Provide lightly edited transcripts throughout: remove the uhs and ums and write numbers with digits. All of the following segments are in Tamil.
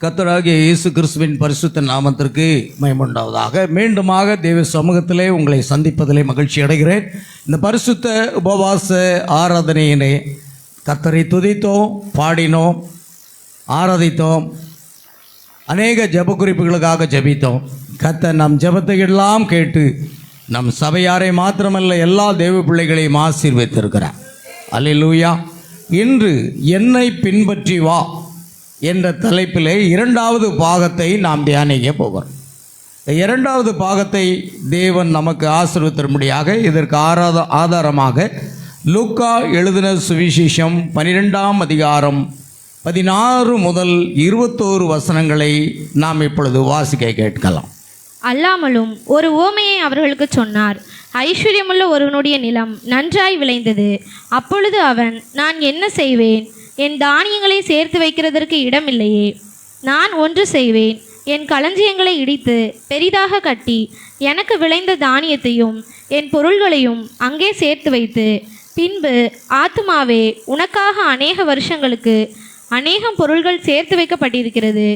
கர்த்தராகிய இயேசு கிறிஸ்துவின் பரிசுத்த நாமத்திற்கு மகிமையுண்டாவதாக. மீண்டுமாக தேவ சமூகத்திலே உங்களை சந்திப்பதிலே மகிழ்ச்சி அடைகிறேன். இந்த பரிசுத்த உபவாச ஆராதனையினை கர்த்தரை துதித்தோம், பாடினோம், ஆராதித்தோம், அநேக ஜெப குறிப்புகளுக்காக ஜெபித்தோம். கர்த்தர் நம் ஜெபத்தை எல்லாம் கேட்டு நம் சபையாரை மாத்திரமல்ல எல்லா தேவ பிள்ளைகளையும் ஆசீர்வதித்திருக்கிறார். அல்லேலூயா. இன்று என்னை பின்பற்றி வா என்ற தலைப்பிலே இரண்டாவது பாகத்தை நாம் தியானிக்க போகிறோம். இந்த இரண்டாவது பாகத்தை தேவன் நமக்கு ஆசீர்வதிக்கும்படியாக இதற்கு ஆதாரமாக லூக்கா எழுதின சுவிசேஷம் 12ஆம் அதிகாரம் 16 முதல் 21 வசனங்களை நாம் இப்பொழுது வாசிக்க கேட்கலாம். அல்லாமலும் ஒரு உவமையை அவர்களுக்கு சொன்னார். ஐஸ்வர்யமுள்ள ஒருவனுடைய நிலம் நன்றாய் விளைந்தது. அப்பொழுது அவன், நான் என்ன செய்வேன்? என் தானியங்களை சேர்த்து வைக்கிறதற்கு இடமில்லையே. நான் ஒன்று செய்வேன், என் களஞ்சியங்களை இடித்து பெரிதாக கட்டி எனக்கு விளைந்த தானியத்தையும் என் பொருள்களையும் அங்கே சேர்த்து வைத்து, பின்பு ஆத்துமாவே, உனக்காக அநேக வருஷங்களுக்கு அநேகம் பொருள்கள் சேர்த்து வைக்கப்பட்டிருக்கிறது.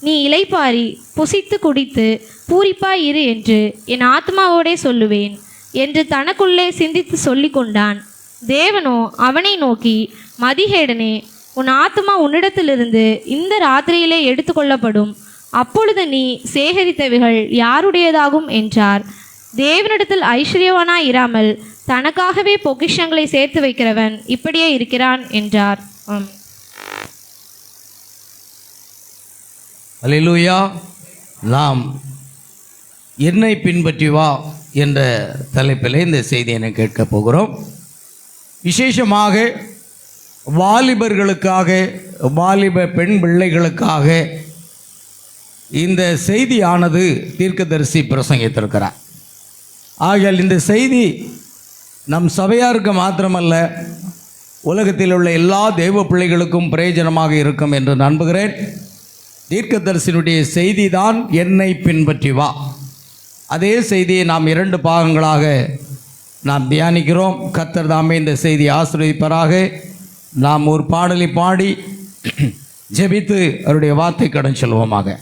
நீ இளைப்பாரி புசித்து குடித்து பூரிப்பாய் இரு என்று என் ஆத்மாவோடே சொல்லுவேன் என்று தனக்குள்ளே சிந்தித்து சொல்லி கொண்டான். தேவனோ அவனை நோக்கி, மதிகேடனே, உன் ஆத்மா உன்னிடத்திலிருந்து இந்த ராத்திரியிலே எடுத்துக்கொள்ளப்படும். அப்பொழுது நீ சேகரித்தவைகள் யாருடையதாகும் என்றார். தேவனிடத்தில் ஐஸ்வர்யவானாய் இராமல் தனக்காகவே பொக்கிஷங்களை சேர்த்து வைக்கிறவன் இப்படியே இருக்கிறான் என்றார். அல்லேலூயா. நாம் என்னை பின்பற்றி வா என்ற தலைப்பில் இந்த செய்தியை கேட்க போகிறோம். விசேஷமாக வாலிபர்களுக்காக, வாலிப பெண் பிள்ளைகளுக்காக இந்த செய்தியானது தீர்க்கதரிசி பிரசங்கித்திருக்கிறார். ஆகையால் இந்த செய்தி நம் சபையாருக்கு மாத்திரமல்ல, உலகத்தில் உள்ள எல்லா தெய்வ பிள்ளைகளுக்கும் பிரயோஜனமாக இருக்கும் என்று நம்புகிறேன். தீர்க்கதரிசியினுடைய செய்தி தான் என்னை பின்பற்றி வா. அதே செய்தியை நாம் 2 பாகங்களாக நாம் தியானிக்கிறோம். கர்த்தர் தாமே இந்த செய்தியை ஆசீர்வதிப்பாராக. நாம் ஒரு பாடலை பாடி ஜெபித்து அவருடைய வார்த்தை கடன் செல்வோமாக.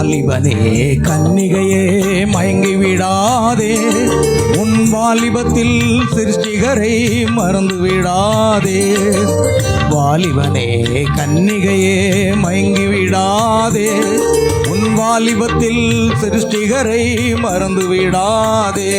வாலிபனே கன்னிகையே மயங்கி விடாதே, உன் வாலிபத்தில் சிருஷ்டிகரை மறந்து விடாதே. வாலிபனே கன்னிகையே மயங்கி விடாதே, உன் வாலிபத்தில் சிருஷ்டிகரை மறந்து விடாதே.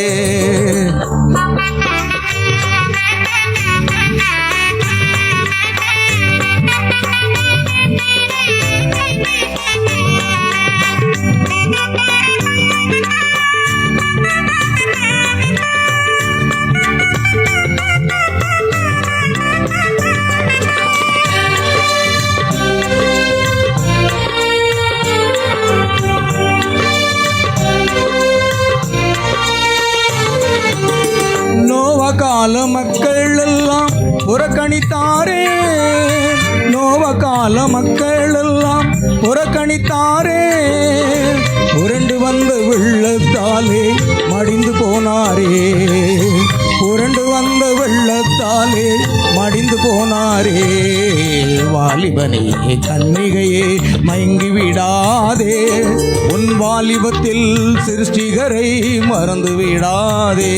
கால மக்கள் எல்லாம் புறக்கணித்தாரே, நோவ கால மக்கள் எல்லாம் புறக்கணித்தாரே. புரண்டு வந்த வெள்ளத்தாலே மடிந்து போனாரே, புரண்டு வந்த வெள்ளத்தாலே மடிந்து போனாரே. வாலிபனே கன்னிகையே மயங்கி விடாதே, உன் வாலிபத்தில் சிருஷ்டிகரை மறந்து விடாதே.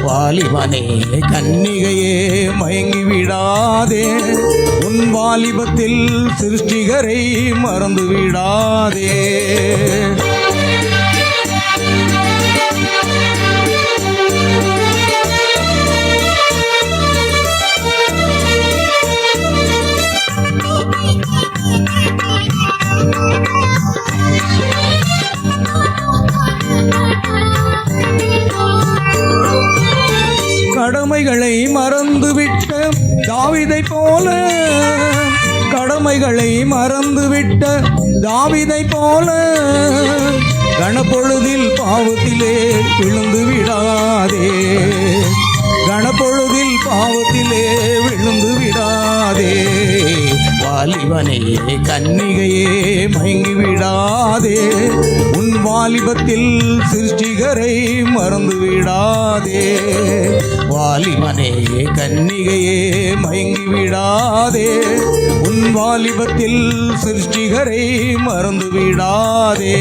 வாலிபனே கன்னிகையே மயங்கி விடாதே, உன் வாலிபத்தில் சிருஷ்டிகரை மறந்து விடாதே. கடமைகளை மறந்துவிட்ட தாவீதை போல, கடமைகளை மறந்துவிட்ட தாவீதை போல, கணப்பொழுதில் பாவத்திலே விழுந்து விடாதே, கணப்பொழுதில் பாவத்திலே விழுந்து விடாதே. வாலிபனே கன்னிகையே மயங்கி விடாதே, உன் வாலிபத்தில் சிருஷ்டிகரை மறந்து விடாதே. வாலிபனே கன்னிகையே மயங்கி விடாதே, உன் வாலிபத்தில் சிருஷ்டிகரை மறந்து விடாதே.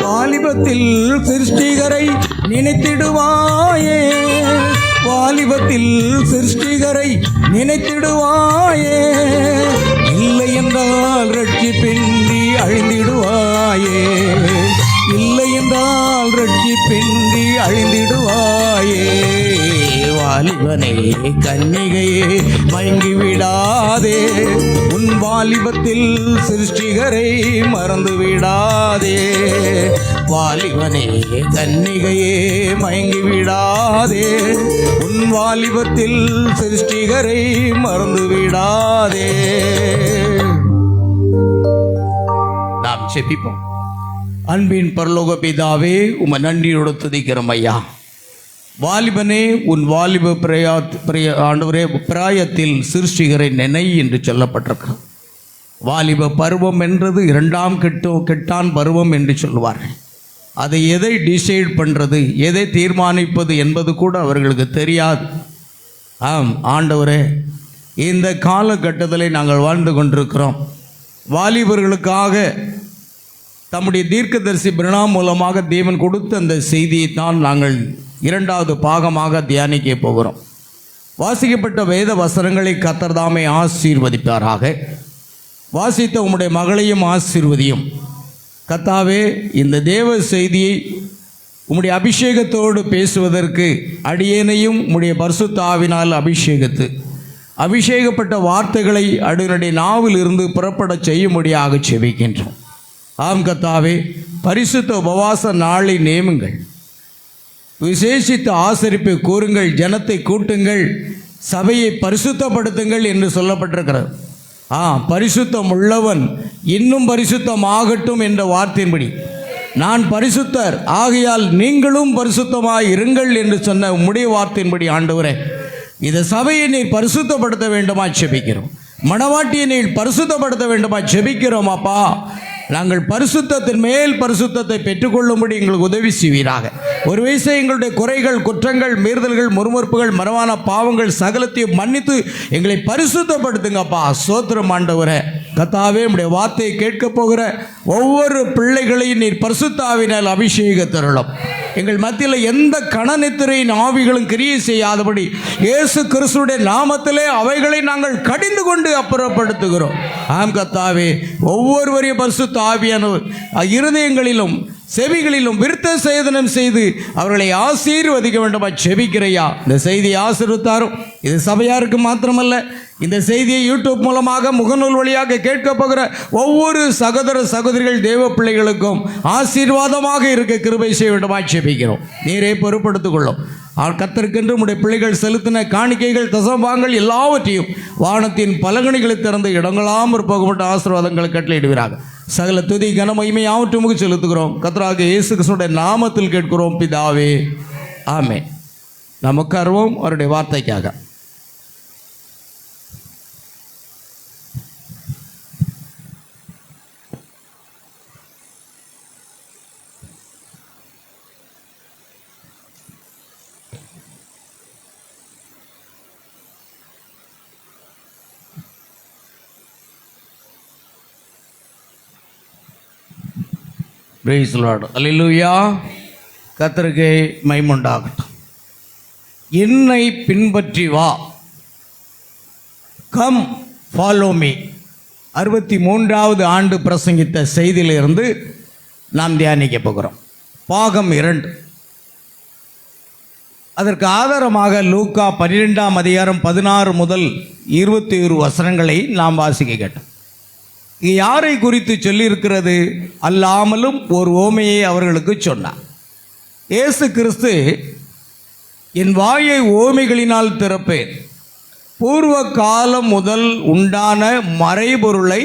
வாலிபத்தில் சிருஷ்டிகரை நினைத்திடுவாயே, வாலிபத்தில் சிருஷ்டிகரை நினைத்திடுவாயே, இல்லை என்றால் ரட்சிப்பின்றி அழிந்திடுவாயே, இல்லை என்றால் ரட்சிப்பின்றி அழிந்திடுவாயே. வாலிபனே கன்னிகையே மயங்கி விடாதே, உன் வாலிபத்தில் சிருஷ்டிகரை மறந்து விடாதே. வாலிபனே கன்னிகையே மயங்கி விடாதே, உன் வாலிபத்தில் சிருஷ்டிகரை மறந்து விடாதே. நாம் செபிப்போம். அன்பின் பரலோக பிதாவே, உம்மை நன்றியோடு துதிக்கிறோம் ஐயா. வாலிபனே உன் வாலிப ஆண்டவரே பிராயத்தில் சிருஷ்டிகரை நினை என்று சொல்லப்பட்டிருக்கிறது. வாலிப பருவம் என்றது இரண்டாம் கெட்டான் பருவம் என்று சொல்வார்கள். அதை எதை டிசைட் பண்ணுறது, எதை தீர்மானிப்பது என்பது கூட அவர்களுக்கு தெரியாது. ஆம் ஆண்டவரே, இந்த காலகட்டத்தில் நாங்கள் வாழ்ந்து கொண்டிருக்கிறோம். வாலிபர்களுக்காக தம்முடைய தீர்க்கதரிசி பிரணாம் மூலமாக தேவன் கொடுத்த அந்த செய்தியை தான் நாங்கள் இரண்டாவது பாகமாக தியானிக்க போகிறோம். வாசிக்கப்பட்ட வேத வசனங்களை கர்த்தர் தாமே ஆசீர்வதிப்பாராக. வாசித்த உம்முடைய மகளையும் ஆசீர்வதியும் கர்த்தாவே. இந்த தேவ செய்தியை உம்முடைய அபிஷேகத்தோடு பேசுவதற்கு அடியேனையும் உம்முடைய பரிசுத்த ஆவினால் அபிஷேகப்பட்ட வார்த்தைகளை அடியனுடைய நாவில் இருந்து புறப்பட செய்யும்படியாக செபிக்கின்றோம். ஆம் கர்த்தாவே, பரிசுத்த உபவாச நாளை நேமுங்கள், விசேஷித்த ஆசரிப்பை கூறுங்கள், ஜனத்தை கூட்டுங்கள், சபையை பரிசுத்தப்படுத்துங்கள் என்று சொல்லப்பட்டிருக்கிறது. பரிசுத்தம் உள்ளவன் இன்னும் பரிசுத்தமாகட்டும் என்ற வார்த்தையின்படி நான் பரிசுத்தர் ஆகையால் நீங்களும் பரிசுத்தமாய் இருங்கள் என்று சொன்ன உம்முடைய வார்த்தையின்படி ஆண்டவரே, இந்த சபையை நீர் பரிசுத்தப்படுத்த வேண்டுமா செபிக்கிறோம். மணவாட்டியை நீர் பரிசுத்தப்படுத்த வேண்டுமா செபிக்கிறோம். அப்பா, நாங்கள் பரிசுத்தத்தின் மேல் பரிசுத்தத்தை பெற்றுக்கொள்ளும்படி எங்களுக்கு உதவி செய்வீராக. ஒரு வயசை எங்களுடைய குறைகள், குற்றங்கள், மீறுதல்கள், முறுமுறுப்புகள், மரவான பாவங்கள் சகலத்தையும் மன்னித்து எங்களை பரிசுத்தப்படுத்துங்கப்பா. ஸ்தோத்திரம் ஆண்டவரே. கர்த்தாவே, உம்முடைய வார்த்தையை கேட்க போகிற ஒவ்வொரு பிள்ளைகளையும் நீர் பரிசுத்த ஆவியினால் அபிஷேகத்தருளும். எங்கள் மத்தியில் எந்த கணநித்திரையின் ஆவிகளும் கிரியை செய்யாதபடி இயேசு கிறிஸ்துவுடைய நாமத்திலே அவைகளை நாங்கள் கடிந்து கொண்டு அப்புறப்படுத்துகிறோம். ஆம் கர்த்தாவே, ஒவ்வொருவரையும் பரிசுத்த ஆவியானவர் இருதயங்களிலும் செவிகளிலும் விருத்த சேதனம் செய்து அவர்களை ஆசீர்வதிக்க வேண்டுமா செபிக்கிறையா. இந்த செய்தியை ஆசீர்வதித்தாரும். இது சபையாருக்கு மாத்திரமல்ல, இந்த செய்தியை யூடியூப் மூலமாக முகநூல் வழியாக கேட்க போகிற ஒவ்வொரு சகோதர சகோதரிகள் தேவ பிள்ளைகளுக்கும் ஆசீர்வாதமாக இருக்க கிருபை செய்ய வேண்டுமா செபிக்கிறோம். நீரே பொறுப்படுத்திக் கொள்ளும். கர்த்தருக்கென்று உம்முடைய பிள்ளைகள் செலுத்தின காணிக்கைகள் தசபாகங்கள் எல்லாவற்றையும் வானத்தின் பலகணிகளை திறந்து இடங்களாமல் போகப்பட்ட ஆசீர்வாதங்களை கட்டளையிடுவீராக. சகல துதி கன மகிமை யாவற்றுமுக செலுத்துகிறோம் கர்த்தராகிய இயேசு கிறிஸ்துவின் நாமத்தில் கேட்கிறோம் பிதாவே, ஆமென். நாம் உட்காருவோம் அவருடைய வார்த்தைக்காக. Praise the lord. அல்லேலூயா. கர்த்தருக்கு மகிமை உண்டாகட்டும். என்னை பின்பற்றி வா, கம் ஃபாலோ மீ. 63வது ஆண்டு பிரசங்கித்த செய்தியிலிருந்து நாம் தியானிக்க போகிறோம். பாகம் 2. அதற்கு ஆதாரமாக லூக்கா 12ஆம் அதிகாரம் 16 முதல் 21 வசனங்களை நாம் வாசிக்க கேட்டோம். யாரை குறித்து சொல்லியிருக்கிறது? அல்லாமலும் ஒரு ஓமையை அவர்களுக்கு சொன்னார். இயேசு கிறிஸ்து, என் வாயை ஓமைகளினால் திறப்பேன், பூர்வ காலம் முதல் உண்டான மறைபொருளை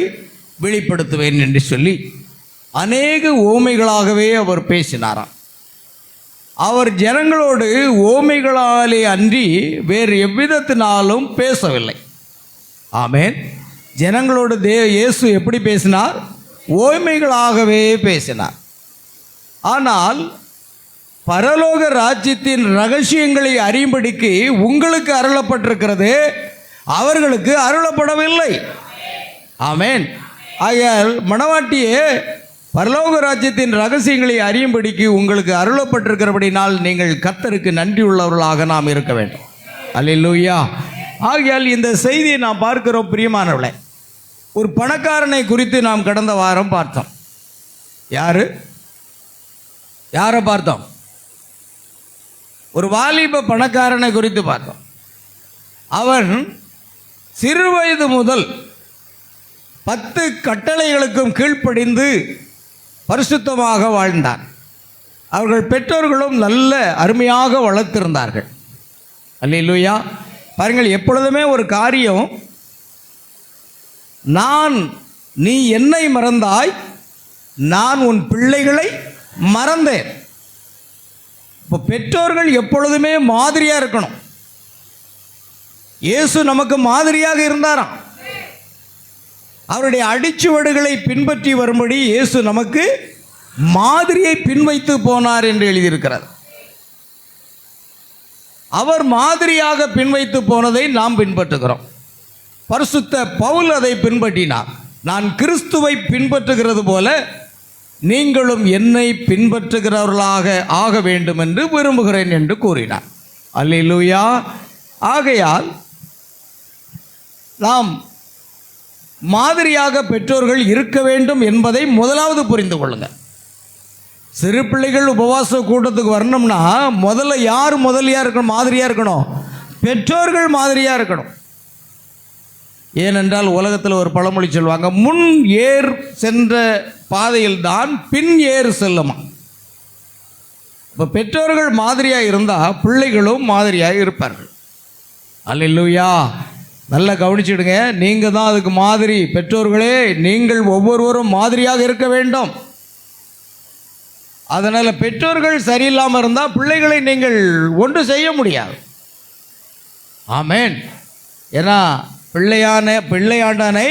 வெளிப்படுத்துவேன் என்று சொல்லி அநேக ஓமைகளாகவே அவர் பேசினாராம். அவர் ஜனங்களோடு ஓமைகளாலே அன்றி வேறு எவ்விதத்தினாலும் பேசவில்லை. ஆமென். ஜனங்களோடு இயேசு எப்படி பேசினார்? ஓமைகளாகவே பேசினார். ஆனால் பரலோக ராஜ்யத்தின் ரகசியங்களை அறியும்படிக்கு உங்களுக்கு அருளப்பட்டிருக்கிறது, அவர்களுக்கு அருளப்படவில்லை. ஆமென். ஆகையால் மணவாட்டியே, பரலோக ராஜ்யத்தின் ரகசியங்களை அறியும்படிக்கு உங்களுக்கு அருளப்பட்டிருக்கிறபடினால் நீங்கள் கர்த்தருக்கு நன்றி உள்ளவர்களாக நாம் இருக்க வேண்டும். அல்லேலூயா. ஆகையால் இந்த செய்தியை நாம் பார்க்கிறோம் பிரியமானவர்களே. ஒரு பணக்காரனை குறித்து நாம் கடந்த வாரம் பார்த்தோம். யாரை பார்த்தோம்? ஒரு வாலிப பணக்காரனை குறித்து பார்த்தோம். அவன் சிறுவயது முதல் 10 கட்டளைகளுக்கும் கீழ்ப்படிந்து பரிசுத்தமாக வாழ்ந்தான். அவர்கள் பெற்றோர்களும் நல்ல அருமையாக வளர்த்திருந்தார்கள். அல்லேலூயா. பாருங்கள், எப்பொழுதுமே ஒரு காரியம், நீ என்னை மறந்தாய், நான் உன் பிள்ளைகளை மறந்தேன். இப்போ பெற்றோர்கள் எப்பொழுதுமே மாதிரியாக இருக்கணும். இயேசு நமக்கு மாதிரியாக இருந்தாராம். அவருடைய அடிச்சுவடுகளை பின்பற்றி வரும்படி இயேசு நமக்கு மாதிரியை பின்வைத்து போனார் என்று எழுதியிருக்கிறார். அவர் மாதிரியாக பின்வைத்து போனதை நாம் பின்பற்றுகிறோம். பரிசுத்த பவுல் அதை பின்பற்றினார். நான் கிறிஸ்துவை பின்பற்றுகிறது போல நீங்களும் என்னை பின்பற்றுகிறவர்களாக ஆக வேண்டும் என்று விரும்புகிறேன் என்று கூறினார். அல்லேலூயா. ஆகையால் நாம் மாதிரியாக பெற்றோர்கள் இருக்க வேண்டும் என்பதை முதலாவது புரிந்து கொள்ளுங்கள். சிறு பிள்ளைகள் உபவாச கூட்டத்துக்கு வரணும்னா முதல்ல யார் இருக்கணும்? மாதிரியாக இருக்கணும். பெற்றோர்கள் மாதிரியாக இருக்கணும். ஏனென்றால் உலகத்தில் ஒரு பழமொழி சொல்லுவாங்க, முன் ஏர் சென்ற பாதையில் தான் பின் ஏர் செல்லுமா. இப்போ பெற்றோர்கள் மாதிரியாக இருந்தால் பிள்ளைகளும் மாதிரியாக இருப்பார்கள். அல்லேலூயா. நல்லா கவனிச்சுடுங்க. நீங்கள் தான் அதுக்கு மாதிரி. பெற்றோர்களே, நீங்கள் ஒவ்வொருவரும் மாதிரியாக இருக்க வேண்டும். அதனால் பெற்றோர்கள் சரியில்லாமல் இருந்தால் பிள்ளைகளை நீங்கள் ஒன்று செய்ய முடியாது. ஆமென். ஏன்னா பிள்ளையாண்டவனை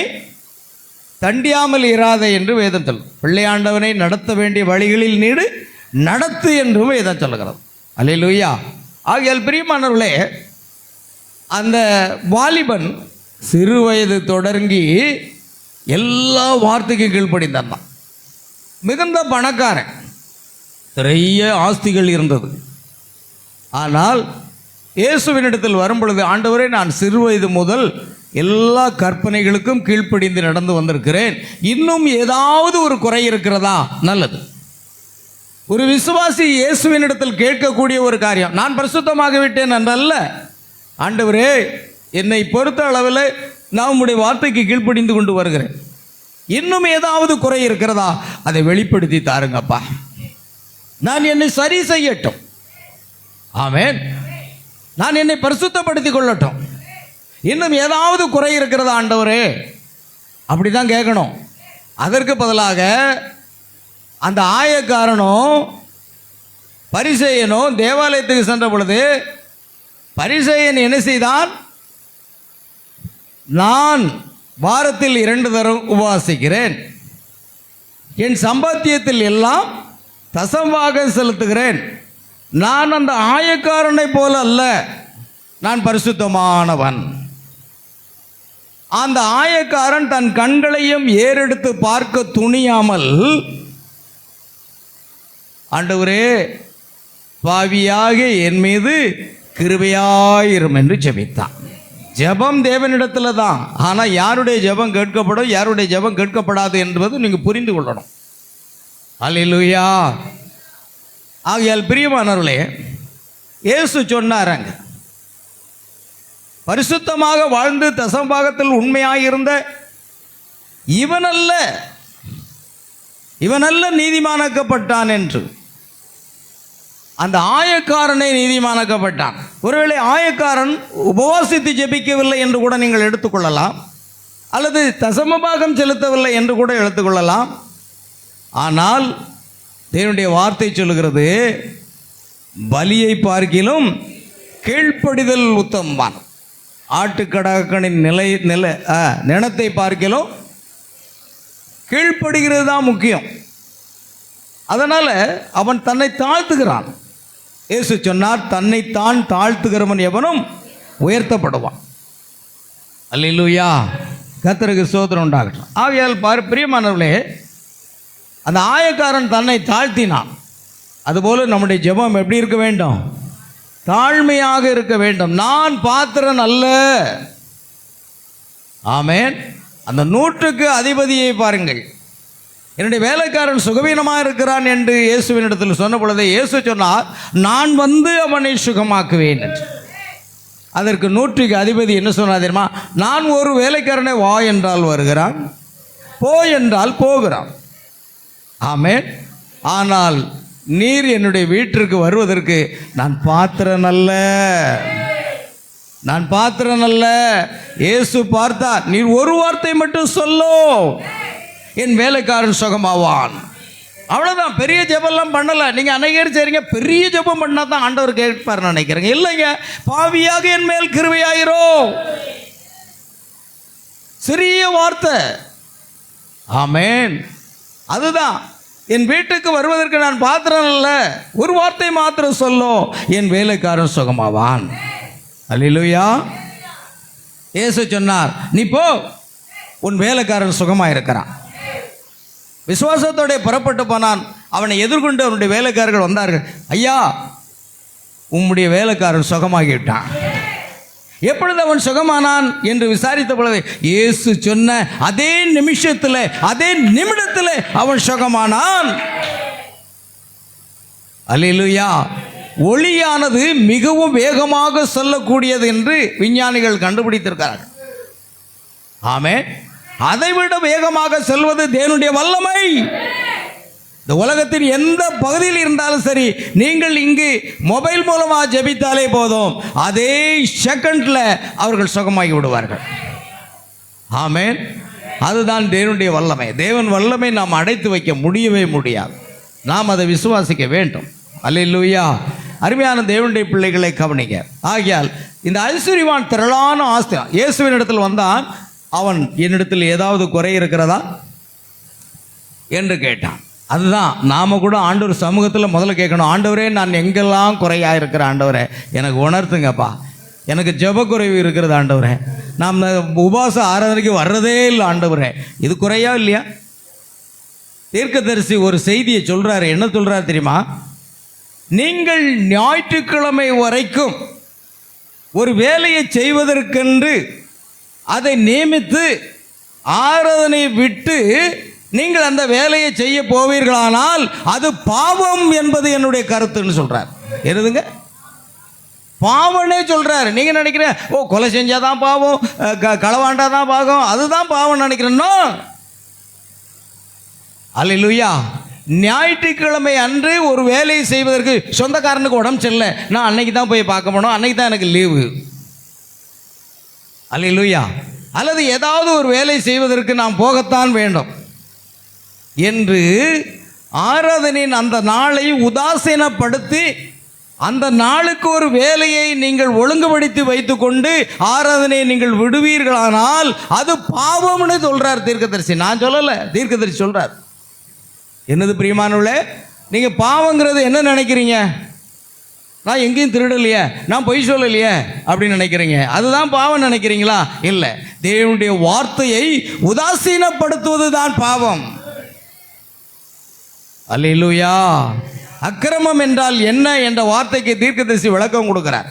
தண்டியாமல் இராதே என்று வேதம் சொல்லும். பிள்ளையாண்டவனை நடத்த வேண்டிய வழிகளில் நீடு நடத்து என்றும் வேதம் சொல்லுகிறது. அல்லேலூயா. ஆகையால் பிரியமானவர்களே, அந்த வாலிபன் சிறு வயது தொடங்கி எல்லா வார்த்தைக்கும் கீழ்ப்படிந்தான். மிகுந்த பணக்காரன், நிறைய ஆஸ்திகள் இருந்தது. ஆனால் இயேசுவினிடத்தில் வரும் பொழுது, ஆண்டவரே, நான் சிறு வயது முதல் எல்லா கற்பனைகளுக்கும் கீழ்ப்படிந்து நடந்து வந்திருக்கிறேன், இன்னும் ஏதாவது ஒரு குறை இருக்கிறதா? நல்லது. ஒரு விசுவாசி இயேசுவினிடத்தில் கேட்கக்கூடிய ஒரு காரியம், நான் பரிசுத்தமாக விட்டேன் என்றல்ல, ஆண்டவரே, என்னை பொறுத்த அளவில் நான் உம்முடைய வார்த்தைக்கு கீழ்ப்படிந்து கொண்டு வருகிறேன், இன்னும் ஏதாவது குறை இருக்கிறதா? அதை வெளிப்படுத்தி தாருங்கப்பா, நான் என்னை சரி செய்யட்டும். ஆமென். நான் என்னை பரிசுத்தப்படுத்திக் கொள்ளட்டும். இன்னும் ஏதாவது குறை இருக்கிறதா ஆண்டவரே? அப்படி தான் கேட்கணும். அதற்கு பதிலாக அந்த ஆயக்காரனும் பரிசேயனும் தேவாலயத்துக்கு சென்ற பொழுது பரிசேயன் என்ன செய்தான்? நான் வாரத்தில் 2 தரம் உபவாசிக்கிறேன், என் சம்பாத்தியத்தில் எல்லாம் தசம்பாகம் செலுத்துகிறேன், நான் அந்த ஆயக்காரனை போல அல்ல, நான் பரிசுத்தமானவன். அந்த ஆயக்காரன் தன் கண்களையும் ஏறெடுத்து பார்க்க துணியாமல், ஆண்டவரே பாவியாக என் மீது கிருபையாயிரும் என்று ஜெபித்தான். ஜெபம் தேவனிடத்தில் தான். ஆனால் யாருடைய ஜெபம் கேட்கப்படும், யாருடைய ஜெபம் கேட்கப்படாது என்பது நீங்கள் புரிந்து கொள்ளணும். அல்லேலூயா. ஆகையால் பிரியமானவர்களே, இயேசு சொன்னாரங்க, பரிசுத்தமாக வாழ்ந்து தசம்பாகத்தில் உண்மையாயிருந்த இவனல்ல நீதிமானாக்கப்பட்டான் என்று. அந்த ஆயக்காரனை நீதிமானாக்கப்பட்டான். ஒருவேளை ஆயக்காரன் உபவாசித்து ஜெபிக்கவில்லை என்று கூட நீங்கள் எடுத்துக்கொள்ளலாம், அல்லது தசமபாகம் செலுத்தவில்லை என்று கூட எடுத்துக்கொள்ளலாம். ஆனால் தேவனுடைய வார்த்தை சொல்லுகிறது, பலியை கீழ்ப்படிதல் உத்தமமான். ஆட்டுக்கடாக்கனின் நிலத்தை பார்க்கிலும் கீழ்ப்படுகிறது தான் முக்கியம். அதனால் அவன் தன்னை தாழ்த்துகிறான். இயேசு சொன்னார், தன்னைத்தான் தாழ்த்துகிறவன் எவனும் உயர்த்தப்படுவான். அல்லேலூயா. கர்த்தருக்கு ஸ்தோத்திரம் உண்டாகட்டும். ஆகையால் பிரியமானவர்களே, அந்த ஆயக்காரன் தன்னை தாழ்த்தினான். அதுபோல நம்முடைய ஜெபம் எப்படி இருக்க வேண்டும்? தாழ்மையாக இருக்க வேண்டும். நான் பாத்திரன் அல்ல. ஆமென். அந்த 100க்கு அதிபதியை பாருங்கள். என்னுடைய வேலைக்காரன் சுகவீனமாக இருக்கிறான் என்று இயேசுவினிடத்தில் சொன்ன பொழுது இயேசு சொன்னார், நான் வந்து அவனை சுகமாக்குவேன் என்று. அதற்கு 100க்கு அதிபதி என்ன சொன்னார் தெரியுமா? நான் ஒரு வேலைக்காரனை வா என்றால் வருகிறான், போ என்றால் போகிறான். ஆமென். ஆனால் நீர் என்னுடைய வீட்டிற்கு வருவதற்கு நான் பாத்திரன் அல்ல. இயேசு பார்த்தார், நீர் ஒரு வார்த்தை மட்டும் சொல்லோ, என் வேலைக்காரன் சுகமாவான். அவ்வளோதான். பெரிய ஜெபம்லாம் பண்ணலை. நீங்கள் அநேகர் சரிங்க பெரிய ஜெபம் பண்ணால் தான் ஆண்டவர் கேட்பார் நினைக்கிறீங்க. இல்லைங்க, பாவியாக என் மேல் கிருபையாயிரோ, சிறிய வார்த்தை. ஆமென். அதுதான், என் வீட்டுக்கு வருவதற்கு நான் பாத்திரம் அல்ல, ஒரு வார்த்தை மாத்திரம் சொல்லோ, என் வேலைக்காரன் சுகமாவான். அல்லேலூயா. இயேசு சொன்னார், நீ போ, உன் வேலைக்காரன் சுகமாக இருக்கிறான். விசுவாசத்தோட புறப்பட்டு போனான். அவனை எதிர்கொண்டு அவனுடைய வேலைக்காரர்கள் வந்தார்கள். ஐயா, உம்முடைய வேலைக்காரன் சுகமாகிவிட்டான். எப்பொழுது அவன் சுகமானான் என்று விசாரித்த பொழுது இயேசு சொன்ன அதே நிமிஷத்தில், அதே நிமிடத்தில் அவன் சுகமானான். அல்லேலூயா. ஒளியானது மிகவும் வேகமாக சொல்லக்கூடியது என்று விஞ்ஞானிகள் கண்டுபிடித்திருக்கிறார்கள். ஆமென். அதைவிட வேகமாக செல்வது தேவனுடைய வல்லமை. இந்த உலகத்தின் எந்த பகுதியில் இருந்தாலும் சரி, நீங்கள் இங்கு மொபைல் மூலமாக ஜெபித்தாலே போதும், அதே செகண்டில் அவர்கள் சுகமாகி விடுவார்கள். ஆமென். அதுதான் தேவனுடைய வல்லமை. தேவன் வல்லமை நாம் அடைத்து வைக்க முடியவே முடியாது. நாம் அதை விசுவாசிக்க வேண்டும். அல்லேலூயா. அருமையான தேவனுடைய பிள்ளைகளை கவனிக்க. ஆகையால் இந்த ஐஸ்வர்யவான் திரளான ஆஸ்தி இயேசுவின் இடத்தில் வந்தான். அவன் என்னிடத்தில் ஏதாவது குறை இருக்கிறதா என்று கேட்டான். அதுதான் நாம் கூட ஆண்டவர் சமூகத்தில் முதல்ல கேட்கணும். ஆண்டவரே, நான் எங்கெல்லாம் குறையாக இருக்கிற ஆண்டவரே எனக்கு உணர்த்துங்கப்பா. எனக்கு ஜெப குறைவு இருக்கிறது ஆண்டவரே. நாம் உபவாச ஆராதனைக்கு வர்றதே இல்லை ஆண்டவரே. இது குறையா இல்லையா? தீர்க்கதரிசி ஒரு செய்தியை சொல்கிறாரு. என்ன சொல்கிறார் தெரியுமா? நீங்கள் ஞாயிற்றுக்கிழமை வரைக்கும் ஒரு வேலையை செய்வதற்கென்று அதை நியமித்து ஆராதனை விட்டு நீங்கள் அந்த வேலையை செய்ய போவீர்களானால் அது பாவம் என்பது என்னுடைய கருத்துன்னு சொல்றார். எதுங்க பாவம்னே சொல்றாரு. நீங்க நினைக்கிற கொலை செஞ்சாதான் பாவம், களவாண்டாதான் பாவம், அதுதான் பாவம் நினைக்கிறேன்னோ. அல்லேலூயா. ஞாயிற்றுக்கிழமை அன்று ஒரு வேலையை செய்வதற்கு சொந்தக்காரனுக்கு உடம்பு சரியில்லை, நான் அன்னைக்கு தான் போய் பார்க்க போனோம், அன்னைக்கு தான் எனக்கு லீவு. அல்லேலூயா. அல்லது ஏதாவது ஒரு வேலை செய்வதற்கு நாம் போகத்தான் வேண்டும் என்று ஆராதனையின் அந்த நாளை உதாசீனப்படுத்தி அந்த நாளுக்கு ஒரு வேலையை நீங்கள் ஒழுங்குபடுத்தி வைத்துக்கொண்டு ஆராதனையை நீங்கள் விடுவீர்களானால் அது பாவம்னு சொல்றார் தீர்க்கதரிசி. நான் சொல்லலை, தீர்க்கதரிசி சொல்றார். என்னது பிரியமானவர்களே, நீங்கள் பாவங்கிறது என்ன நினைக்கிறீங்க? நான் எங்கேயும் திருடலையே, நான் பொய் சொல்லலையே அப்படின்னு நினைக்கிறீங்க. அதுதான் பாவம் நினைக்கிறீங்களா? இல்லை, தேவனுடைய வார்த்தையை உதாசீனப்படுத்துவது தான் பாவம். அல்லேலூயா. அக்கிரமம் என்றால் என்ன என்ற வார்த்தைக்கு தீர்க்கதரிசி விளக்கம் கொடுக்கிறார்.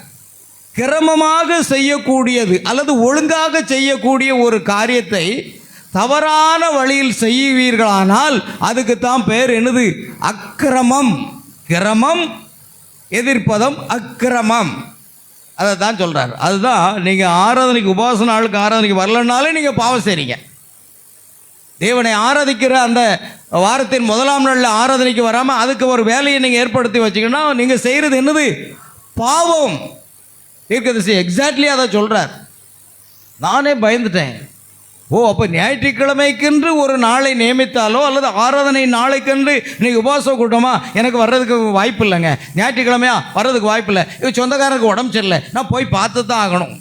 கிரமமாக செய்யக்கூடியது அல்லது ஒழுங்காக செய்யக்கூடிய ஒரு காரியத்தை தவறான வழியில் செய்வீர்களானால் அதுக்கு தான் பேர் என்னது? அக்கிரமம். கிரமம் எதிர்ப்பதம் அக்கிரமம். அதை தான் சொல்கிறார். அதுதான் நீங்கள் ஆராதனைக்கு உபவாச நாளுக்கு ஆராதனைக்கு வரலனாலே நீங்கள் பாவம் செய்றீங்க. தேவனை ஆராதிக்கிற அந்த வாரத்தின் முதலாம் நாளில் ஆராதனைக்கு வராமல் அதுக்கு ஒரு வேலையை நீங்கள் ஏற்படுத்தி வச்சிங்கன்னா நீங்கள் செய்கிறது என்னது? பாவம். தீர்க்கதரிசி எக்ஸாக்ட்லி அதை சொல்கிறார். நானே பயந்துட்டேன். ஓ, அப்போ ஞாயிற்றுக்கிழமைக்கென்று ஒரு நாளை நியமித்தாலோ அல்லது ஆராதனை நாளைக்கென்று இன்னைக்கு உபவாச கூட்டமா எனக்கு வர்றதுக்கு வாய்ப்பு இல்லைங்க, ஞாயிற்றுக்கிழமையா வர்றதுக்கு வாய்ப்பு இல்லை, இது சொந்தக்காரனுக்கு உடம்பு சரியில்லை, நான் போய் பார்த்து தான் ஆகணும்.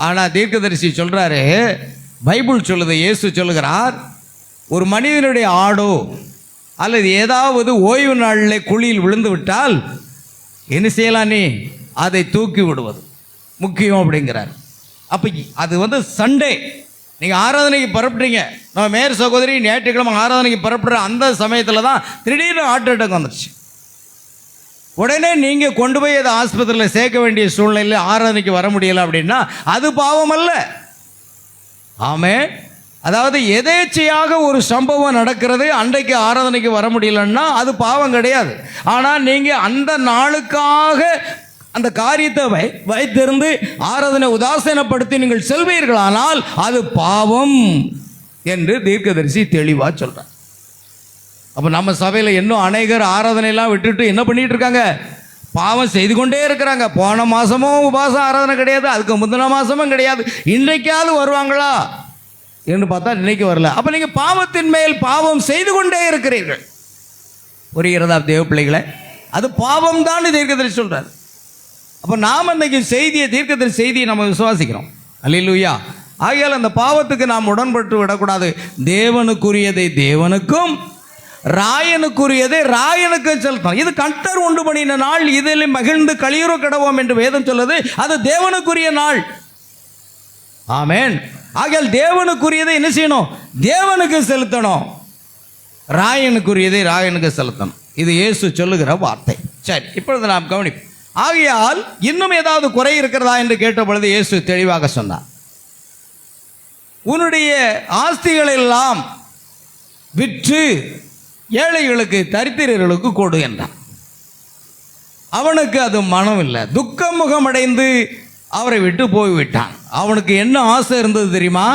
ஆனால் தீர்க்கதரிசி சொல்கிறாரு, பைபிள் சொல்லுது, இயேசு சொல்லுகிறார், ஒரு மனிதனுடைய ஆடோ அல்லது ஏதாவது ஓய்வு நாளில் குழியில் விழுந்து விட்டால் என்ன செய்யலாம்? நீ அதை தூக்கி விடுவது முக்கியம் அப்படிங்கிறார். அப்போ அது சண்டே நீங்கள் ஆராதனைக்கு பரப்புறீங்க. நம்ம மேயர் சகோதரி ஞாயிற்றுக்கிழமை ஆராதனைக்கு பரப்புற அந்த சமயத்தில் தான் திடீர்னு ஹார்ட் அட்டாக் வந்துடுச்சு. உடனே நீங்கள் கொண்டு போய் அதை ஆஸ்பத்திரியில் சேர்க்க வேண்டிய சூழ்நிலையில் ஆராதனைக்கு வர முடியலை அப்படின்னா அது பாவம் அல்ல. ஆமே. அதாவது எதேச்சையாக ஒரு சம்பவம் நடக்கிறது, அன்றைக்கு ஆராதனைக்கு வர முடியலன்னா அது பாவம் கிடையாது. ஆனால் நீங்கள் அந்த நாளுக்காக அந்த காரியத்தை வைத்திருந்து ஆராதனை உதாசீனப்படுத்தி நீங்கள் செல்வீர்களானால் அது பாவம் என்று தீர்க்கதரிசி தெளிவாக சொல்கிறார். அப்போ நம்ம சபையில் இன்னும் அநேகர் ஆராதனையெல்லாம் விட்டுட்டு என்ன பண்ணிட்டு இருக்காங்க? பாவம் செய்து கொண்டே இருக்கிறாங்க. போன மாதமும் உபாசம் ஆராதனை கிடையாது, அதுக்கு முந்தின மாதமும் கிடையாது, இன்றைக்காவது வருவாங்களா என்று பார்த்தா இன்னைக்கு வரல. அப்போ நீங்கள் பாவத்தின் மேல் பாவம் செய்து கொண்டே இருக்கிறீர்கள். புரிகிறதா தேவ பிள்ளைகளை? அது பாவம் தான் தீர்க்கதரிசி சொல்கிறார். அப்போ நாம் அன்றைக்கி செய்தியை, தீர்க்கதரிசி செய்தியை நம்ம விசுவாசிக்கிறோம். அல்லேலூயா. ஆகையால் அந்த பாவத்துக்கு நாம் உடன்பட்டு விடக்கூடாது. தேவனுக்குரியதை தேவனுக்கும், ராயனுக்குரியதை ராயனுக்கும் செலுத்தணும். இது கர்த்தர் உண்டு பண்ணின நாள், இதில் மகிழ்ந்து களியுற கடவோம் என்று வேதம் சொல்லுது. அது தேவனுக்குரிய நாள். ஆமென். ஆகையால் தேவனுக்குரியதை என்ன செய்யணும்? தேவனுக்கு செலுத்தணும். ராயனுக்குரியதை ராயனுக்கு செலுத்தணும். இது இயேசு சொல்லுகிற வார்த்தை. சரி, இப்பொழுது நாம் கவனிப்போம். ஆகையால் இன்னும் ஏதாவது குறை இருக்கிறதா என்று கேட்ட பொழுது இயேசு தெளிவாக சொன்னார், உன்னுடைய ஆஸ்திகளெல்லாம் விற்று ஏழைகளுக்கு தரித்திரர்களுக்கு கொடு என்றான். அவனுக்கு அது மனம் இல்லை, துக்கம் முகமடைந்து அவரை விட்டு போய்விட்டான். அவனுக்கு என்ன ஆசை இருந்தது தெரியுமா?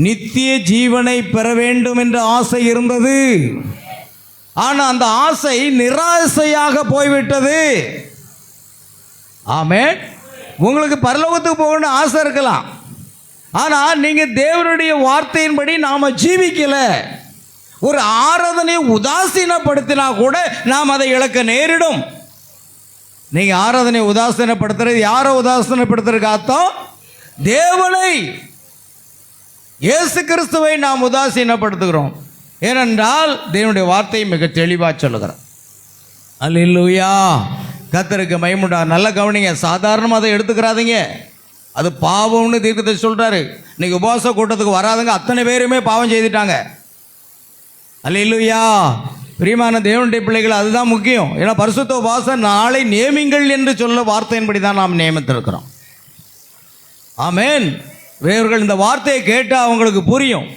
நித்திய ஜீவனை பெற வேண்டும் என்ற ஆசை இருந்தது. ஆனால் அந்த ஆசை நிராசையாக போய்விட்டது. ஆமென். உங்களுக்கு பரலோகத்துக்கு போகணும்னு ஆசை இருக்கலாம், ஆனால் நீங்கள் தேவனுடைய வார்த்தையின்படி நாம் ஜீவிக்கல. ஒரு ஆராதனையை உதாசீனப்படுத்தினா கூட நாம் அதை இழக்க நேரிடும். நீங்கள் ஆராதனை உதாசீனப்படுத்துறது, யாரை உதாசீனப்படுத்துறதுக்கு அர்த்தம்? தேவனை, இயேசு கிறிஸ்துவை நாம் உதாசீனப்படுத்துகிறோம். ஏனென்றால் தேவனுடைய வார்த்தை மிக தெளிவாக சொல்லுகிறார். அல்லேலூயா. கர்த்தருக்கு மகிமை. நல்ல கவனிங்க, சாதாரணமாக அதை எடுத்துக்கிறாதீங்க. அது பாவம்னு தீர்க்கதரிசி சொல்கிறாரு. இன்னைக்கு உபவாச கூட்டத்துக்கு வராதுங்க அத்தனை பேருமே பாவம் செய்துட்டாங்க. அல்லேலூயா. பிரியமான தேவனுடைய பிள்ளைகள், அதுதான் முக்கியம். ஏன்னா பரிசுத்த உபவாசம் நாளை நியமிங்கள் என்று சொல்ல வார்த்தையின்படி தான் நாம் நியமித்திருக்கிறோம். ஆமென். வேறவர்கள் இந்த வார்த்தையை கேட்டால் அவங்களுக்கு புரியும்,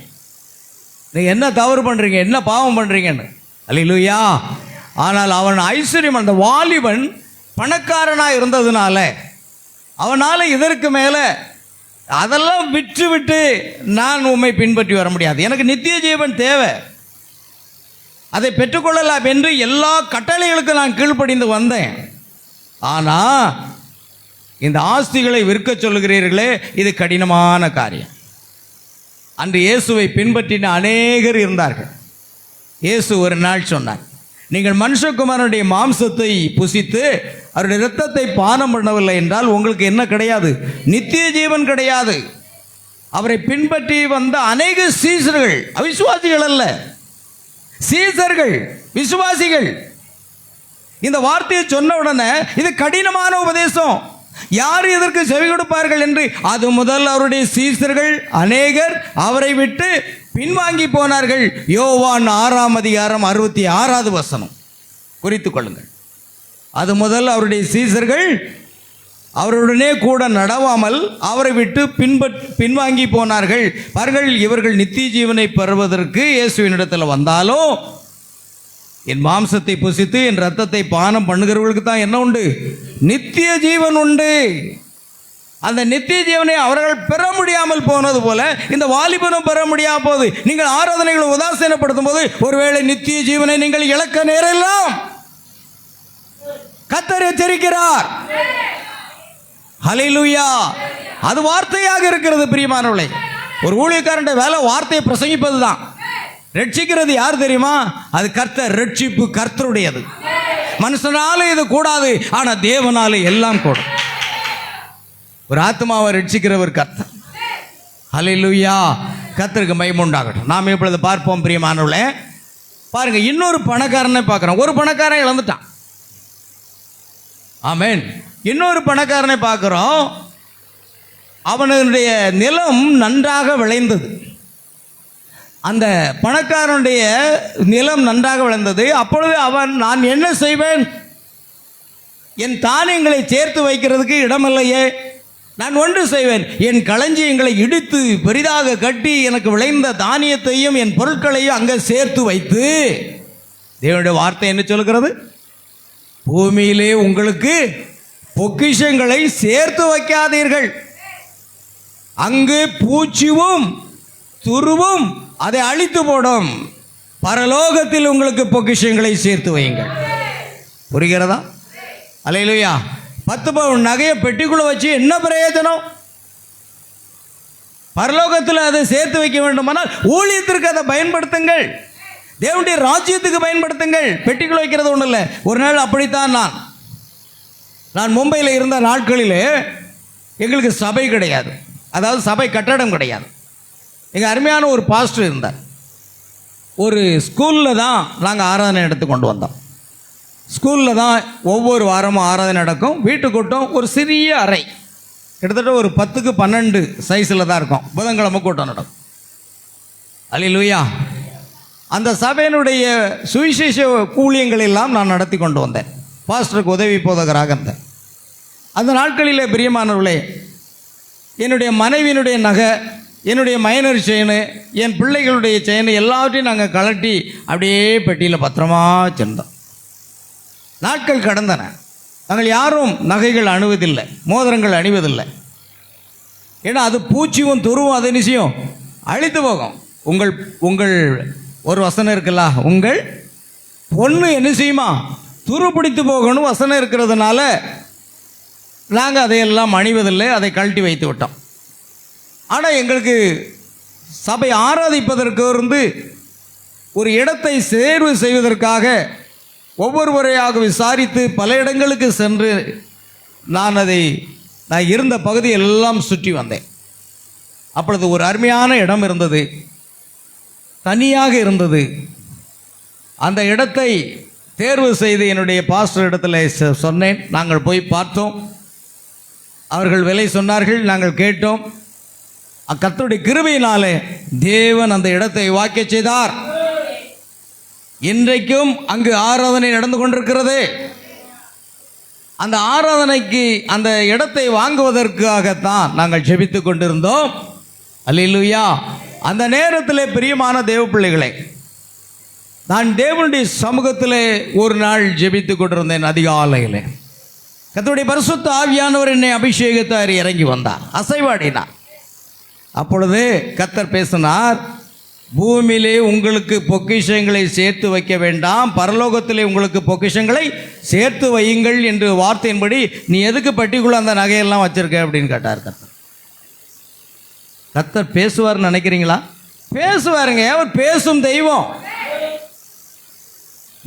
நீங்கள் என்ன தவறு பண்ணுறீங்க, என்ன பாவம் பண்ணுறீங்கன்னு. அல்லேலூயா. ஆனால் அவன் ஐஸ்வர்யம், அந்த வாலிபன் பணக்காரனாக இருந்ததுனால அவனால் இதற்கு மேலே அதெல்லாம் விட்டு விட்டு நான் உம்மை பின்பற்றி வர முடியாது, எனக்கு நித்திய ஜீவன் தேவை. அதை பெற்றுக்கொள்ளலாம் என்று எல்லா கட்டளைகளுக்கும் நான் கீழ்ப்படிந்து வந்தேன். ஆனால் இந்த ஆஸ்திகளை விற்க சொல்லுகிறீர்களே, இது கடினமான காரியம். அன்று இயேசுவை பின்பற்றின அநேகர் இருந்தார்கள். இயேசு ஒரு நாள் சொன்னார், நீங்கள் மனுஷகுமாரனுடைய மாம்சத்தை புசித்து அவருடைய இரத்தத்தை பானம் பண்ணவில்லை என்றால் உங்களுக்கு என்ன கிடையாது? நித்திய ஜீவன் கிடையாது. அவரை பின்பற்றி வந்த அநேக சீசர்கள், அவிசுவாசிகள் அல்ல, சீசர்கள், விசுவாசிகள். இந்த வார்த்தையை சொன்ன உடனே இது கடினமான உபதேசம், யார் இதற்கு செவி கொடுப்பார்கள் என்று அது முதல் அவருடைய சீசர்கள் அநேகர் அவரை விட்டு பின்வாங்கி போனார்கள். யோவான் 6ஆம் அதிகாரம் 66வது வசனம் குறித்துக் கொள்ளுங்கள். அது முதல் அவருடைய சீசர்கள் அவருடனே கூட நடவாமல் அவரை விட்டு பின்வாங்கி போனார்கள். பாருங்கள், இவர்கள் நித்திய ஜீவனை பெறுவதற்கு இயேசுவினிடத்தில் வந்தாலும் என் மாம்சத்தை புசித்து என் இரத்தத்தை பானம் பண்ணுகிறவர்களுக்கு தான் என்ன உண்டு? நித்திய ஜீவன் உண்டு. அந்த நித்திய ஜீவனை அவர்கள் பெற முடியாமல் போனது போல இந்த வாலிபனும் பெற முடியாமல் போது, நீங்கள் ஆராதனைகளை உதாசீனப்படுத்தும் போது ஒருவேளை நித்திய ஜீவனை நீங்கள் இழக்க நேரலாம். கர்த்தர் எச்சரிக்கிறார். ஹல்லேலூயா. அது வார்த்தையாக இருக்கிறது. பிரியமானவர்களே, ஒரு ஊழியக்காரனுடைய வேலை வார்த்தையை பிரசங்கிப்பது தான். ரட்சிக்கிறது யார் தெரியுமா? அது கர்த்தர். ரட்சிப்பு கர்த்தருடையது. மனுஷனால இது கூடாது, ஆனா தேவனால எல்லாம் கூடும். ஒரு ஆத்மாவை ரட்சிக்கிறவர் கர்த்தர். ஹல்லேலூயா. கர்த்தருக்கு மகிமை உண்டாகட்டும். நாம் இப்பொழுது பார்ப்போம். பிரியமானவர்களே, பாருங்க, இன்னொரு பணக்காரனை பார்க்கிறோம். ஒரு பணக்காரன் இழந்துட்டான். ஆமென். இன்னொரு பணக்காரனை பார்க்கிறோம். அவனுடைய நிலம் நன்றாக விளைந்தது. அந்த பணக்காரனுடைய நிலம் நன்றாக விளைந்தது. அப்பொழுது அவன், நான் என்ன செய்வேன்? என் தானியங்களை சேர்த்து வைக்கிறதுக்கு இடமில்லையே, நான் ஒன்று செய்வேன், என் களஞ்சியங்களை இடித்து பெரிதாக கட்டி எனக்கு விளைந்த தானியத்தையும் என் பொருட்களையும் அங்கே சேர்த்து வைத்து. தேவனுடைய வார்த்தை என்ன சொல்கிறது? பூமியிலே உங்களுக்கு பொக்கிஷங்களை சேர்த்து வைக்காதீர்கள், அங்கு பூச்சியும் துருவும் அதை அழித்து போடும். பரலோகத்தில் உங்களுக்கு பொக்கிஷங்களை சேர்த்து வையுங்கள். புரிகிறதா? அல்லேலூயா. 10 பவுன் நகையை பெட்டிக்குள்ள வச்சு என்ன பிரயோஜனம்? பரலோகத்தில் அதை சேர்த்து வைக்க வேண்டுமானால் ஊழியத்திற்கு அதை பயன்படுத்துங்கள், தேவனுடைய ராஜ்யத்துக்கு பயன்படுத்துங்கள். பெட்டிக்குள்ள வைக்கிறது ஒன்றும் இல்லை. ஒரு நாள் அப்படித்தான் நான் மும்பையில் இருந்த நாட்களிலே எங்களுக்கு சபை கிடையாது, அதாவது சபை கட்டடம் கிடையாது. எங்கள் அருமையான ஒரு பாஸ்டர் இருந்தார். ஒரு ஸ்கூலில் தான் நாங்கள் ஆராதனை எடுத்து கொண்டு வந்தோம். ஸ்கூலில் தான் ஒவ்வொரு வாரமும் ஆராதனை நடக்கும். வீட்டு கூட்டம் ஒரு சிறிய அறை, கிட்டத்தட்ட ஒரு 10க்கு 12 சைஸில் தான் இருக்கும். புதன்கிழமை கூட்டம் நடக்கும். அல்லேலூயா. அந்த சபையினுடைய சுவிசேஷ ஊழியங்கள் எல்லாம் நான் நடத்தி கொண்டு வந்தேன். பாஸ்டருக்கு உதவி போதகராக இருந்தேன். அந்த நாட்களிலே பிரியமானவர்களே, என்னுடைய மனைவியினுடைய நகை, என்னுடைய மைனர் செயின், என் பிள்ளைகளுடைய செயின் எல்லாவற்றையும் நாங்கள் கலட்டி அப்படியே பெட்டியில் பத்திரமா சென்றோம். நாட்கள் கடந்தன. நாங்கள் யாரும் நகைகள் அணுவதில்லை, மோதிரங்கள் அணிவதில்லை. ஏன்னா அது பூச்சியும் துருவும் அது நிச்சயம் அழித்து போகும். உங்கள் ஒரு வசனம் இருக்குல்ல, உங்கள் பொண்ணு என்ன செய்யுமா? துரு பிடித்து போகணும் வசனம் இருக்கிறதுனால நாங்கள் அதையெல்லாம் அணிவதில்லை, அதை கழட்டி வைத்து விட்டோம். ஆனால் எங்களுக்கு சபை ஆராதிப்பதற்கு ஒரு இடத்தை தேர்வு செய்வதற்காக ஒவ்வொரு முறையாக விசாரித்து பல இடங்களுக்கு சென்று நான் இருந்த பகுதி எல்லாம் சுற்றி வந்தேன். அப்பொழுது ஒரு அருமையான இடம் இருந்தது, தனியாக இருந்தது. அந்த இடத்தை தேர்வு செய்து என்னுடைய பாஸ்டர் இடத்துல சொன்னேன். நாங்கள் போய் பார்த்தோம். அவர்கள் விலை சொன்னார்கள், நாங்கள் கேட்டோம். கர்த்தருடைய கிருபையினாலே தேவன் அந்த இடத்தை வாய்க்க செய்தார். இன்றைக்கும் அங்கு ஆராதனை நடந்து கொண்டிருக்கிறது. அந்த ஆராதனைக்கு அந்த இடத்தை வாங்குவதற்காகத்தான் நாங்கள் ஜெபித்து கொண்டிருந்தோம். அல்லேலூயா. அந்த நேரத்தில் பிரியமான தேவ பிள்ளைகளே, நான் தேவனுடைய சமூகத்திலே ஒரு நாள் ஜெபித்து கொண்டிருந்தேன். அதிகாலையில் கர்த்தருடைய பரிசுத்த ஆவியானவர் என்னை அபிஷேகத்தார் இறங்கி வந்தார், அசைவாடினார். அப்பொழுது கர்த்தர் பேசினார், பூமியிலே உங்களுக்கு பொக்கிஷங்களை சேர்த்து வைக்க வேண்டாம், பரலோகத்திலே உங்களுக்கு பொக்கிஷங்களை சேர்த்து வையுங்கள் என்று வார்த்தையின்படி நீ எதுக்கு பெட்டிக்குள்ள அந்த நகையெல்லாம் வச்சிருக்க அப்படின்னு கேட்டார் கர்த்தர். கர்த்தர் பேசுவார்னு நினைக்கிறீங்களா? பேசுவாருங்க. அவர் பேசும் தெய்வம்.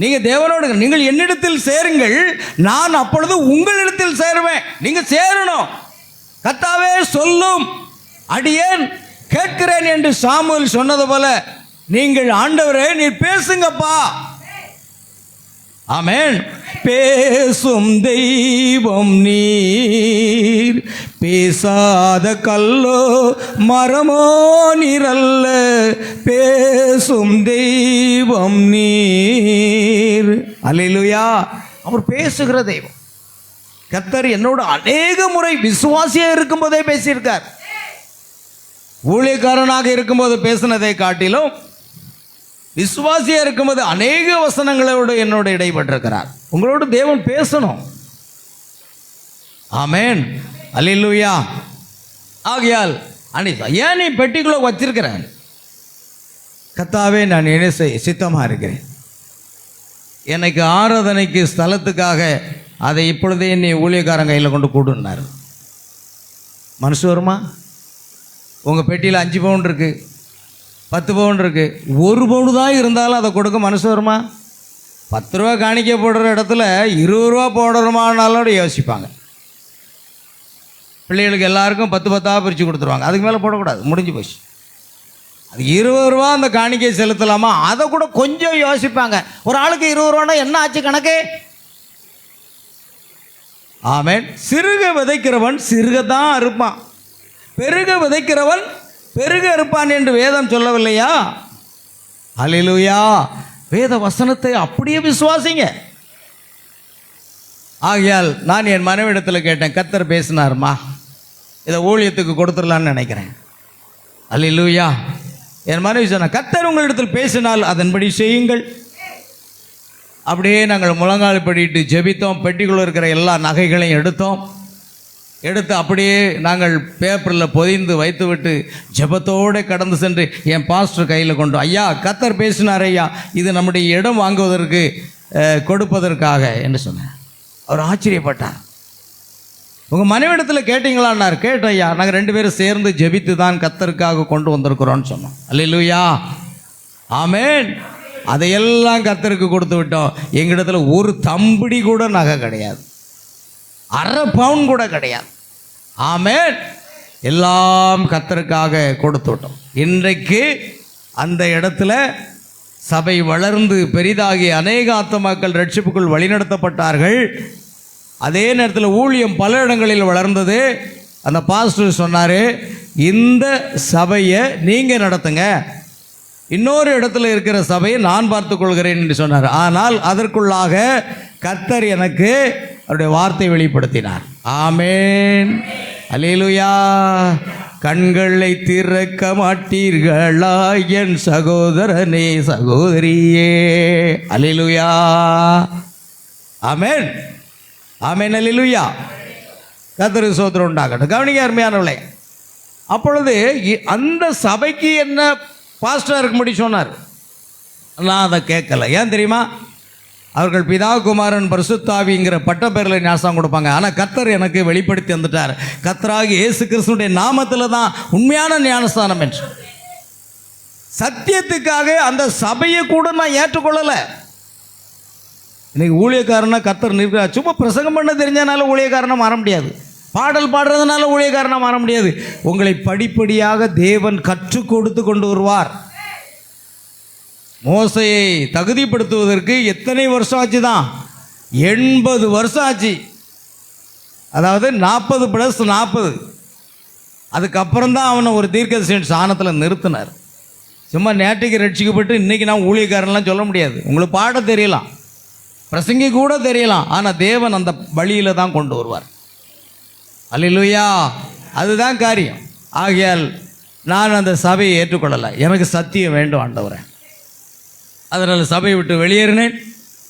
நீங்க தேவனோடு, நீங்கள் என்னிடத்தில் சேருங்கள், நான் அப்பொழுது உங்களிடத்தில் சேருவேன். நீங்க சேரணும். கர்த்தாவே சொல்லும், அடியேன் கேட்கிறேன் என்று சாமுவேல் சொன்னது போல நீங்கள் ஆண்டவரே நீர் பேசுங்கப்பா. ஆமென். பேசும் தெய்வம் நீர், பேசாத கல்லோ மரமோ நீரல்ல, பேசும் தெய்வம் நீர். அல்லேலூயா. அவர் பேசுகிற தெய்வம். கர்த்தர் என்னோட அநேக முறை விசுவாசியா இருக்கும்போதே பேசியிருக்கார். ஊழியக்காரனாக இருக்கும்போது பேசினதை காட்டிலும் விசுவாசியா இருக்கும்போது அநேக வசனங்களோடு என்னோட இடைப்பட்டிருக்கிறார். உங்களோட தேவன் பேசணும். ஆமென். அல்லேலூயா. ஆகையால் அனிதா, ஏன் நீ பெட்டிக்குள்ள வச்சிருக்கிறேன்? கர்த்தாவே நான் என்ன செய்ய சித்தமா இருக்கிறேன். எனக்கு ஆராதனைக்கு ஸ்தலத்துக்காக அதை இப்பொழுதே நீ ஊழியக்காரன் கையில் கொண்டு கூடுனார். மனசு வருமா? உங்கள் பெட்டியில் 5 பவுன் இருக்கு, 10 பவுன் இருக்கு, 1 பவுன் தான் இருந்தாலும் அதை கொடுக்க மனசு வருமா? 10 ரூபா காணிக்க போடுற இடத்துல 20 ரூபா போடுறோமானாலும் யோசிப்பாங்க. பிள்ளைகளுக்கு எல்லாருக்கும் 10 பிரித்து கொடுத்துருவாங்க. அதுக்கு மேலே போடக்கூடாது, முடிஞ்சு போச்சு. அது 20 ரூபா அந்த காணிக்கை செலுத்தலாமா, அதை கூட கொஞ்சம் யோசிப்பாங்க. ஒரு ஆளுக்கு 20 ரூபான்னா என்ன ஆச்சு கணக்கு? ஆமென். சிறுக விதைக்கிறவன் சிறுகத்தான் அறுப்பான், பெருக விதைக்கிறவன் பெருக அறுப்பான் என்று வேதம் சொல்லவில்லையா? அல்லேலூயா. வேத வசனத்தை அப்படியே விசுவாசிங்க. ஆகையால் நான் என் மனைவிடத்தில் கேட்டேன், கர்த்தர் பேசினார்மா, இதை ஊழியத்துக்கு கொடுத்துடலான்னு நினைக்கிறேன். அல்லேலூயா. என் மனைவி சொன்ன, கர்த்தர் உங்களிடத்தில் பேசினால் அதன்படி செய்யுங்கள். அப்படியே நாங்கள் முழங்கால் படிட்டு ஜெபித்தோம். பெட்டிக்குள்ள இருக்கிற எல்லா நகைகளையும் எடுத்து அப்படியே நாங்கள் பேப்பரில் பொதிந்து வைத்துவிட்டு ஜெபத்தோடு கடந்து சென்று என் பாஸ்டர் கையில் கொண்டு, ஐயா கர்த்தர் பேசினார் ஐயா, இது நம்முடைய இடம் வாங்குவதற்கு கொடுப்பதற்காக என்று சொன்னேன். அவர் ஆச்சரியப்பட்டார். உங்கள் மனைவிடத்தில் கேட்டீங்களான்னார். கேட்டோம் ஐயா, நாங்கள் 2 பேரும் சேர்ந்து ஜெபித்து தான் கர்த்தருக்காக கொண்டு வந்திருக்கிறோன்னு சொன்னோம். அல்லேலூயா. ஆமென். அதையெல்லாம் கர்த்தருக்கு கொடுத்து விட்டோம். எங்களிடத்துல ஒரு தம்படி கூட நகை கிடையாது, 1/2 பவுன் கூட கிடையாது. ஆமென். எல்லாம் கர்த்தருக்காக கொடுத்து விட்டோம். இன்றைக்கு அந்த இடத்துல சபை வளர்ந்து பெரிதாகி அநேக ஆத்துமாக்கள் ரட்சிப்புக்குள் வழிநடத்தப்பட்டார்கள். அதே நேரத்தில் ஊழியம் பல இடங்களில் வளர்ந்தது. அந்த பாஸ்டர் சொன்னார், இந்த சபையை நீங்கள் நடத்துங்க, இன்னொரு இடத்துல இருக்கிற சபையை நான் பார்த்துக்கொள்கிறேன் என்று சொன்னார். ஆனால் அதற்குள்ளாக கர்த்தர் எனக்கு அவருடைய வார்த்தை வெளிப்படுத்தினார். ஆமென். அல்லேலூயா. கண்களை திறக்க மாட்டீர்களா என் சகோதரனே சகோதரியே? அல்லேலூயா. ஆமென். ஆமென். அல்லேலூயா. கர்த்தருக்கு ஸ்தோத்திரம் உண்டாகட்டும். கவனிக்க அருமையானவர்களே, அப்பொழுது அந்த சபைக்கு என்ன பாஸ்டராக இருக்கும்படி சொன்னார். நான் அதை கேட்கல. ஏன் தெரியுமா? அவர்கள் பிதா குமாரன் பரிசுத்தாவிங்கிற பட்ட பேரில் ஞாசம் கொடுப்பாங்க. ஆனால் கர்த்தர் எனக்கு வெளிப்படுத்தி வந்துட்டார், கர்த்தராகி இயேசு கிறிஸ்துடைய நாமத்தில் தான் உண்மையான ஞானஸ்தானம் என்று. சத்தியத்துக்காக அந்த சபையை கூட நான் ஏற்றுக்கொள்ளலை. இன்னைக்கு ஊழியக்காரனா கர்த்தர் நிற்கிறார். சும்மா பிரசங்கம் பண்ண தெரிஞ்சனால ஊழியக்காரனை மாற முடியாது, பாடல் பாடுறதுனால ஊழியக்காரனை மாற முடியாது. உங்களை படிப்படியாக தேவன் கற்றுக் கொடுத்து கொண்டு வருவார். மோசையை தகுதிப்படுத்துவதற்கு எத்தனை வருஷம் ஆச்சு தான்? 80 வருஷம் ஆச்சு. அதாவது 40 + 40. அதுக்கப்புறம் தான் அவனை ஒரு தீர்க்கதரிசி ஸ்தானத்தில் நிறுத்தினார். சும்மா நேற்றுக்கு ரட்சிக்கப்பட்டு இன்றைக்கி நான் ஊழியக்காரன்லாம் சொல்ல முடியாது. உங்களுக்கு பாட தெரியலாம், பிரசங்கி கூட தெரியலாம், ஆனால் தேவன் அந்த வழியில் தான் கொண்டு வருவார். அல்லேலூயா. அதுதான் காரியம். ஆகையால் நான் அந்த சபையை ஏற்றுக்கொள்ளலை. எனக்கு சத்தியம் வேண்டும் ஆண்டவரே. அதனால் சபையை விட்டு வெளியேறினேன்.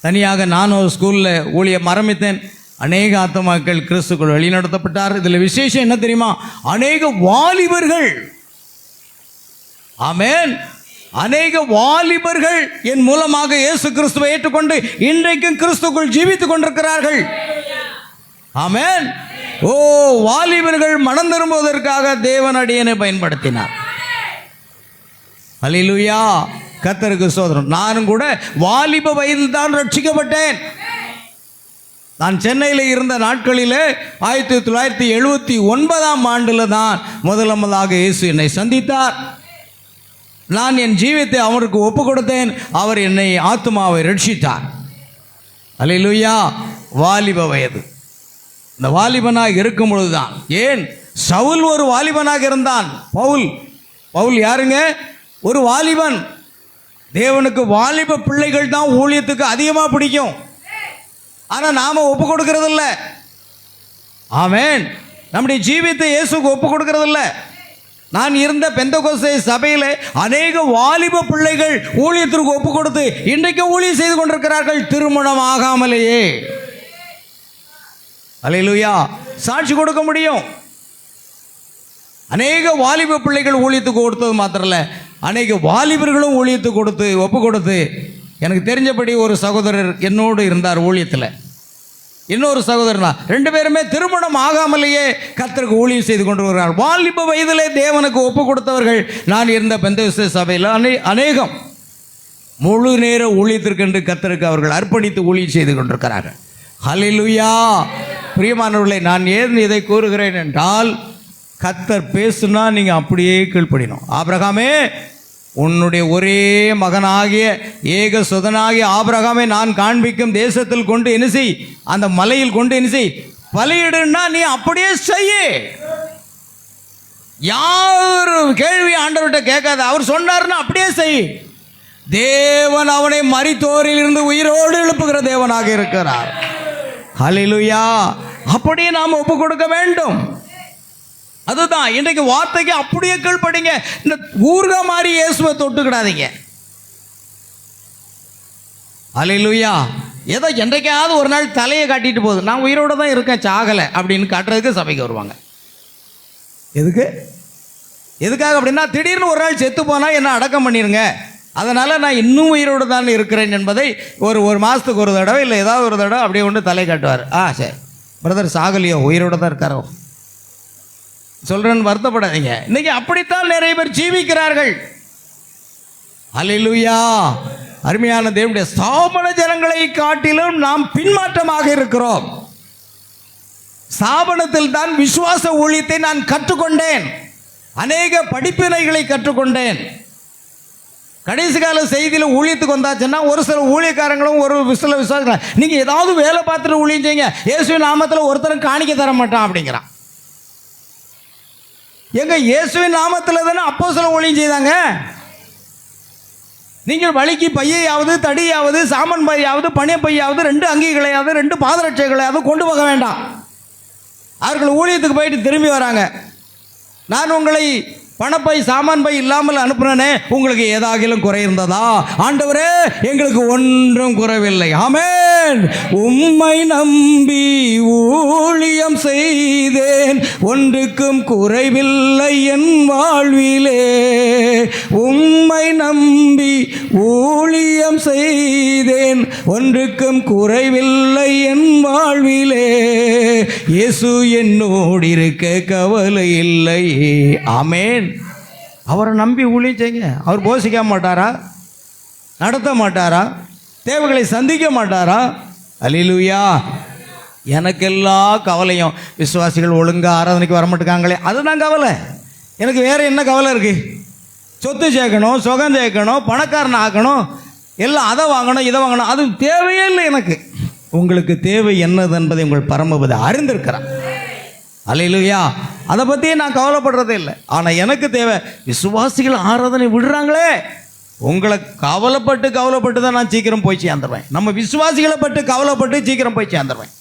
தனியாக நான் ஒரு ஸ்கூலில் ஊழியம் ஆரம்பித்தேன். அநேக ஆத்துமாக்கள் கிறிஸ்துக்குள் வழிநடத்தப்பட்டார். இதில் விசேஷம் என்ன தெரியுமா? அநேக வாலிபர்கள், ஆமென், அநேக வாலிபர்கள் என் மூலமாக இயேசு கிறிஸ்துவை ஏற்றுக்கொண்டு இன்றைக்கும் கிறிஸ்துக்குள் ஜீவித்துக் கொண்டிருக்கிறார்கள். ஆமென். ஓ, வாலிபர்கள் மனம் திரும்புவதற்காக தேவன் அடியனை பயன்படுத்தினார். அல்லேலூயா. கர்த்தருக்கு ஸ்தோத்திரம். நானும் கூட வாலிப வயதில் தான் ரட்சிக்கப்பட்டேன். நான் சென்னையில் இருந்த நாட்களில் 1979ஆம் ஆண்டில் தான் முதலாக இயேசு என்னை சந்தித்தார். நான் என் ஜீவியத்தை அவருக்கு ஒப்பு கொடுத்தேன். அவர் என்னை ஆத்துமாவை ரட்சித்தார். அல்லேலூயா. வாலிப வயது. இந்த வாலிபனாக இருக்கும் பொழுதுதான், ஏன் சவுல் ஒரு வாலிபனாக இருந்தான். பவுல் யாருங்க? ஒரு வாலிபன். தேவனுக்கு வாலிப பிள்ளைகள் தான் ஊழியத்துக்கு அதிகமாக பிடிக்கும். ஆனால் நாம் ஒப்பு கொடுக்கறதில்ல. ஆமென். நம்முடைய ஜீவியத்தை இயேசுக்கு ஒப்பு கொடுக்கறதில்ல. நான் இருந்த பெந்தகோஸ்தே சபையில் அநேக வாலிப பிள்ளைகள் ஊழியத்திற்கு ஒப்பு கொடுத்து இன்றைக்கு ஊழியம் செய்து கொண்டிருக்கிறார்கள், திருமணம் ஆகாமலேயே. அல்லேலூயா. சாட்சி கொடுக்க முடியும். அநேக வாலிப பிள்ளைகள் ஊழியத்துக்கு கொடுத்தது மாத்திரம் இல்லை, அநேக வாலிபர்களும் ஊழியத்துக்கு கொடுத்து ஒப்பு கொடுத்து, எனக்கு தெரிஞ்சபடி ஒரு சகோதரர் என்னோடு இருந்தார் ஊழியத்தில், இன்னொரு சகோதரனா, 2 பேருமே திருமணம் ஆகாமலேயே கர்த்தருக்கு ஊழியம் செய்து கொண்டு வருகிறார். வாலிப வயதிலே தேவனுக்கு ஒப்பு கொடுத்தவர்கள் நான் இருந்த பெந்தகோஸ்தே சபையில் அநேகம் முழு நேர ஊழியத்திற்கென்று கர்த்தருக்கு அவர்கள் அர்ப்பணித்து ஊழியம் செய்து கொண்டிருக்கிறார்கள். ஹல்லேலூயா. பிரியமானவர்களே, நான் ஏன் இதை கூறுகிறேன் என்றால், கர்த்தர் பேசுனா நீங்கள் அப்படியே கீழ்ப்படினோம். ஆபிரகாமே, உன்னுடைய ஒரே மகனாகிய ஏக சுதனாகிய ஆபிரகாமை நான் காண்பிக்கும் தேசத்தில் கொண்டு என்ன செய், அந்த மலையில் கொண்டு என்ன செய், பலியிடுன்னா நீ அப்படியே செய்ய. யாரு கேள்வி ஆண்டவர்கிட்ட கேட்காத, அவர் சொன்னார்னா அப்படியே செய். தேவன் அவனை மரித்தோரில் இருந்து உயிரோடு எழுப்புகிற தேவனாக இருக்கிறார். ஹல்லேலூயா. அப்படியே நாம் ஒப்பு கொடுக்க வேண்டும். அதுதான் இன்றைக்கு வார்த்தைக்கு அப்படியே கீழ்ப்படிங்க. இந்த ஊர்க மாதிரி இயேசுவை தொட்டுக்கிடாதீங்க. அல்லேலூயா. ஏதோ என்றைக்காவது ஒரு நாள் தலையை காட்டிட்டு போகுது, நான் உயிரோடு தான் இருக்கேன், சாகலை அப்படின்னு காட்டுறதுக்கு சபைக்கு வருவாங்க. எதுக்காக அப்படின்னா, திடீர்னு ஒரு நாள் செத்து போனால் என்ன அடக்கம் பண்ணிடுங்க, அதனால் நான் இன்னும் உயிரோடு தான் இருக்கிறேன் என்பதை ஒரு மாதத்துக்கு ஒரு தடவை இல்லை ஏதாவது ஒரு தடவை அப்படியே கொண்டு தலை காட்டுவார். சரி பிரதர் சாகலையோ, உயிரோடு தான் இருக்காரோ சொல்கிறேன்னு வருத்தப்படாதீங்க. இன்னைக்கு அப்படித்தான் நிறைய பேர் ஜீவிக்கிறார்கள். அல்லேலூயா. அருமையான தேவனுடைய ஸ்தாபன ஜனங்களை காட்டிலும் நாம் பின்மாற்றமாக இருக்கிறோம். ஸ்தாபனத்தில் தான் விசுவாச ஊழியத்தை நான் கற்றுக்கொண்டேன், அநேக படிப்பினைகளை கற்றுக்கொண்டேன். கடைசி கால செய்தியில் ஊழியத்துக்கு வந்தாச்சுன்னா ஒரு சில ஊழியக்காரங்களும் ஒரு சில விசுவாசம், நீங்கள் ஏதாவது வேலை பார்த்துட்டு ஊழியம் செய்யுங்க, இயேசுவின் நாமத்தில் ஒருத்தரும் காணிக்க தர மாட்டான் அப்படிங்கிறான். எங்க இயேசுவின் நாமத்தில் தானே அப்போஸ்தலர் ஊழியம் செய்தாங்க. நீங்கள் வழிக்கு பையாவது, தடியாவது, சாமன் பையாவது, பணிய பையாவது, 2 அங்கிகளையாவது, 2 பாதரட்சைகளையாவது கொண்டு போக வேண்டாம். அவர்கள் ஊழியத்துக்கு போயிட்டு திரும்பி வராங்க. நான் உங்களை பணப்பை சாமான் பை இல்லாமல் அனுப்புனே, உங்களுக்கு ஏதாகிலும் குறை இருந்ததா? ஆண்டவரே, எங்களுக்கு ஒன்றும் குறைவில்லை. ஆமென். உம்மை நம்பி ஊழியம் செய்தேன், ஒன்றுக்கும் குறைவில்லை என் வாழ்விலே. உம்மை நம்பி ஊழியம் செய்தேன், ஒன்றுக்கும் குறைவில்லை என் வாழ்விலே. இயேசு என்னோடு இருக்க கவலை இல்லை. ஆமென். அவரை நம்பி ஊழியம் செய்யுங்க. அவர் போஷிக்க மாட்டாரா? நடத்த மாட்டாரா? தேவைகளை சந்திக்க மாட்டாரா? அல்லேலூயா. எனக்கெல்லா கவலையும் விசுவாசிகள் ஒழுங்காக ஆராதனைக்கு வரமாட்டுக்காங்களே, அதுதான் கவலை. எனக்கு வேறு என்ன கவலை இருக்குது? சொத்து சேர்க்கணும், சுகம் சேர்க்கணும், பணக்காரன் ஆக்கணும், எல்லாம் அதை வாங்கணும், இதை வாங்கணும், அது தேவையே இல்லை எனக்கு. உங்களுக்கு தேவை என்னது என்பதை உங்கள் பரமபதி அறிந்திருக்கிறார். அல்லேலூயா. அதை பற்றியே நான் கவலைப்படுறதே இல்லை. ஆனால் எனக்கு தேவை விசுவாசிகள் ஆராதனை விடுறாங்களே, உங்களை கவலைப்பட்டு தான் நான் சீக்கிரம் போய் சேர்ந்துருவேன். நம்ம விசுவாசிகளை பட்டு கவலைப்பட்டு சீக்கிரம் போய் சேர்ந்துருவேன்.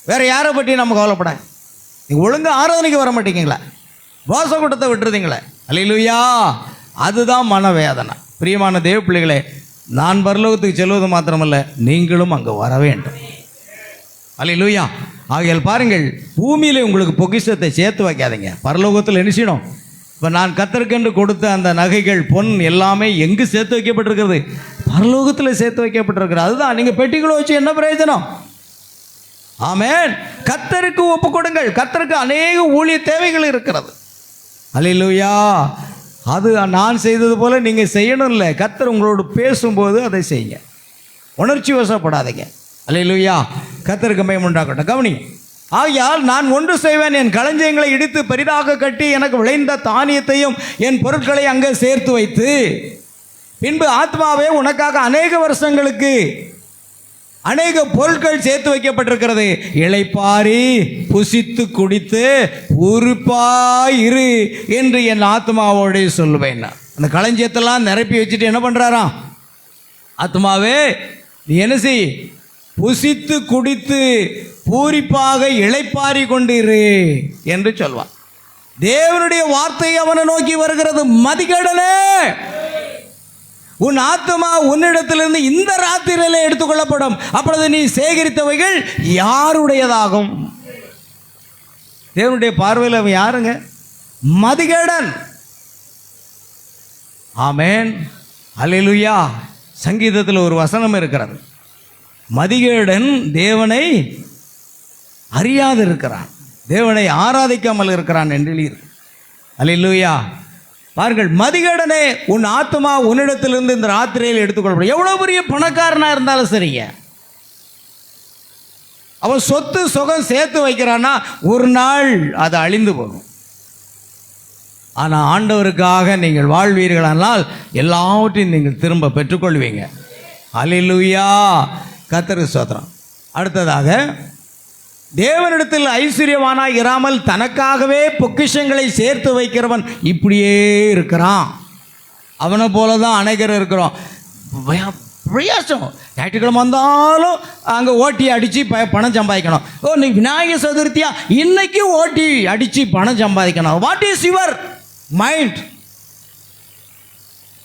வேறு யாரை பற்றி நம்ம கவலைப்பட? நீங்கள் ஒழுங்காக ஆராதனைக்கு வர மாட்டேங்கிங்களா? வாச கூட்டத்தை விட்டுருதீங்களே. அல்லேலூயா. அதுதான் மனவேதனை. பிரியமான தேவ பிள்ளைகளே, நான் பரலோகத்துக்கு செல்வது மாத்திரமல்ல, நீங்களும் அங்கே வர வேண்டும். அல்லேலூயா. ஆகையால் பாருங்கள், பூமியில் உங்களுக்கு பொக்கிஷத்தை சேர்த்து வைக்காதீங்க, பரலோகத்தில் என்ன செய்யணும்? இப்போ நான் கர்த்தருக்கென்று கொடுத்த அந்த நகைகள் பொன் எல்லாமே எங்கு சேர்த்து வைக்கப்பட்டிருக்கிறது? பரலோகத்தில் சேர்த்து வைக்கப்பட்டிருக்கிறது. அதுதான். நீங்கள் பெட்டிக்குள்ள வச்சு என்ன பிரயோஜனம்? ஆமென். கர்த்தருக்கு ஒப்பு கொடுங்கள். கர்த்தருக்கு அநேக ஊழிய தேவைகள் இருக்கிறது. அல்லேலூயா. அது நான் செய்தது போல நீங்கள் செய்யணும் இல்லை. கர்த்தர் உங்களோடு பேசும்போது அதை செய்யுங்க. உணர்ச்சி வசப்படாதீங்க. அல்லேலூயா. கர்த்தருக்கு மகிமை உண்டாகட்டும். கவனி. ஆகையால் நான் ஒன்று செய்வேன், என் களஞ்சியங்களை இடித்து பெரிதாக கட்டி எனக்கு விளைந்த தானியத்தையும் என் பொருட்களை அங்கே சேர்த்து வைத்து, பின்பு ஆத்மாவே உனக்காக அநேக வருஷங்களுக்கு அநேக பொருட்கள் சேர்த்து வைக்கப்பட்டிருக்கிறது, இளைப்பாரி புசித்து குடித்து உறுப்பாயிரு என்று என் ஆத்மாவோடு சொல்லுவேன். அந்த களஞ்சியத்தெல்லாம் நிரப்பி வச்சுட்டு என்ன பண்ணுறாராம்? ஆத்மாவே நீ என்ன செய்? புசித்து குடித்து பூரிப்பாக இளைப்பாரி கொண்டிரு என்று சொல்வான். தேவனுடைய வார்த்தை அவனை நோக்கி வருகிறது. மதிகேடனே, உன் ஆத்மா உன்னிடத்திலிருந்து இந்த ராத்திரியிலே எடுத்துக்கொள்ளப்படும். அப்பொழுது நீ சேகரித்தவைகள் யாருடையதாகும்? தேவனுடைய பார்வையில் அவன் யாருங்க? மதிகேடன். ஆமென். அல்லேலூயா. சங்கீதத்தில் ஒரு வசனம் இருக்கிறது. மதிகேடன் தேவனை அறியாது இருக்கிறான், தேவனை ஆராதிக்காமல் இருக்கிறான் என்று எழுதியிருக்கு. அல்லேலூயா. பாருங்கள், மதிகேடனே, உன் ஆத்மா உன்னிடத்திலிருந்து இந்த ராத்திரியில் எடுத்துக்கொள்ளப்படும். எவ்வளோ பெரிய பணக்காரனாக இருந்தாலும் சரிங்க, அவன் சொத்து சுகம் சேர்த்து வைக்கிறான்னா ஒரு நாள் அது அழிந்து போகும். ஆனால் ஆண்டவருக்காக நீங்கள் வாழ்வீர்களானால் எல்லாவற்றையும் நீங்கள் திரும்ப பெற்றுக்கொள்வீங்க. அல்லேலூயா. கர்த்தருக்கு ஸ்தோத்திரம். அடுத்ததாக, தேவனிடத்தில் ஐஸ்வர்யவானாய் இராமல் தனக்காகவே பொக்கிஷங்களை சேர்த்து வைக்கிறவன் இப்படியே இருக்கிறான். அவனை போல தான் அநேகர் இருக்கிறோம். பிரயாசம் ஞாயிற்றுக்கிழமை வந்தாலும் அங்கே ஓட்டி அடித்து பணம் சம்பாதிக்கணும். ஓ, நீ விநாயகர் சதுர்த்தியா, இன்னைக்கு ஓட்டி அடித்து பணம் சம்பாதிக்கணும். What is your mind?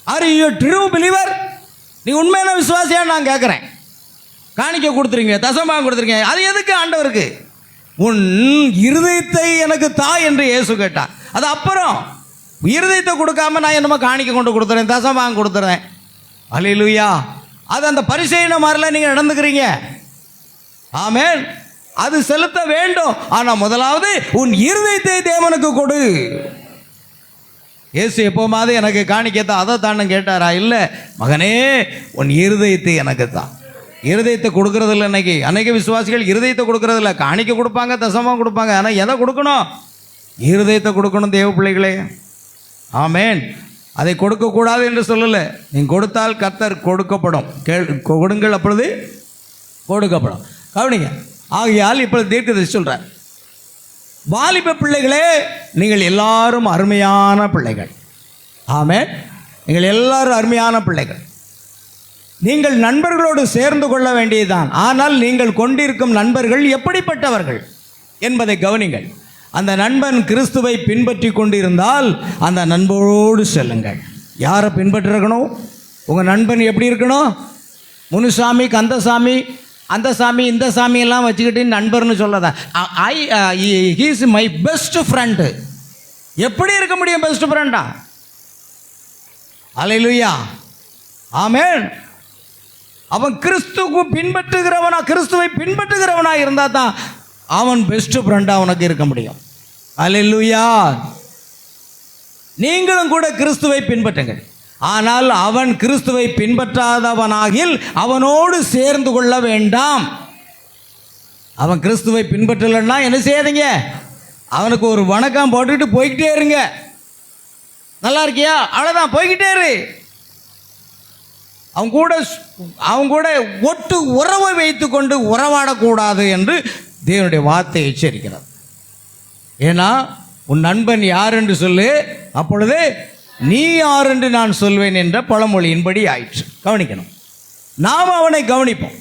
Are you true believer? நீ உண்மையான விசுவாசியா நான் கேட்குறேன். காணிக்க கொடுத்துருங்க, தசமாக கொடுத்துருங்க, அது எதுக்கு ஆண்டவருக்கு? உன் இருதயத்தை எனக்கு தா என்று இயேசு கேட்டார். அது அப்புறம் இருதயத்தை கொடுக்காம நான் என்னமோ காணிக்க கொண்டு கொடுத்துறேன், தசமாக கொடுத்துறேன். அல்லேலூயா. அது அந்த பரிசேயன மாதிரிலாம் நீங்கள் நடந்துக்கிறீங்க. ஆமென். அது செலுத்த வேண்டும். ஆனால் முதலாவது உன் இருதயத்தை தேவனுக்கு கொடு. இயேசு எப்போமாவது எனக்கு காணிக்கத்தான் அதை தானே கேட்டாரா? இல்லை, மகனே உன் இருதயத்தை எனக்கு தான். இருதயத்தை கொடுக்கறதில்ல. இன்னைக்கு அநேக விசுவாசிகள் இருதயத்தை கொடுக்கறதில்ல. காணிக்க கொடுப்பாங்க, தசமாக கொடுப்பாங்க, ஆனால் எதை கொடுக்கணும்? இருதயத்தை கொடுக்கணும் தேவ பிள்ளைகளே. ஆமென். அதை கொடுக்கக்கூடாது என்று சொல்லலை. நீங்கள் கொடுத்தால் கர்த்தர் கொடுக்கப்படும். கொடுங்கள், அப்பொழுது கொடுக்கப்படும். கவனிங்க. ஆகையால் இப்பொழுது தீர்க்கதரிசி சொல்கிறார், வாலிப பிள்ளைகளே, நீங்கள் எல்லாரும் அருமையான பிள்ளைகள். ஆமென். நீங்கள் எல்லாரும் அருமையான பிள்ளைகள். நீங்கள் நண்பர்களோடு சேர்ந்து கொள்ள வேண்டியதுதான். ஆனால் நீங்கள் கொண்டிருக்கும் நண்பர்கள் எப்படிப்பட்டவர்கள் என்பதை கவனிங்கள். அந்த நண்பன் கிறிஸ்துவை பின்பற்றி கொண்டிருந்தால் அந்த நண்பரோடு செல்லுங்கள். யாரை பின்பற்றிருக்கணும்? உங்கள் நண்பன் எப்படி இருக்கணும்? முனுசாமி, கந்தசாமி, அந்த சாமி, இந்த சாமியெல்லாம் வச்சுக்கிட்டு நண்பர்னு சொல்லதான். He is my best friend. எப்படி இருக்க முடியும் பெஸ்ட் ஃப்ரெண்டா? அல்லேலூயா. ஆமென். அவன் கிறிஸ்துவை பின்பற்றுகிறவனா இருந்தால் தான் அவன் பெஸ்ட் ஃப்ரெண்டாக உனக்கு இருக்க முடியும். அல்லேலூயா. நீங்களும் கூட கிறிஸ்துவை பின்பற்றுங்கள். ஆனால் அவன் கிறிஸ்துவை பின்பற்றாதவனாகில் அவனோடு சேர்ந்து கொள்ள வேண்டாம். அவன் கிறிஸ்துவை பின்பற்றலைன்னா என்ன செய்யாதீங்க? அவனுக்கு ஒரு வணக்கம் போட்டுக்கிட்டு போய்கிட்டே இருங்க. நல்லா இருக்கியா? அவ்வளோதான், போய்கிட்டே இரு. அவங்க கூட ஒட்டு உறவை வைத்து கொண்டு உறவாடக்கூடாது என்று தேவனுடைய வார்த்தை எச்சரிக்கிறது. ஏன்னா உன் நண்பன் யார் என்று சொல்லு, அப்பொழுது நீ யார் என்று நான் சொல்வேன் என்ற பழமொழியின்படி ஆயிற்று. கவனிக்கணும். நாம் அவனை கவனிப்போம்.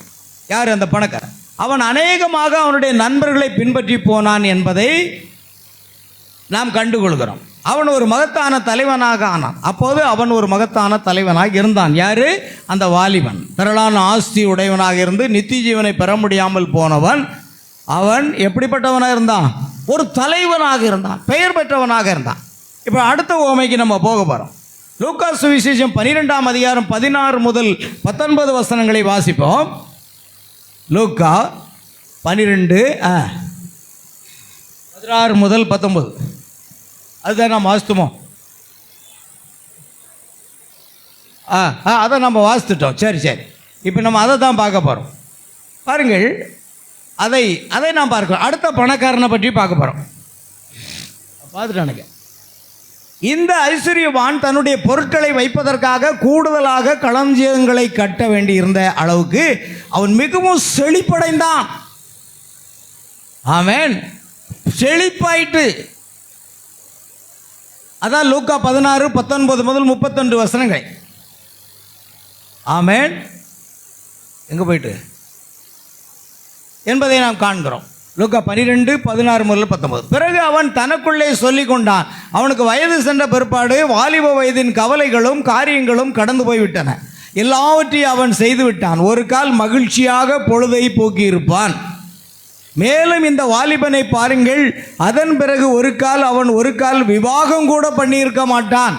யார்? அந்த பணக்காரன். அவன் அநேகமாக அவனுடைய நண்பர்களை பின்பற்றி போனான் என்பதை நாம் கண்டுகொள்கிறோம். அவன் ஒரு மகத்தான தலைவனாக ஆனான். அப்போது அவன் ஒரு மகத்தான தலைவனாக இருந்தான். யாரு? அந்த வாலிபன். திரளான ஆஸ்தி உடையவனாக இருந்து நித்திய ஜீவனை பெற முடியாமல் போனவன். அவன் எப்படிப்பட்டவனாக இருந்தான்? ஒரு தலைவனாக இருந்தான், பெயர் பெற்றவனாக இருந்தான். இப்போ அடுத்த ஓமைக்கு நம்ம போக போகிறோம். லூக்கா சுவிசேஷம் 12ஆம் அதிகாரம் 16 முதல் 19 வசனங்களை வாசிப்போம். லூக்கா 12 16 முதல் 19. அதுதான் நம்ம வாசித்துமோ? அதை நம்ம வாசித்துட்டோம். சரி சரி, இப்போ நம்ம அதை தான் பார்க்க போகிறோம். பாருங்கள், அதை நாம் பார்க்கிறோம். அடுத்த பணக்காரனை பற்றி பார்க்க போகிறோம். பார்த்துட்டானுங்க. இந்த ஐஸ்வர்யவான் தன்னுடைய பொருட்களை வைப்பதற்காக கூடுதலாக களஞ்சியங்களை கட்ட வேண்டியிருந்த அளவுக்கு அவன் மிகவும் செழிப்படைந்தான். ஆமென். செழிப்பாயிட்டு. அதான் லூக்கா 16 19 முதல் 32 வசனங்கள். ஆமென். எங்கே போயிட்டு என்பதை நாம் காண்கிறோம். லூக்கா 12 16 முதல் 19. பிறகு அவன் தனக்குள்ளே சொல்லி கொண்டான், அவனுக்கு வயது சென்ற பிற்பாடு வாலிப வயதின் கவலைகளும் காரியங்களும் கடந்து போய்விட்டன. எல்லாவற்றையும் அவன் செய்து விட்டான். ஒரு கால் மகிழ்ச்சியாக பொழுதை போக்கியிருப்பான். மேலும் இந்த வாலிபனை பாருங்கள், அதன் பிறகு ஒரு கால் விவாகம் கூட பண்ணியிருக்க மாட்டான்.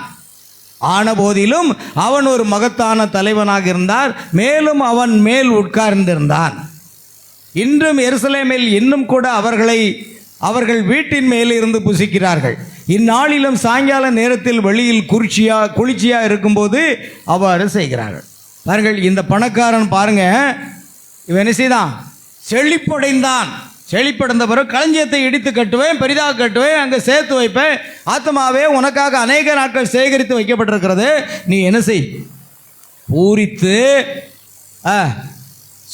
ஆன போதிலும் அவன் ஒரு மகத்தான தலைவனாக இருந்தார். மேலும் அவன் மேல் உட்கார்ந்திருந்தான். இன்றும் எருசலேமில் இன்னும் கூட அவர்கள் வீட்டின் மேல் இருந்து புசிக்கிறார்கள். இந்நாளிலும் சாயங்கால நேரத்தில் வெளியில் குளிர்ச்சியா இருக்கும்போது அவ்வாறு செய்கிறார்கள். பாருங்கள், இந்த பணக்காரன் பாருங்க, இவன் என்ன செய்தான்? செழிப்படைந்தான். செழிப்படைந்த பிறகு களஞ்சியத்தை இடித்து கட்டுவேன், பெரிதாக கட்டுவேன், அங்கே சேர்த்து வைப்பேன். ஆத்மாவே, உனக்காக அநேக நாட்கள் சேகரித்து வைக்கப்பட்டிருக்கிறது, நீ என்ன செய்? பூரித்து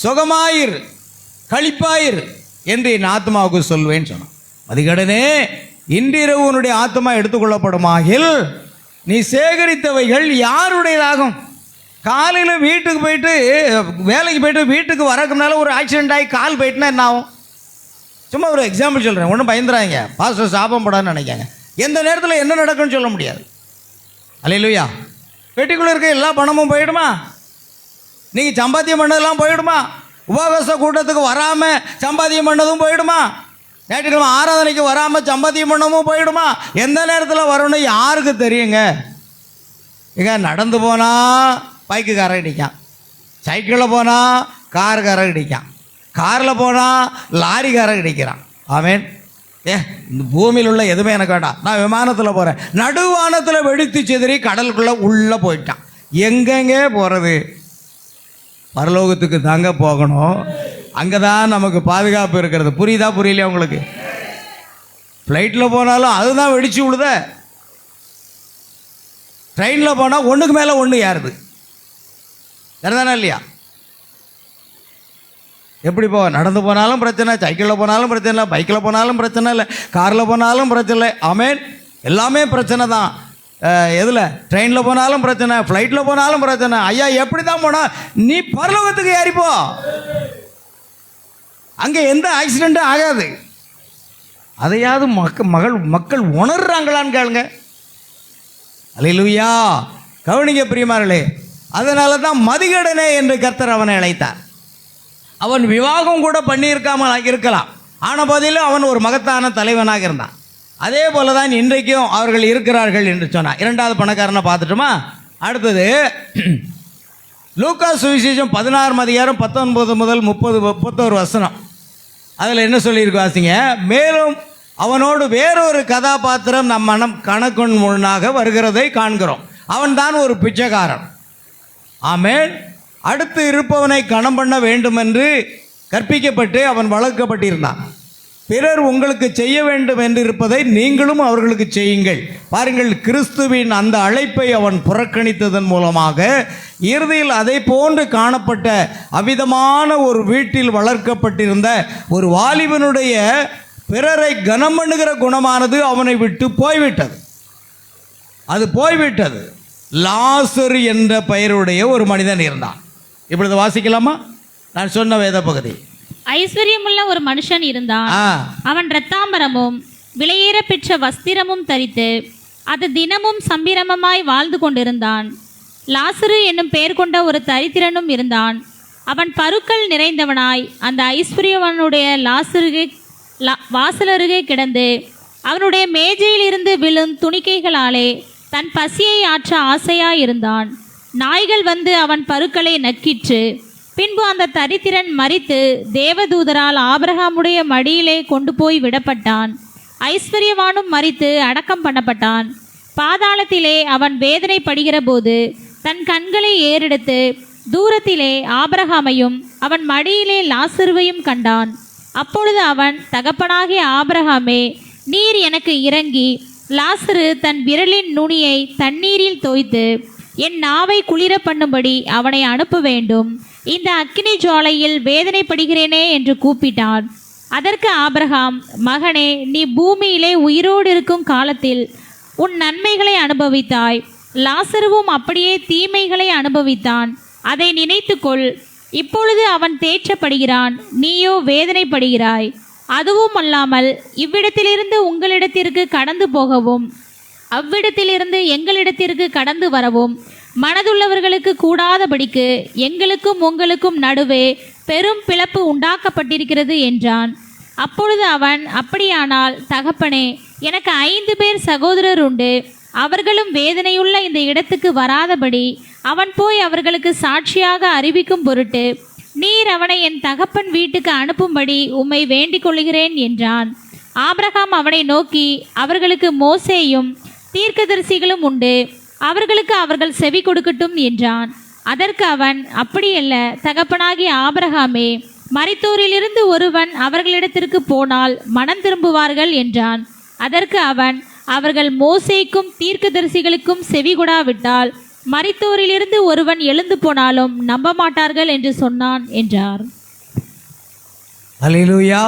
சுகமாயிரு, களிப்பாயிரு என்று என் ஆத்மாவுக்கு சொல்வேன்னு சொன்னான். மதிகடனே, இன்றிரவு உன்னுடைய ஆத்மா எடுத்துக்கொள்ளப்படுமாகில் நீ சேகரித்தவைகள் யாருடையதாகும்? காலையில் வீட்டுக்கு போயிட்டு வேலைக்கு போயிட்டு வீட்டுக்கு வரக்குனால ஒரு ஆக்சிடென்ட் ஆகி கால் போயிட்டுனா என்ன ஆகும்? சும்மா ஒரு எக்ஸாம்பிள் சொல்கிறேன், ஒன்றும் பயந்துறாங்க, பாஸ்டர் சாபம் படான்னு நினைக்காங்க. எந்த நேரத்தில் என்ன நடக்குன்னு சொல்ல முடியாது. அல்லேலூயா. பெட்டிக்குள்ளே இருக்க எல்லா பணமும் போயிடுமா? நீங்கள் சம்பாத்தியம் பண்ணதெல்லாம் போயிடுமா? உபவாச கூட்டத்துக்கு வராமல் சம்பாத்தியம் பண்ணதும் போயிடுமா? ஞாயிற்றுக்கிழமை ஆராதனைக்கு வராமல் சம்பாத்தியம் பண்ணவும் போயிடுமா? எந்த நேரத்தில் வரணும் யாருக்கு தெரியுங்க? இங்கே நடந்து போனால் பைக்குக்காரன் இடிக்கான், சைக்கிளில் போனால் காருக்காரன் இடிக்கான், காரில் போனால் லாரிக்காரன் இடிக்கிறான். ஆமென். இந்த பூமியில் உள்ள எதுவுமே எனக்கு வேண்டாம், நான் விமானத்தில் போகிறேன். நடுவானத்தில் வெடித்து சிதறி கடலுக்குள்ளே உள்ளே போயிட்டான். எங்கெங்கே போகிறது? பரலோகத்துக்கு தாங்க போகணும். அங்கே தான் நமக்கு பாதுகாப்பு இருக்கிறது. புரியுதா புரியலையா உங்களுக்கு? ஃப்ளைட்டில் போனாலும் அதுதான் வெடிச்சு விடுத. ட்ரெயினில் போனால் ஒன்றுக்கு மேலே ஒன்று ஏறுது. சரிதானே இல்லையா? எப்படி நடந்து போனாலும் பிரச்சனை, சைக்கிளில் போனாலும் பிரச்சனை இல்லை, பைக்கில் போனாலும் பிரச்சனை இல்லை, காரில் போனாலும் பிரச்சனை இல்லை. ஆமென். எல்லாமே பிரச்சனை தான். எதில்? ட்ரெயினில் போனாலும் பிரச்சனை, ஃப்ளைட்டில் போனாலும் பிரச்சனை. ஐயா, எப்படி தான் போனால் நீ பரலோகத்துக்கு ஏறிப்போ, அங்கே எந்த ஆக்சிடெண்ட்டும் ஆகாது. அதையாவது மக்கள் உணர்றாங்களான்னு கேளுங்க. அல்லேலூயா. கவனிங்க பிரியமானவர்களே. அதனால தான் மதிகடனே என்று கர்த்தர் அவனை அழைத்தார். அவன் விவாகம் கூட பண்ணியிருக்காமல் இருக்கலாம், ஆன போதிலும் அவன் ஒரு மகத்தான தலைவனாக இருந்தான். அதே போல தான் இன்றைக்கும் அவர்கள் இருக்கிறார்கள் என்று சொன்னார். இரண்டாவது பணக்காரனை பார்த்துட்டோமா? அடுத்தது லூக்கா சுவிசேஷம் 16ஆம் அதிகாரம் 19 முதல் 31 வசனம். அதில் என்ன சொல்லியிருக்கு வாசிங்க. மேலும் அவனோடு வேறொரு கதாபாத்திரம் நம் மனம் கணக்கொன் முன்னாக வருகிறதை காண்கிறோம். அவன் தான் ஒரு பிச்சைக்காரன். ஆமென். அடுத்து இருப்பவனை கணம் பண்ண வேண்டும் என்று கற்பிக்கப்பட்டு அவன் வளர்க்கப்பட்டிருந்தான். பிறர் உங்களுக்கு செய்ய வேண்டும் என்று இருப்பதை நீங்களும் அவர்களுக்கு செய்யுங்கள். பாருங்கள், கிறிஸ்துவின் அந்த அழைப்பை அவன் புறக்கணித்ததன் மூலமாக இறுதியில் அதை போன்று காணப்பட்ட அவிதமான ஒரு வீட்டில் வளர்க்கப்பட்டிருந்த ஒரு வாலிபனுடைய பிறரை கனம் பண்ணுகிற குணமானது அவனை விட்டு போய்விட்டது. அது போய்விட்டது. லாசரு என்ற பெயருடைய ஒரு மனிதன் இருந்தான். இப்பொழுது வாசிக்கலாமா? நான் சொன்ன வேத பகுதி. ஐஸ்வர்யமுள்ள ஒரு மனுஷன் இருந்தான். அவன் இரத்தாம்பரமும் விலையேற பெற்ற வஸ்திரமும் தரித்து அது தினமும் சம்பிரமமாய் வாழ்ந்து கொண்டிருந்தான். லாசரு என்னும் பெயர் கொண்ட ஒரு தரித்திரனும் இருந்தான். அவன் பருக்கள் நிறைந்தவனாய் அந்த ஐஸ்வர்யவனுடைய வாசலருகே கிடந்து அவனுடைய மேஜையில் இருந்து விழும் துணிக்கைகளாலே தன் பசியை ஆற்ற ஆசையாயிருந்தான். நாய்கள் வந்து அவன் பருக்களை நக்கிற்று. பின்பு அந்த தரித்திரன் மரித்து தேவதூதரால் ஆபிரகாமுடைய மடியிலே கொண்டு போய் விடப்பட்டான். ஐஸ்வர்யவானும் மரித்து அடக்கம் பண்ணப்பட்டான். பாதாளத்திலே அவன் வேதனைப்படுகிற போது தன் கண்களை ஏறெடுத்து தூரத்திலே ஆபிரகாமையும் அவன் மடியிலே லாசருவையும் கண்டான். அப்பொழுது அவன், தகப்பனாகிய ஆபிரகாமே, நீர் எனக்கு இறங்கி லாசரு தன் விரலின் நுனியை தண்ணீரில் தோய்த்து என் நாவை குளிர பண்ணும்படி அவனை அனுப்ப வேண்டும். இந்த அக்கினி ஜுவாலையில் வேதனைப்படுகிறேனே என்று கூப்பிட்டான். அதற்கு ஆபிரகாம், மகனே, நீ பூமியிலே உயிரோடு இருக்கும் காலத்தில் உன் நன்மைகளை அனுபவித்தாய். லாசருவும் அப்படியே தீமைகளை அனுபவித்தான். அதை நினைத்துக்கொள். இப்பொழுது அவன் தேற்றப்படுகிறான், நீயோ வேதனைப்படுகிறாய். அதுவும் அல்லாமல் இவ்விடத்திலிருந்து உங்களிடத்திற்கு கடந்து போகவும் அவ்விடத்திலிருந்து எங்களிடத்திற்கு கடந்து வரவும் மனதுள்ளவர்களுக்கு கூடாதபடிக்கு எங்களுக்கும் உங்களுக்கும் நடுவே பெரும் பிளப்பு உண்டாக்கப்பட்டிருக்கிறது என்றான். அப்பொழுது அவன், அப்படியானால் தகப்பனே, எனக்கு 5 பேர் சகோதரர் உண்டு. அவர்களும் வேதனையுள்ள இந்த இடத்துக்கு வராதபடி அவன் போய் அவர்களுக்கு சாட்சியாக அறிவிக்கும் பொருட்டு நீர் அவனை என் தகப்பன் வீட்டுக்கு அனுப்பும்படி உம்மை வேண்டிக் கொள்கிறேன் என்றான். ஆபிரகாம் அவனை நோக்கி, அவர்களுக்கு மோசேயும் தீர்க்கதரிசிகளும் உண்டு, அவர்களுக்கு அவர்கள் செவி கொடுக்கட்டும் என்றான். அதற்கு அவன், அப்படியல்ல தகப்பனாகிய ஆபிரகாமே, மரித்தோரிலிருந்து ஒருவன் அவர்களிடத்திற்கு போனால் மனம் திரும்புவார்கள் என்றான். அதற்கு அவன், அவர்கள் மோசேக்கும் தீர்க்கதரிசிகளுக்கும் செவி கொடாவிட்டால் மரித்தோரிலிருந்து ஒருவன் எழுந்து போனாலும் நம்ப மாட்டார்கள் என்று சொன்னான் என்றார். அல்லேலூயா.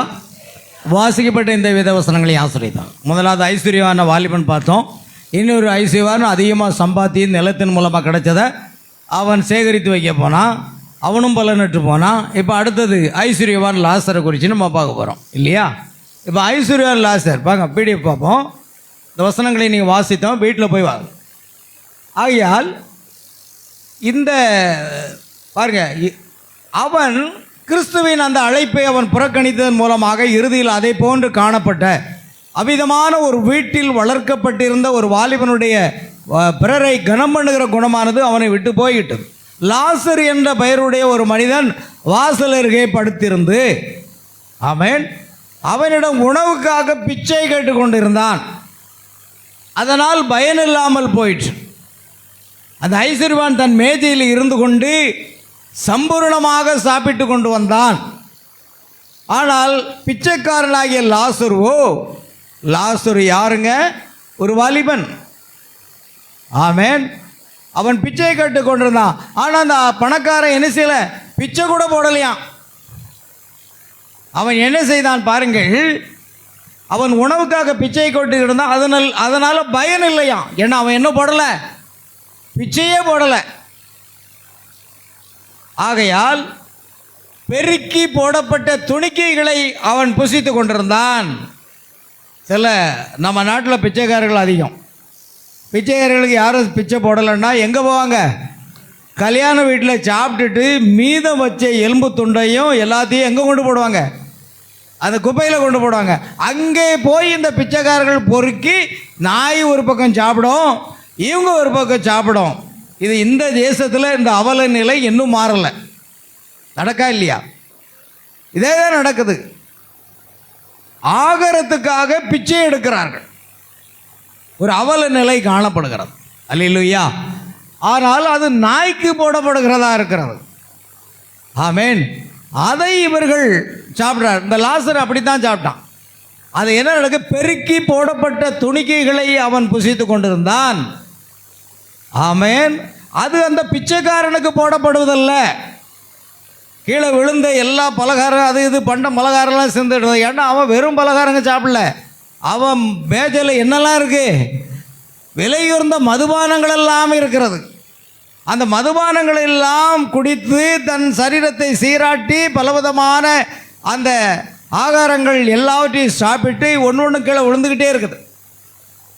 வாசிக்கப்பட்ட இந்த வேதவசனங்களை ஆசிரியத்தான். முதலாவது ஐஸ்வர்யவான வாலிபன் பார்த்தோம். இன்னொரு ஐஸ்வர்யவான் அதிகமாக சம்பாத்தி நிலத்தின் மூலமாக கிடைச்சதை அவன் சேகரித்து வைக்க போனான். அவனும் பலனற்று போனான். இப்போ அடுத்தது ஐஸ்வர்யவான் லாசரை குறித்து நம்ம பார்க்க போகிறோம் இல்லையா? இப்போ ஐஸ்வர்யவான் லாசர் பாங்க, பிடிஎஃப் பார்ப்போம். இந்த வசனங்களை நீங்கள் வாசித்தோம், வீட்டில் போய் வாங்க. ஆகையால் இந்த பாருங்க, அவன் கிறிஸ்துவின் அந்த அழைப்பை அவன் புறக்கணித்ததன் மூலமாக இறுதியில் அதை போன்று காணப்பட்ட அவிதமான ஒரு வீட்டில் வளர்க்கப்பட்டிருந்த ஒரு வாலிபனுடைய பிறரை கனம் பண்ணுகிற குணமானது அவனை விட்டு போய்விட்டது. லாசர் என்ற பெயருடைய ஒரு மனிதன் வாசல் அருகே படுத்திருந்து ஆமென் அவனிடம் உணவுக்காக பிச்சை கேட்டுக்கொண்டிருந்தான். அதனால் பயனில்லாமல் போயிற்று. அந்த ஐஸ்வர்யவான் தன் மேஜையில் இருந்து கொண்டு சம்பூர்ணமாக சாப்பிட்டு கொண்டு வந்தான். ஆனால் பிச்சைக்காரனாகிய லாசரு யாருங்க? ஒரு வாலிபன். ஆமென். அவன் பிச்சை கேட்டு கொண்டிருந்தான். ஆனால் அந்த பணக்காரன் என்ன செய்யல? பிச்சை கூட போடலையாம். அவன் என்ன செய்தான் பாருங்கள், அவன் உணவுக்காக பிச்சை கொண்டு இருந்தான். அதனால் பயன் இல்லையாம். ஏன்னா அவன் என்ன போடலை? பிச்சையே போடலை. ஆகையால் பெருக்கி போடப்பட்ட துணிக்கைகளை அவன் புசித்து கொண்டிருந்தான். சில நம்ம நாட்டில் பிச்சைக்காரர்கள் அதிகம். பிச்சைக்காரர்களுக்கு யாரும் பிச்சை போடலைன்னா எங்கே போவாங்க? கல்யாண வீட்டில் சாப்பிட்டுட்டு மீதம் வச்ச எலும்பு துண்டையும் எல்லாத்தையும் எங்கே கொண்டு போடுவாங்க? அந்த குப்பையில் கொண்டு போடுவாங்க. அங்கே போய் இந்த பிச்சைக்காரர்கள் பொறுக்கி நாய் ஒரு பக்கம் சாப்பிடும், இவங்க ஒரு பக்கம் சாப்பிடும். இது இந்த தேசத்தில் இந்த அவல நிலை இன்னும் மாறலை. நடக்கா இல்லையா? இதே தான் நடக்குது. ஆகாரத்துக்காக பிச்சை எடுக்கிறார்கள். ஒரு அவல நிலை காணப்படுகிறது. அல்லேலூயா. ஆனால் அது நாய்க்கு போடப்படுகிறதா இருக்கிறது. ஆமென். அதை இவர்கள் சாப்பிட்றார். இந்த லாசர் அப்படித்தான் சாப்பிட்டான். அது என்ன நடக்கு? பெருக்கி போடப்பட்ட துணிக்கைகளை அவன் புசித்து கொண்டிருந்தான். ஆமென். அது அந்த பிச்சைக்காரனுக்கு போடப்படுவதல்ல. கீழே விழுந்த எல்லா பலகாரம் அது இது பண்ட பலகாரம்லாம் சேர்ந்துடுறது. ஏன்னா அவன் வெறும் பலகாரங்க சாப்பிடல. அவன் மேஜையில் என்னெல்லாம் இருக்கு? விலையுயர்ந்த மதுபானங்கள் எல்லாம் இருக்கிறது. அந்த மதுபானங்கள் எல்லாம் குடித்து தன் சரீரத்தை சீராட்டி பலவிதமான அந்த ஆகாரங்கள் எல்லாவற்றையும் சாப்பிட்டு ஒன்று கீழே விழுந்துக்கிட்டே இருக்குது.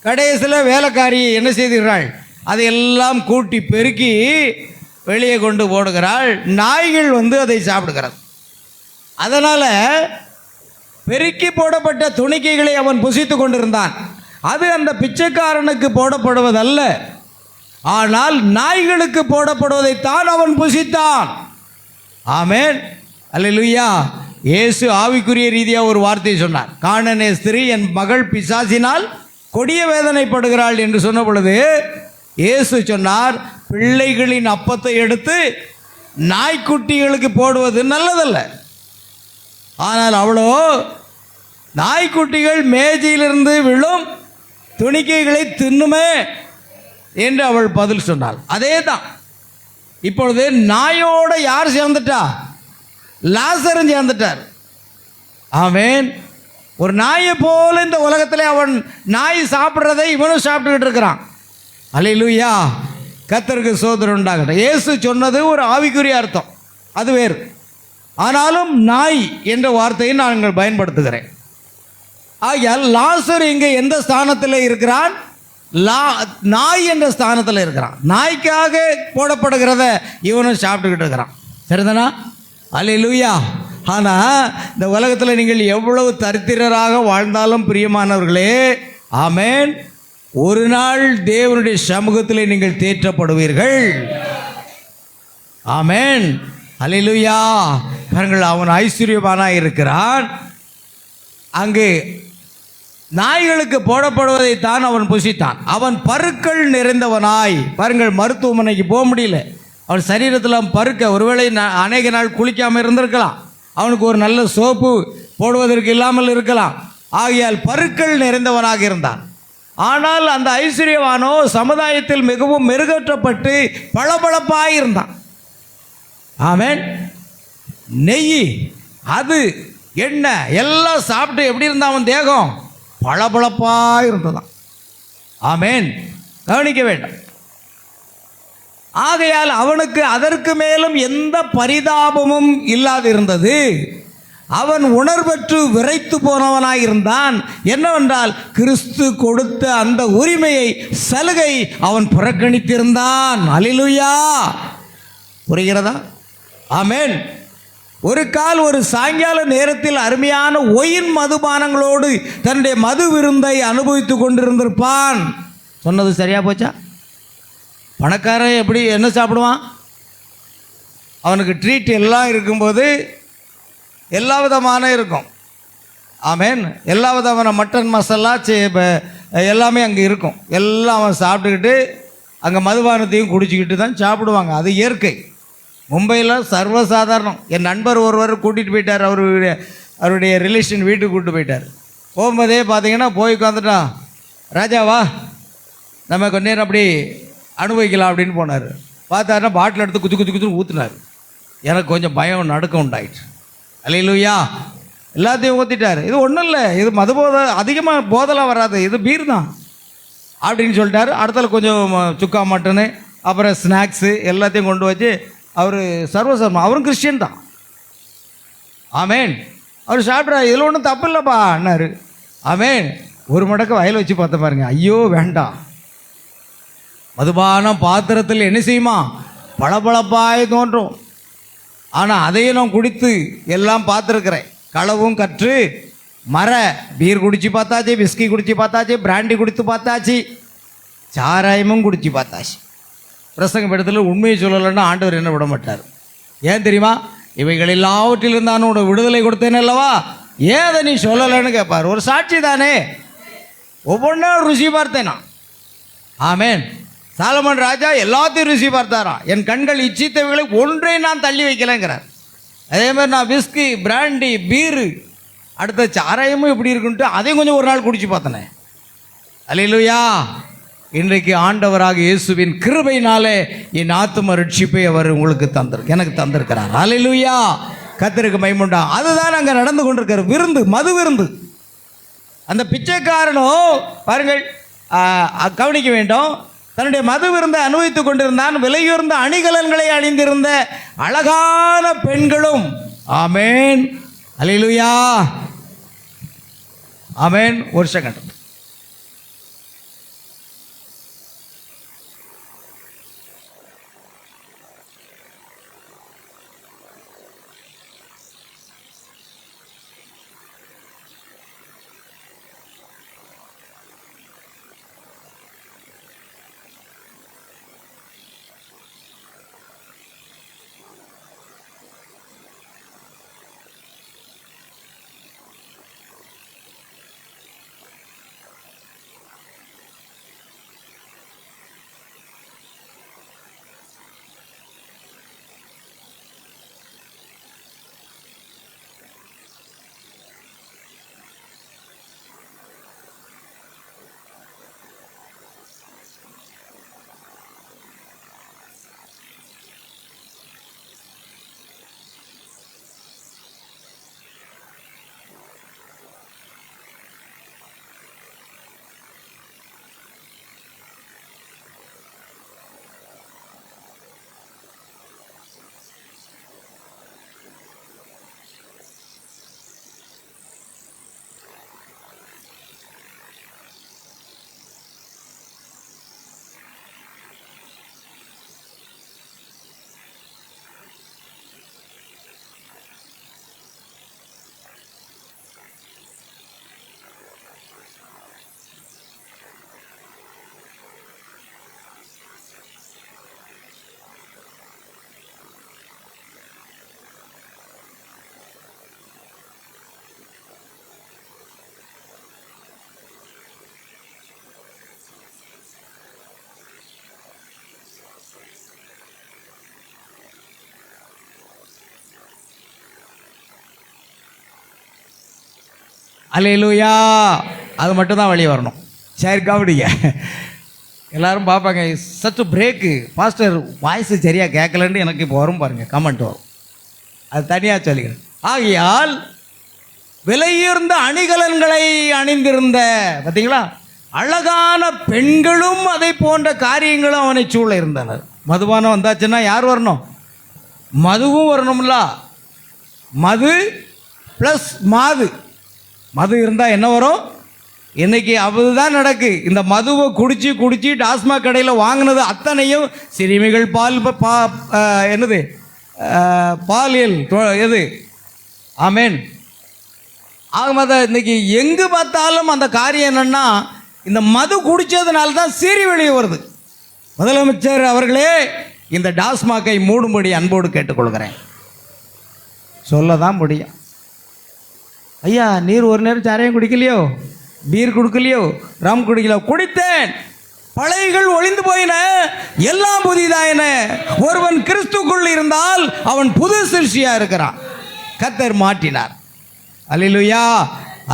கடைசியில் வேலைக்காரி என்ன செய்கிறாள்? அதையெல்லாம் கூட்டி பெருக்கி வெளியே கொண்டு போடுகிறாள். நாய்கள் வந்து அதை சாப்பிடுகிறது. அதனால் பெருக்கி போடப்பட்ட துணிக்கைகளை அவன் புசித்து கொண்டிருந்தான். அது அந்த பிச்சைக்காரனுக்கு போடப்படுவதல்ல, ஆனால் நாய்களுக்கு போடப்படுவதைத்தான் அவன் புசித்தான். ஆமென், அல்லேலூயா. இயேசு ஆவிக்குரிய ரீதியாக ஒரு வார்த்தையை சொன்னார். காணனே ஸ்திரீ, என் மகள் பிசாசினால் கொடிய வேதனைப்படுகிறாள் என்று சொன்ன பொழுது இயேசு சொன்னார், பிள்ளைகளின் அப்பத்தை எடுத்து நாய்க்குட்டிகளுக்கு போடுவது நல்லதல்ல. ஆனால் அவளோ நாய்க்குட்டிகள் மேஜையிலிருந்து விழும் துணிக்கைகளை தின்னுமே என்று அவள் பதில் சொன்னாள். அதே தான் இப்பொழுது நாயோட யார் சேர்ந்துட்டா? லாசரும் சேர்ந்துட்டார். ஆமென். ஒரு நாயை போல இந்த உலகத்தில் அவன் நாய் சாப்பிட்றதை இவனும் சாப்பிட்டுக்கிட்டு இருக்கிறான். அல்லேலூயா, கர்த்தருக்கு ஸ்தோத்திரம் உண்டாகட்டும். இயேசு சொன்னது ஒரு ஆவிக்குரிய அர்த்தம், அது வேறு. ஆனாலும் நாய் என்ற வார்த்தையை நாங்கள் பயன்படுத்துகிறேன். ஆகையால் லாசர் இங்கே எந்த ஸ்தானத்தில் இருக்கிறான்? நாய் என்ற ஸ்தானத்தில் இருக்கிறான். நாய்க்காக போடப்படுகிறத இவனும் சாப்பிட்டுக்கிட்டு இருக்கிறான். சரிதானா? அல்லேலூயா. ஆனால் இந்த உலகத்தில் நீங்கள் எவ்வளவு தரித்திரராக வாழ்ந்தாலும் பிரியமானவர்களே, ஆமென், ஒரு நாள் தேவனுடைய சமூகத்தில் நீங்கள் தேற்றப்படுவீர்கள். ஆமென், அல்லேலூயா. பாருங்கள், அவன் ஐஸ்வர்யவானாக இருக்கிறான். அங்கு நாய்களுக்கு போடப்படுவதைத்தான் அவன் புசித்தான். அவன் பருக்கள் நிறைந்தவனாய், பாருங்கள், மருத்துவமனைக்கு போக முடியல. அவன் சரீரத்தில் பருக்க, ஒருவேளை அநேக நாள் குளிக்காமல் இருந்திருக்கலாம். அவனுக்கு ஒரு நல்ல சோப்பு போடுவதற்கு இல்லாமல் இருக்கலாம். ஆகையால் பருக்கள் நிறைந்தவனாக இருந்தான். ஆனால் அந்த ஐஸ்வர்யவானோ சமுதாயத்தில் மிகவும் மெருகேற்றப்பட்டு பளபளப்பாக இருந்தான். ஆமென். நெய், அது எண்ணெய் எல்லாம் சாப்பிட்டு எப்படி இருந்தான்? அவன் தேகம் பளபளப்பாக இருந்ததான். ஆமென், கவனிக்க வேண்டும். ஆகையால் அவனுக்கு அதற்கு மேலும் எந்த பரிதாபமும் இல்லாது இருந்தது. அவன் உணர்வற்று விரைத்து போனவனாய் இருந்தான். என்னவென்றால், கிறிஸ்து கொடுத்த அந்த உரிமையை, சலுகை அவன் புறக்கணித்திருந்தான். அல்லேலூயா, புரிகிறதா? ஆமென். ஒரு கால் ஒரு சாயங்கால நேரத்தில் அருமையான ஒயின் மதுபானங்களோடு தன்னுடைய மது விருந்தை அனுபவித்து கொண்டிருந்திருப்பான். சொன்னது சரியா போச்சா? பணக்காரன் எப்படி என்ன சாப்பிடுவான்? அவனுக்கு ட்ரீட் எல்லாம் இருக்கும்போது எல்லா விதமான இருக்கும். ஆமென். எல்லா விதமான மட்டன் மசாலா எல்லாமே அங்கே இருக்கும். எல்லாம் அவன் சாப்பிட்டுக்கிட்டு அங்கே மதுபானத்தையும் குடிச்சிக்கிட்டு தான் சாப்பிடுவாங்க. அது இயற்கை. மும்பையில் சர்வசாதாரணம். என் நண்பர் ஒருவர் கூட்டிகிட்டு போயிட்டார். அவருடைய ரிலேஷன் வீட்டுக்கு கூப்பிட்டு போயிட்டார். போகும்போதே பார்த்தீங்கன்னா போய் உட்காந்துட்டான். ராஜாவா, நம்ம கொஞ்ச நேரம் அப்படி அனுபவிக்கலாம் அப்படின்னு போனார். பார்த்தாருன்னா பாட்டில் எடுத்து குத்து குத்து குத்துன்னு ஊற்றுனார். எனக்கு கொஞ்சம் பயம், நடுக்கம் உண்டாயிடுச்சு. அல்லேலூயா. எல்லாத்தையும் ஊற்றிட்டார். இது ஒன்றும் இல்லை, இது மது போதை, அதிகமாக போதெல்லாம் வராது, இது பீர் தான் அப்படின்னு சொல்லிட்டாரு. அடுத்தல கொஞ்சம் சுக்கா மட்டனு, அப்புறம் ஸ்நாக்ஸு எல்லாத்தையும் கொண்டு வச்சு அவர் சர்வசர்மா, அவரும் கிறிஸ்டியன் தான். ஆமேன். அவர் சாப்பிட்றாரு. இதில் ஒன்றும் தப்பு இல்லைப்பா அண்ணாரு. ஆமேன். ஒரு மடக்கு வயல் வச்சு பார்த்த பாருங்க. ஐயோ வேண்டாம். மதுபானம் பாத்திரத்தில் என்ன செய்யுமா? பளபளப்பாய் தோன்றும். ஆனால் அதையும் நான் குடித்து எல்லாம் பார்த்துருக்குறேன். களவும் கற்று மர பீர் குடித்து பார்த்தாச்சு, விஸ்கி குடித்து பார்த்தாச்சு, பிராண்டி குடித்து பார்த்தாச்சு, சாராயமும் குடித்து பார்த்தாச்சு. பிரசங்க இடத்துல உண்மையை சொல்லலைன்னா ஆண்டவர் என்ன விட மாட்டார். ஏன் தெரியுமா? இவைகள் எல்லாவற்றிலிருந்து நான் உனக்கு விடுதலை கொடுத்தேன் அல்லவா, ஏன் அதை நீ சொல்லலைன்னு கேட்பார். ஒரு சாட்சி தானே. ஒவ்வொன்றும் ருசி பார்த்தேன் நான். ஆமேன். சாலமன் ராஜா எல்லாத்தையும் ருசி பார்த்தாராம். என் கண்கள் இச்சித்தவைகளை ஒன்றை நான் தள்ளி வைக்கலைங்கிறார். அதே மாதிரி நான் விஸ்கி, பிராண்டி, பீரு, அடுத்த சாராயமும் எப்படி இருக்குன்ட்டு அதையும் கொஞ்சம் ஒரு நாள் குடிச்சு பார்த்தனே. அல்லேலூயா. இன்றைக்கு ஆண்டவராக இயேசுவின் கிருபையினாலே என் ஆத்தும ரட்சிப்பை அவர் உங்களுக்கு எனக்கு தந்திருக்கிறார். அல்லேலூயா. கர்த்தருக்கு மகிமை. அதுதான் அங்கே நடந்து கொண்டிருக்கிற விருந்து, மது விருந்து. அந்த பிச்சைக்காரனோ பாருங்கள், கவனிக்க வேண்டும், தன்னுடைய மது விருந்தை அனுபவித்துக் கொண்டிருந்தான். விலையுயர்ந்த அணிகலன்களை அணிந்திருந்த அழகான பெண்களும். ஆமேன். அல்லேலூயா. ஆமேன். ஒரு செகண்ட். அல்லேலூயா. அது மட்டும்தான் வெளியே வரணும். சரி கவனிங்க, எல்லாரும் பார்ப்பாங்க சற்று பிரேக்கு பாஸ்டர் வாய்ஸ் சரியாக கேட்கலன்னு எனக்கு இப்போ வரும் பாருங்கள், கமெண்ட் வரும். அது தனியாக சொல்லிக்கிறேன். ஆகையால் விலையுயர்ந்த அணிகலன்களை அணிந்திருந்த பார்த்தீங்களா அழகான பெண்களும் அதை போன்ற காரியங்களும் அவனை சூழ இருந்தனர். மதுபானம் வந்தாச்சுன்னா யார் வரணும்? மதுவும் வரணும்ல. மது ப்ளஸ் மது இருந்தால் என்ன வரும்? இன்னைக்கு அதுதான் நடக்கு. இந்த மதுவை குடிச்சு டாஸ்மாக் கடையில் வாங்கினது அத்தனையும் சிறுமிகள் என்னது பாலியல் எது ஆமேன். ஆக இன்னைக்கு எங்கு பார்த்தாலும் அந்த காரியம் என்னன்னா இந்த மது குடித்ததுனால தான் சீறி வெளியே வருது. முதலமைச்சர் அவர்களே இந்த டாஸ்மாக்கை மூடும்படி அன்போடு கேட்டுக்கொள்கிறேன். சொல்ல தான் முடியும். ஐயா நீர் ஒரு நேரம் சாரையும் குடிக்கலையோ, பீர் குடிக்கலையோ, ரம் குடிக்கலையோ? குடித்தேன், பழையகள் ஒளிந்து போயின, எல்லாம் புதிதாயின. ஒருவன் கிறிஸ்துக்குள் இருந்தால் அவன் புது சிருஷ்டியா இருக்கிறான். கர்த்தர் மாற்றினார். அல்லேலூயா.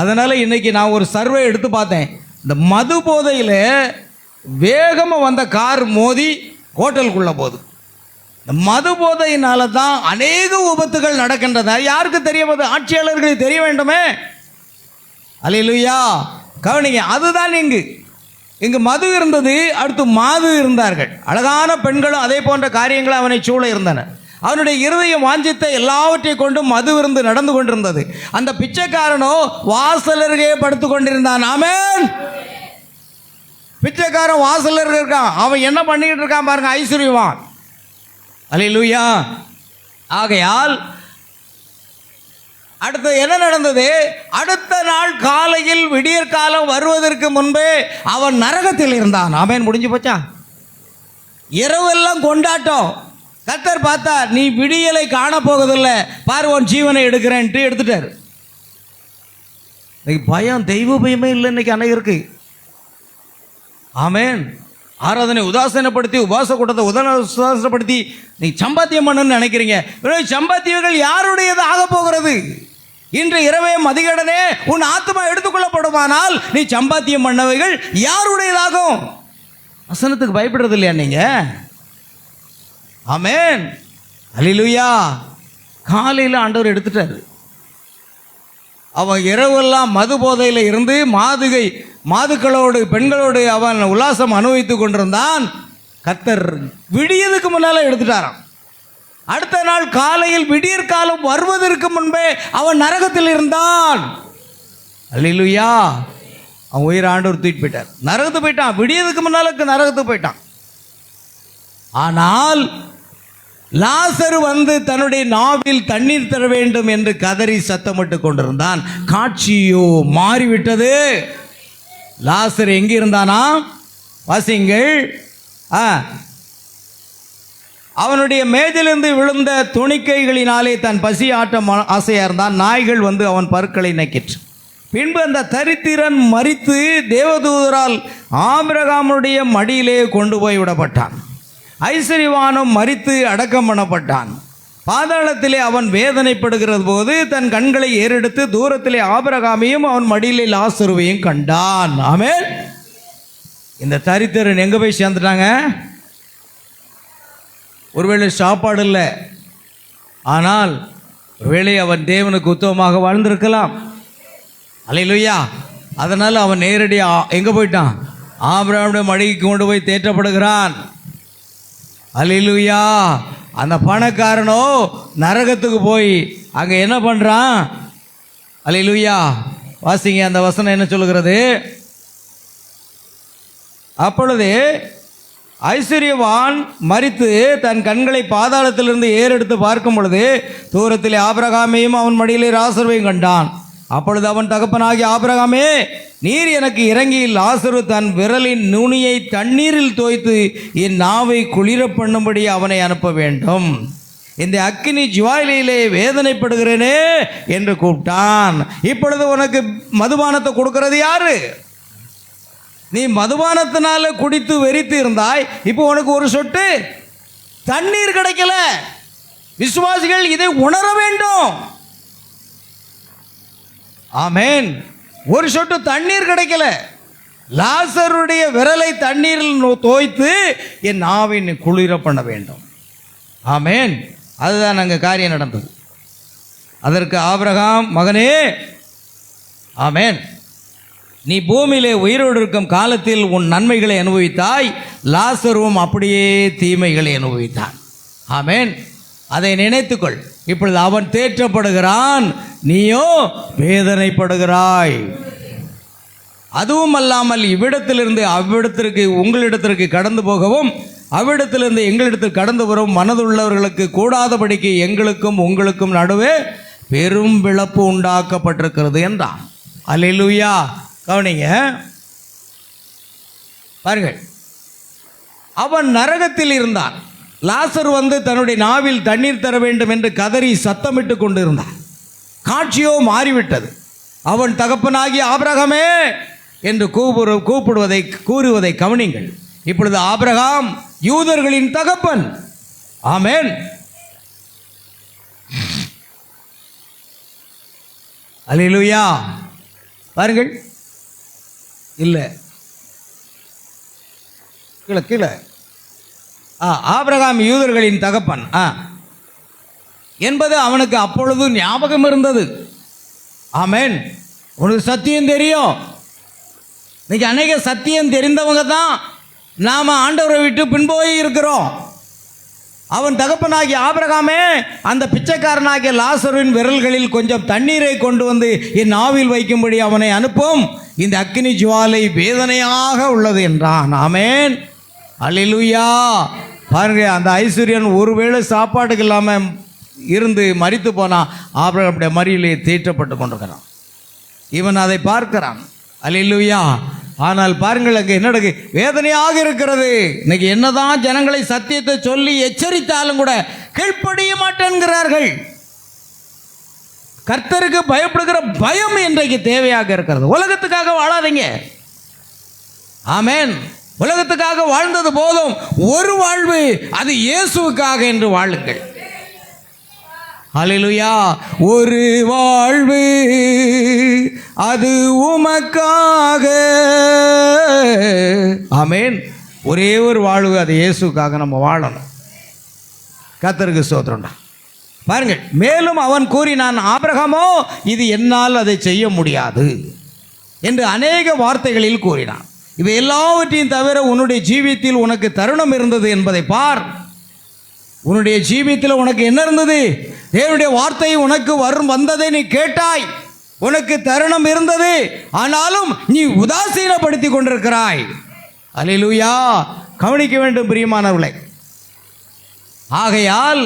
அதனால இன்னைக்கு நான் ஒரு சர்வே எடுத்து பார்த்தேன். இந்த மது போதையில் வேகமாக வந்த கார் மோதி ஹோட்டலுக்குள்ள போகுது. இந்த மது போதையினால தான் அநேக விபத்துகள் நடக்கின்றன. யாருக்கு தெரிய போது? ஆட்சியாளர்களுக்கு தெரிய வேண்டுமே. அல்லேலூயா. கவனிங்க, அதுதான் இங்கு மது இருந்தது, அடுத்து மாது இருந்தார்கள். அழகான பெண்களும் அதே போன்ற காரியங்கள் அவனை சூழ இருந்தன. அவனுடைய இருதயம் வாஞ்சித்த எல்லாவற்றை கொண்டு மது இருந்து நடந்து கொண்டிருந்தது. அந்த பிச்சைக்காரனோ வாசலருகே படுத்து கொண்டிருந்தான். ஆமென். பிச்சைக்காரன் வாசலருகே இருக்கான். அவன் என்ன பண்ணிட்டு இருக்கான் பாருங்க, ஐஸ்வர்யவான். அல்லேலூயா. ஆகையால் அடுத்து என்ன நடந்தது? அடுத்த நாள் காலையில் விடியற் காலம் வருவதற்கு முன்பே அவன் நரகத்தில் இருந்தான். ஆமென். முடிஞ்சு போச்சா? இரவெல்லாம் கொண்டாட்டம். கர்த்தர் பார்த்தா நீ விடியலை காணப்போவதில்லை, பாரு உன் ஜீவனை எடுக்கிறேன்ட்டு எடுத்துட்டார். இன்னைக்கு பயம், தெய்வ பயமே இல்லை இன்னைக்கு அனைவருக்கு. ஆமென். ஆராதனை உதாசீனப்படுத்தி, உபாச கூட்டத்தை உதாசீனப்படுத்தி நீ சம்பாத்தியம் பண்ணுன்னு நினைக்கிறீங்க. சம்பாத்தியங்கள் யாருடையது ஆக போகிறது? இன்று இரவே மதிகடனே உன் ஆத்மா எடுத்துக்கொள்ளப்படுமானால் நீ சம்பாத்தியம் பண்ணவைகள் யாருடையதாகும்? வசனத்துக்கு பயப்படுறது இல்லையா நீங்க? ஆமென். அல்லேலூயா. காலையில் ஆண்டவர் எடுத்துட்டாரு. அவன் இரவெல்லாம் மது போதையில் இருந்து மாதுக்களோடு பெண்களோடு அவன் உல்லாசம் அனுபவித்துக் கொண்டிருந்தான். கர்த்தர் விடியதுக்கு முன்னால எடுத்துட்டாராம். அடுத்த நாள் காலையில் விடியற் காலம் வருவதற்கு முன்பே அவன் நரகத்தில் இருந்தான். அல்லேலூயா. அவன் உயிர் ஆண்டவர் தூக்கிட்டு போயிட்டார். நரகத்து போயிட்டான். விடியதுக்கு முன்னாலுக்கு நரகத்து போயிட்டான். ஆனால் லாசரு வந்து தன்னுடைய நாவில் தண்ணீர் தர வேண்டும் என்று கதறி சத்தமிட்டு கொண்டிருந்தான். காட்சியோ மாறிவிட்டது. லாசர் எங்கே இருந்தானா? வாசிங்கள். அவனுடைய மேஜிலிருந்து விழுந்த துணிக்கைகளினாலே தன் பசி ஆட்டம் ஆசையா இருந்தான். நாய்கள் வந்து அவன் பற்களை நக்கிற்று. பின்பு அந்த தரித்திரன் மரித்து தேவதூதரால் ஆபிரகாமுடைய மடியிலே கொண்டு போய் விடப்பட்டான். ஐஸ்வர்யவானும் மரித்து அடக்கம் பண்ணப்பட்டான். பாதாளத்திலே அவன் வேதனைப்படுகிறது போது தன் கண்களை ஏறெடுத்து தூரத்திலே ஆபிரகாமையும் அவன் மடியிலே லாசருவையும் கண்டான். ஆமென். இந்த தரித்திரன் எங்கே போய் சேர்ந்துட்டாங்க? ஒருவேளை சாப்பாடு இல்லை, ஆனால் ஒருவேளை அவன் தேவனுக்கு உத்தமமாக வாழ்ந்திருக்கலாம். அல்லேலூயா. அதனால் அவன் நேரடியாக எங்கே போயிட்டான்? ஆபிரகாமுடைய மடிக்கு கொண்டு போய் தேற்றப்படுகிறான். அல்லேலூயா. அந்த பணக்காரனோ நரகத்துக்கு போய் அங்கே என்ன பண்ணுறான்? அல்லேலூயா. வாசிங்க அந்த வசனம் என்ன சொல்லுகிறது? அப்பொழுது ஐஸ்வர்யவான் மரித்து தன் கண்களை பாதாளத்திலிருந்து ஏறெடுத்து பார்க்கும் பொழுது தூரத்திலே ஆபிரகாமையும் அவன் மடியிலே லாசருவையும் கண்டான். அப்பொழுது அவன் தகப்பனாகி ஆபிரகாமே, நீர் எனக்கு இறங்கி லாசரு தன் விரலின் நுனியை தண்ணீரில் தோய்த்து என் நாவை குளிர பண்ணும்படி அவனை அனுப்ப வேண்டும். இந்த அக்கினி ஜுவாலையிலே வேதனைப்படுகிறேனே என்று கூப்பிட்டான். இப்பொழுது உனக்கு மதுபானத்தை கொடுக்கிறது யாரு? நீ மதுபானத்தினால குடித்து வெறித்து இருந்தாய். இப்போ உனக்கு ஒரு சொட்டு தண்ணீர் கிடைக்கல. விசுவாசிகள் இதை உணர வேண்டும். ஆமென். ஒரு சொட்டு தண்ணீர் கிடைக்கல. லாசருடைய விரலை தண்ணீரில் தோய்த்து என் நாவின் குளிர பண்ண வேண்டும். ஆமேன். அதுதான் அங்கே காரியம் நடந்தது. அதற்கு ஆபிரகாம், மகனே, ஆமேன், நீ பூமியிலே உயிரோடு இருக்கும் காலத்தில் உன் நன்மைகளை அனுபவித்தாய், லாசருவும் அப்படியே தீமைகளை அனுபவித்தான். ஆமேன். அதை நினைத்துக்கொள். இப்பொழுது அவன் தேற்றப்படுகிறான், நீயோ வேதனைப்படுகிறாய். அதுவும் அல்லாமல் இவ்விடத்திலிருந்து அவ்விடத்திற்கு உங்களிடத்திற்கு கடந்து போகவும் அவ்விடத்திலிருந்து எங்களிடத்தில் கடந்து வரும் மனதுள்ளவர்களுக்கு கூடாதபடிக்கு எங்களுக்கும் உங்களுக்கும் நடுவே பெரும் விளப்பு உண்டாக்கப்பட்டிருக்கிறது என்றான். அல்லேலூயா. கவனிங்க, பாருங்கள், அவன் நரகத்தில் இருந்தான். லாசர் வந்து தன்னுடைய நாவில் தண்ணீர் தர வேண்டும் என்று கதறி சத்தமிட்டு கொண்டிருந்தான். காட்சியோ மாறிவிட்டது. அவன் தகப்பனாகிய ஆபிரகாமே என்று கூறுவதை கவனிங்கள். இப்பொழுது ஆபிரகாம் யூதர்களின் தகப்பன். ஆமேன். அல்லேலூயா. பாருங்கள், இல்லை கீழே கீழே ஆபிரகாம் யூதர்களின் தகப்பன் என்பது அவனுக்கு அப்பொழுது ஞாபகம் இருந்தது. ஆமேன். உனக்கு சத்தியம் தெரியும். இன்னைக்கு அநேக சத்தியம் தெரிந்தவங்க தான் நாம் ஆண்டவரை விட்டு பின்போய் இருக்கிறோம். அவன் தகப்பனாகிய ஆபிரகாமே அந்த பிச்சைக்காரனாகிய லாசரின் விரல்களில் கொஞ்சம் தண்ணீரை கொண்டு வந்து என் நாவில் வைக்கும்படி அவனை அனுப்பும், இந்த அக்கினி ஜுவாலை வேதனையாக உள்ளது என்றான். ஆமேன். அல்லேலூயா. பாருங்க, அந்த ஐஸ்வர்யன் ஒருவேளை சாப்பாட்டுக்கு இல்லாமல் இருந்து மரித்து போனான். ஆபிரகாமுடைய மறியிலே தேற்றப்பட்டு கொண்டிருக்கிறான். இவன் அதை பார்க்கிறான். அல்லேலூயா. ஆனால் பாருங்கள், அங்கே என்ன வேதனையாக இருக்கிறது. இன்னைக்கு என்னதான் ஜனங்களை சத்தியத்தை சொல்லி எச்சரித்தாலும் கூட கீழ்ப்படிய மாட்டேன்கிறார்கள். கர்த்தருக்கு பயப்படுகிற பயம் இன்றைக்கு தேவையாக இருக்கிறது. உலகத்துக்காக வாழாதீங்க. ஆமேன். உலகத்துக்காக வாழ்ந்தது போதும். ஒரு வாழ்வு, அது இயேசுவுக்காக என்று வாழுங்கள். அல்லேலூயா. ஒரு வாழ்வு, அது உமக்காக. ஆமேன். ஒரே ஒரு வாழ்வு, அது இயேசுக்காக நம்ம வாழணும். கர்த்தருக்கு ஸ்தோத்திரம்டா. பாருங்கள், மேலும் அவன் கூறினான், ஆபிரகாமோ இது என்னால் அதை செய்ய முடியாது என்று அநேக வார்த்தைகளில் கூறினான். இவை எல்லாவற்றையும் தவிர உன்னுடைய ஜீவியத்தில் உனக்கு தருணம் இருந்தது என்பதை பார். உன்னுடைய ஜீவியத்தில் உனக்கு என்ன இருந்தது? தேவனுடைய வார்த்தை உனக்கு வந்ததை நீ கேட்டாய். உனக்கு தருணம் இருந்தது. ஆனாலும் நீ உதாசீனப்படுத்தி கொண்டிருக்கிறாய். அல்லேலூயா. கவனிக்க வேண்டும் பிரியமானவர்களே. ஆகையால்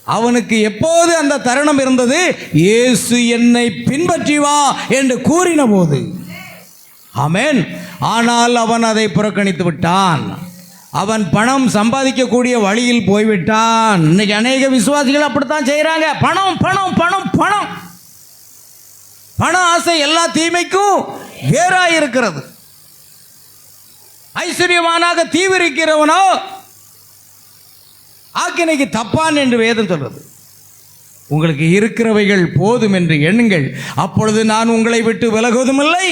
அவனுக்கு எப்போது அந்த தருணம் இருந்தது? இயேசு என்னை பின்பற்றி வா என்று கூறின போது. ஆமேன். ஆனால் அவன் அதை புறக்கணித்து விட்டான். அவன் பணம் சம்பாதிக்கக்கூடிய வழியில் போய்விட்டான். இன்னைக்கு அநேக விசுவாசிகள் அப்படித்தான் செய்கிறாங்க. பணம் பணம் பணம் பணம். பண ஆசை எல்லா தீமைக்கும் வேறாய் இருக்கிறது. ஐஸ்வர்யமானாக தீவிரிக்கிறவனோ ஆக்கினைக்கு தப்பான் என்று வேதம் சொல்றது. உங்களுக்கு இருக்கிறவைகள் போதும் என்று எண்ணுங்கள், அப்பொழுது நான் உங்களை விட்டு விலகுவதும் இல்லை,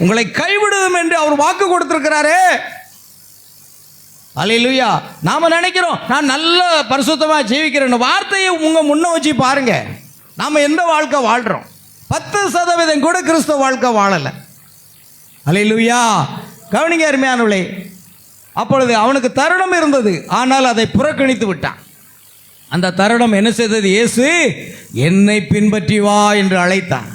உங்களை கைவிடுவதும் என்று அவர் வாக்கு கொடுத்திருக்கிறாரே. அல்லேலூயா. நாம நினைக்கிறோம் நான் நல்ல பரிசுத்தமாக ஜீவிக்கிறேன். வார்த்தையை உங்க முன்ன வச்சு பாருங்க. நாம எந்த வாழ்க்கை வாழ்றோம்? 10% கூட கிறிஸ்தவ வாழ்க்கை வாழலை. அல்லேலூயா. கவனிங்க அருமையானவர்களே. அப்பொழுது அவனுக்கு தருணம் இருந்தது, ஆனால் அதை புறக்கணித்து விட்டான். அந்த தருணம் என்ன செய்தது? இயேசு என்னை பின்பற்றி வா என்று அழைத்தான்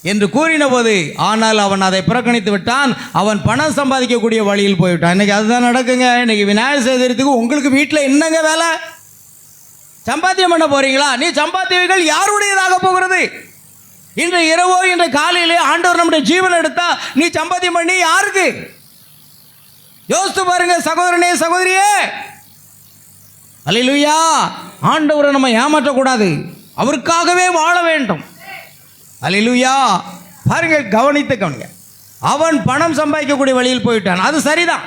என்று கூறின போது, ஆனால் அவன் அதை புறக்கணித்து விட்டான். அவன் பணம் சம்பாதிக்கக்கூடிய வழியில் போய்விட்டான். இன்னைக்கு அதுதான் நடக்குங்க. இன்னைக்கு விநாயகர் சதுர்த்திக்கு உங்களுக்கு வீட்டில் என்னங்க வேலை? சம்பாத்தியம் பண்ண போறீங்களா? நீ சம்பாத்தியங்கள் யாருடையதாக போகிறது? இன்று இரவோ இன்று காலையிலே ஆண்டவர் நம்முடைய ஜீவன் எடுத்தா நீ சம்பாத்தியம் பண்ணி யாருக்கு? யோசித்து பாருங்க சகோதரனே, சகோதரியே. அல்லேலூயா. ஆண்டவரை நம்ம ஏமாற்றக்கூடாது. அவருக்காகவே வாழ வேண்டும். அல்லேலூயா. பாருங்கள், கவனிங்க. அவன் பணம் சம்பாதிக்கக்கூடிய வழியில் போயிட்டான். அது சரிதான்.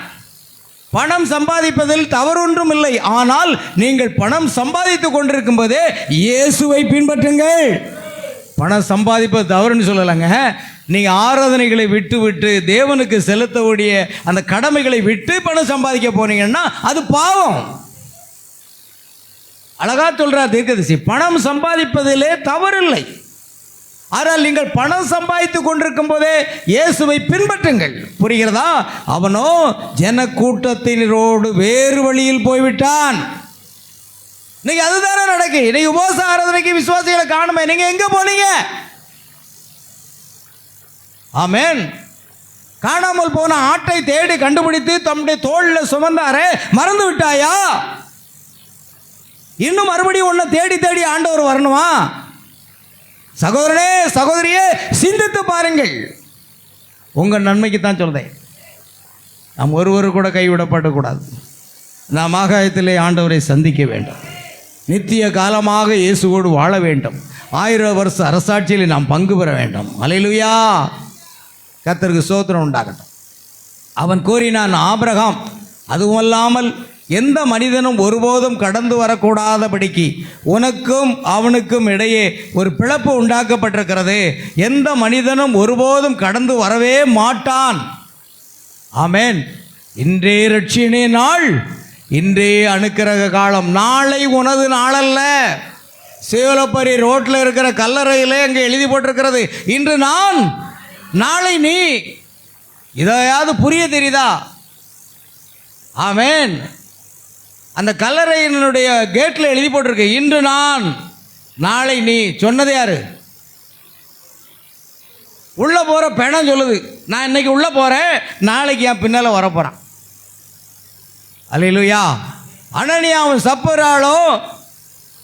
பணம் சம்பாதிப்பதில் தவறொன்றும் இல்லை. ஆனால் நீங்கள் பணம் சம்பாதித்துக் கொண்டிருக்கும் போதே இயேசுவை பின்பற்றுங்கள். பணம் சம்பாதிப்பது தவறுன்னு சொல்லலைங்க. நீங்கள் ஆராதனைகளை விட்டு விட்டு தேவனுக்கு செலுத்தக்கூடிய அந்த கடமைகளை விட்டு பணம் சம்பாதிக்க போனீங்கன்னா அது பாவம். அழகா சொல்றார் தீர்க்கதரிசி, பணம் சம்பாதிப்பதிலே தவறில்லை, ஆனால் நீங்கள் பணம் சம்பாதித்து கொண்டிருக்கும் போதே இயேசுவை பின்பற்றுங்கள். புரிகிறதா? அவனோ ஜன கூட்டத்தினரோடு வேறு வழியில் போய்விட்டான். நீங்க அதுதானே நடக்கு. இன்னைக்கு உபவாச ஆராதனைக்கு விசுவாசிகளை காணுமே, நீங்க எங்க போனீங்க? ஆமென். காணாமல் போன ஆட்டை தேடி கண்டுபிடித்து தம்முடைய தோளில் சுமந்தாரே, மறந்து விட்டாயா? இன்னும் மறுபடியும் உன்னை தேடி தேடி ஆண்டவர் வரணுமா? சகோதரனே சகோதரியே, சிந்தித்து பாருங்கள். உங்கள் நன்மைக்கு தான் சொல்றேன். நாம் ஒருவர் கூட கைவிடப்படக்கூடாது. நாம் ஆகாயத்திலே ஆண்டவரை சந்திக்க வேண்டும். நித்திய காலமாக இயேசுவோடு வாழ வேண்டும். 1000 வருஷ அரசாட்சியில் நாம் பங்கு பெற வேண்டும். அல்லேலூயா. கர்த்தருக்கு ஸ்தோத்திரம் உண்டாகட்டும். அவன் கூறினான், ஆபிரகாம் அதுவல்லாமல் எந்த மனிதனும் ஒருபோதும் கடந்து வரக்கூடாதபடிக்கு உனக்கும் அவனுக்கும் இடையே ஒரு பிளப்பு உண்டாக்கப்பட்டிருக்கிறது. எந்த மனிதனும் ஒருபோதும் கடந்து வரவே மாட்டான். ஆமென். இன்றே ரட்சியனே நாள், இன்றே அனுக்கிரக காலம். நாளை உனது நாளல்ல. சேவலப்பரி ரோட்டில் இருக்கிற கல்லறையிலே அங்கே எழுதி போட்டிருக்கிறது, இன்று நான் நாளை நீ. இதையாவது புரிய தெரியுதா? ஆமென். அந்த கல்லறையினுடைய கேட்டில் எழுதி போட்டிருக்கு, இன்று நான் நாளை நீ. சொன்னது யாரு? உள்ள போற பெணம் சொல்லுது, நான் இன்னைக்கு உள்ள போறேன், நாளைக்கு என் பின்னால வரப்போறான். அல்லேலூயா. அனனியாவும் சப்பராலும்